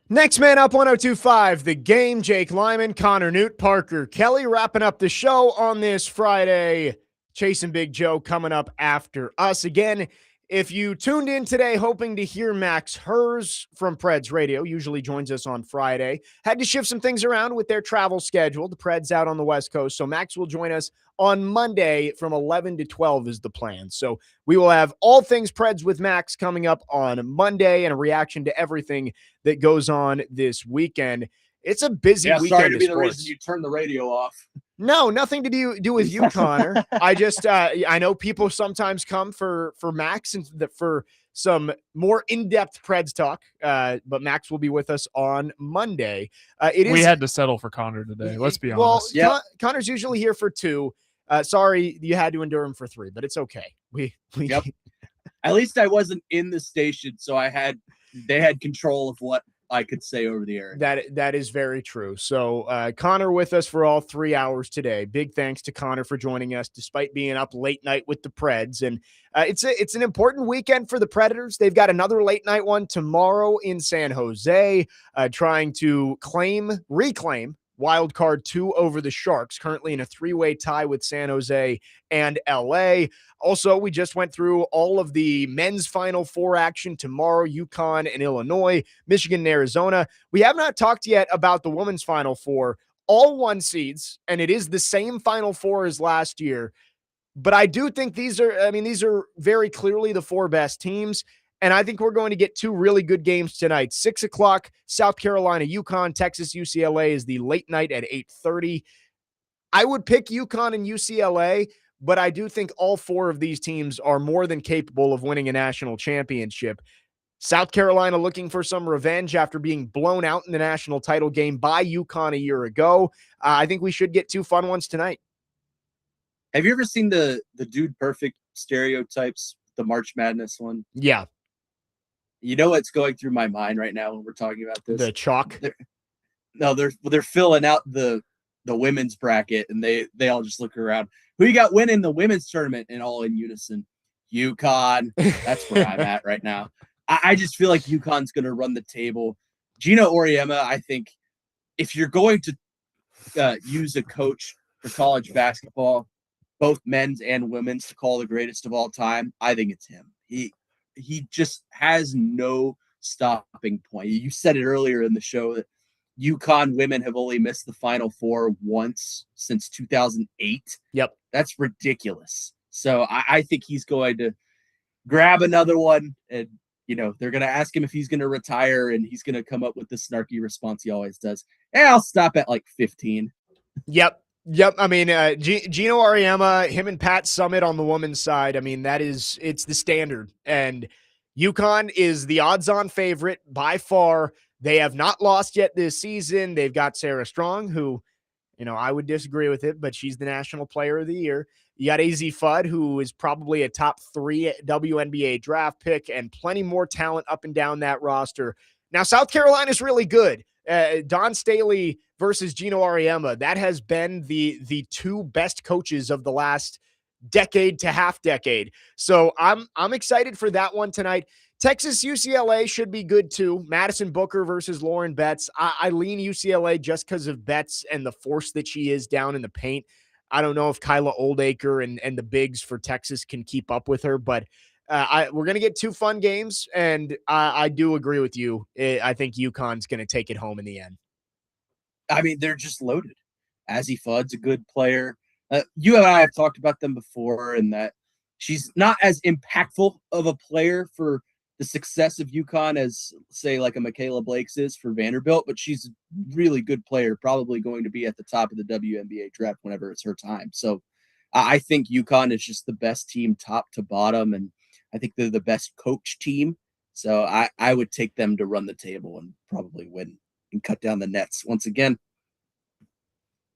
Next man up, 1025, The Game. Jake Lyman, Connor Newt, Parker Kelly, wrapping up the show on this Friday. Chase and Big Joe coming up after us. Again, if you tuned in today hoping to hear Max Hers from Preds Radio, usually joins us on Friday, had to shift some things around with their travel schedule. The Preds out on the West Coast, so Max will join us on Monday from 11 to 12 is the plan. So we will have all things Preds with Max coming up on Monday and a reaction to everything that goes on this weekend. It's a busy weekend. Sorry to be the sports. reason you turned the radio off. No, nothing to do with you, Connor. I just I know people sometimes come for Max and for some more in-depth Preds talk, but Max will be with us on Monday. We had to settle for Connor today. Let's be honest. Well, Connor's usually here for 2. Sorry you had to endure him for 3, but it's okay. We Yep. At least I wasn't in the station, so they had control of what I could say over the air. That is very true. So Connor with us for all 3 hours today. Big thanks to Connor for joining us despite being up late night with the Preds. And it's an important weekend for the Predators. They've got another late night one tomorrow in San Jose, trying to reclaim wild card 2 over the Sharks, currently in a 3-way tie with San Jose and LA. Also, we just went through all of the men's Final Four action tomorrow, UConn and Illinois, Michigan and Arizona. We have not talked yet about the women's Final Four, all 1 seeds, and it is the same Final Four as last year. But I do think these are very clearly the 4 best teams. And I think we're going to get 2 really good games tonight. 6 o'clock, South Carolina, UConn, Texas, UCLA is the late night at 8:30. I would pick UConn and UCLA, but I do think all 4 of these teams are more than capable of winning a national championship. South Carolina looking for some revenge after being blown out in the national title game by UConn a year ago. I think we should get 2 fun ones tonight. Have you ever seen the Dude Perfect stereotypes, the March Madness one? Yeah. You know what's going through my mind right now when we're talking about this? The chalk? They're filling out the women's bracket, and they all just look around. Who you got winning the women's tournament? And all in unison, UConn. That's where I'm at right now. I just feel like UConn's going to run the table. Gina Auriemma, I think if you're going to use a coach for college basketball, both men's and women's, to call the greatest of all time, I think it's him. He just has no stopping point. You said it earlier in the show that UConn women have only missed the Final Four once since 2008. Yep. That's ridiculous. So I think he's going to grab another one, and they're going to ask him if he's going to retire, and he's going to come up with the snarky response he always does. I'll stop at like 15. Yep. I mean, Gino Auriemma, him and Pat Summit on the women's side. I mean, it's the standard. And UConn is the odds-on favorite by far. They have not lost yet this season. They've got Sarah Strong, who, I would disagree with it, but she's the National Player of the Year. You got AZ Fudd, who is probably a top 3 WNBA draft pick, and plenty more talent up and down that roster. Now, South Carolina is really good. Don Staley versus Gino Auriemma, that has been the 2 best coaches of the last decade to half decade. So I'm excited for that one tonight. Texas UCLA should be good too. Madison Booker versus Lauren Betts. I lean UCLA just because of Betts and the force that she is down in the paint. I don't know if Kyla Oldacre and the bigs for Texas can keep up with her, but we're going to get 2 fun games, and I do agree with you. I think UConn's going to take it home in the end. I mean, they're just loaded. Azzy Fudd's a good player. You and I have talked about them before, and that she's not as impactful of a player for the success of UConn as, say, like a Michaela Blakes is for Vanderbilt, but she's a really good player, probably going to be at the top of the WNBA draft whenever it's her time. So I think UConn is just the best team top to bottom, and I think they're the best coach team. So I would take them to run the table and probably win and cut down the nets once again.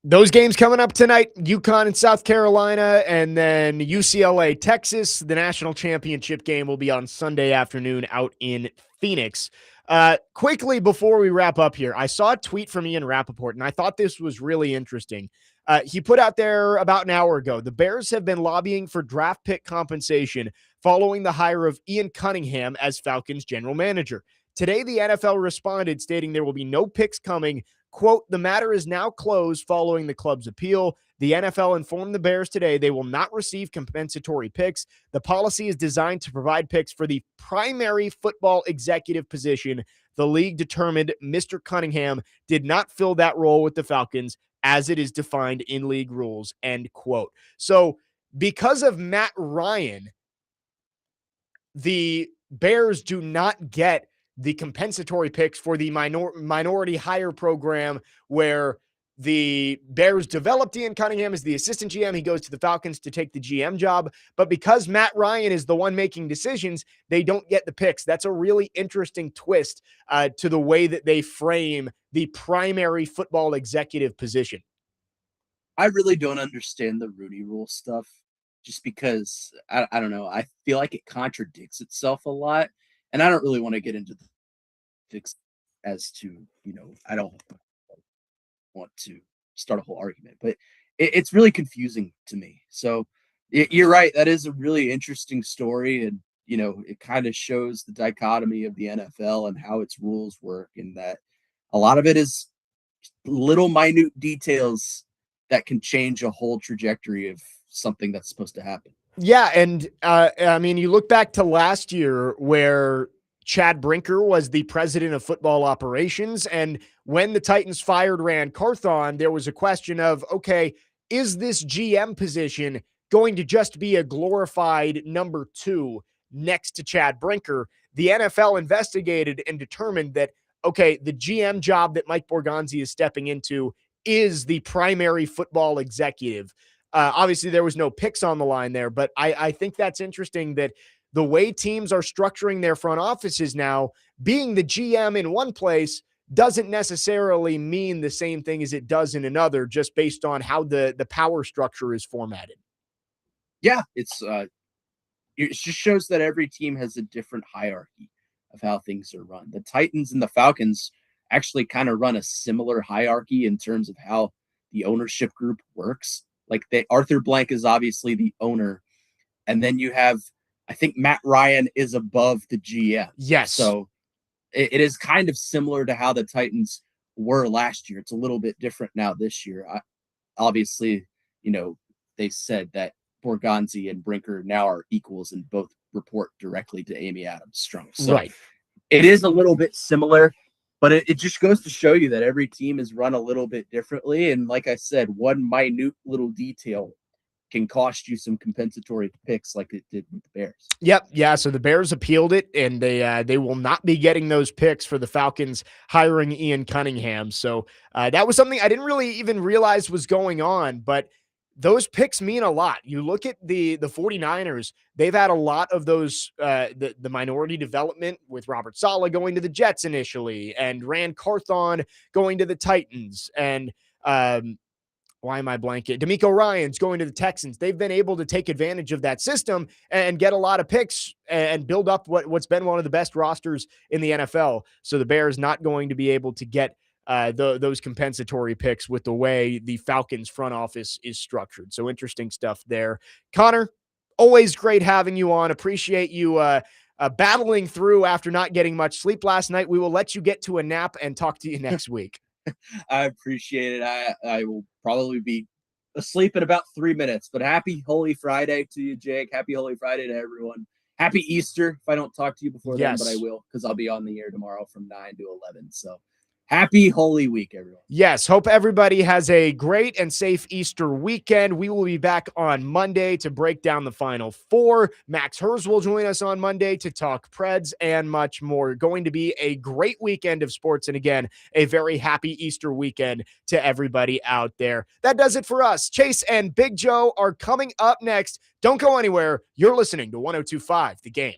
Those games coming up tonight, UConn and South Carolina, and then UCLA, Texas. The national championship game will be on Sunday afternoon out in Phoenix. Quickly, before we wrap up here, I saw a tweet from Ian Rappaport, and I thought this was really interesting. He put out there about an hour ago, the Bears have been lobbying for draft pick compensation following the hire of Ian Cunningham as Falcons general manager. Today, the NFL responded, stating there will be no picks coming. Quote, the matter is now closed following the club's appeal. The NFL informed the Bears today they will not receive compensatory picks. The policy is designed to provide picks for the primary football executive position. The league determined Mr. Cunningham did not fill that role with the Falcons as it is defined in league rules, end quote. So because of Matt Ryan, the Bears do not get the compensatory picks for the minority hire program where the Bears developed Ian Cunningham as the assistant GM. He goes to the Falcons to take the GM job. But because Matt Ryan is the one making decisions, they don't get the picks. That's a really interesting twist to the way that they frame the primary football executive position. I really don't understand the Rooney Rule stuff just because I don't know. I feel like it contradicts itself a lot. And I don't really want to get into the as to, I don't want to start a whole argument, but it's really confusing to me. So you're right. That is a really interesting story. And, it kind of shows the dichotomy of the NFL and how its rules work, and that a lot of it is little minute details that can change a whole trajectory of something that's supposed to happen. Yeah, and I mean, you look back to last year where Chad Brinker was the president of football operations, and when the Titans fired Rand Carthon, there was a question of, okay, is this GM position going to just be a glorified number 2 next to Chad Brinker? The NFL investigated and determined that, okay, the GM job that Mike Borgonzi is stepping into is the primary football executive. Obviously, there was no picks on the line there, but I think that's interesting that the way teams are structuring their front offices now, being the GM in one place doesn't necessarily mean the same thing as it does in another, just based on how the power structure is formatted. Yeah, it just shows that every team has a different hierarchy of how things are run. The Titans and the Falcons actually kind of run a similar hierarchy in terms of how the ownership group works. Like Arthur Blank is obviously the owner, and then you have, I think Matt Ryan is above the GM. Yes. So it is kind of similar to how the Titans were last year. It's a little bit different now this year. Obviously, they said that Borgonzi and Brinker now are equals and both report directly to Amy Adams Strunk. So right. It is a little bit similar, but it just goes to show you that every team is run a little bit differently. And like I said, one minute little detail can cost you some compensatory picks like it did with the Bears. Yep. Yeah. So the Bears appealed it, and they will not be getting those picks for the Falcons hiring Ian Cunningham. So that was something I didn't really even realize was going on, but those picks mean a lot. You look at the 49ers, they've had a lot of those, the minority development with Robert Saleh going to the Jets initially, and Rand Carthon going to the Titans, and why am I blanking? D'Amico Ryans going to the Texans. They've been able to take advantage of that system and get a lot of picks and build up what's been one of the best rosters in the NFL. So the Bears not going to be able to get those compensatory picks with the way the Falcons front office is structured. So interesting stuff there. Connor, always great having you on. Appreciate you battling through after not getting much sleep last night. We will let you get to a nap and talk to you next week. I appreciate it. I will probably be asleep in about 3 minutes, but happy Holy Friday to you, Jake. Happy Holy Friday to everyone. Happy Easter if I don't talk to you before then, but I will, because I'll be on the air tomorrow from 9 to 11. So happy Holy Week, everyone. Yes. Hope everybody has a great and safe Easter weekend. We will be back on Monday to break down the Final Four. Max Hers will join us on Monday to talk Preds and much more. Going to be a great weekend of sports. And again, a very happy Easter weekend to everybody out there. That does it for us. Chase and Big Joe are coming up next. Don't go anywhere. You're listening to 102.5 The Game.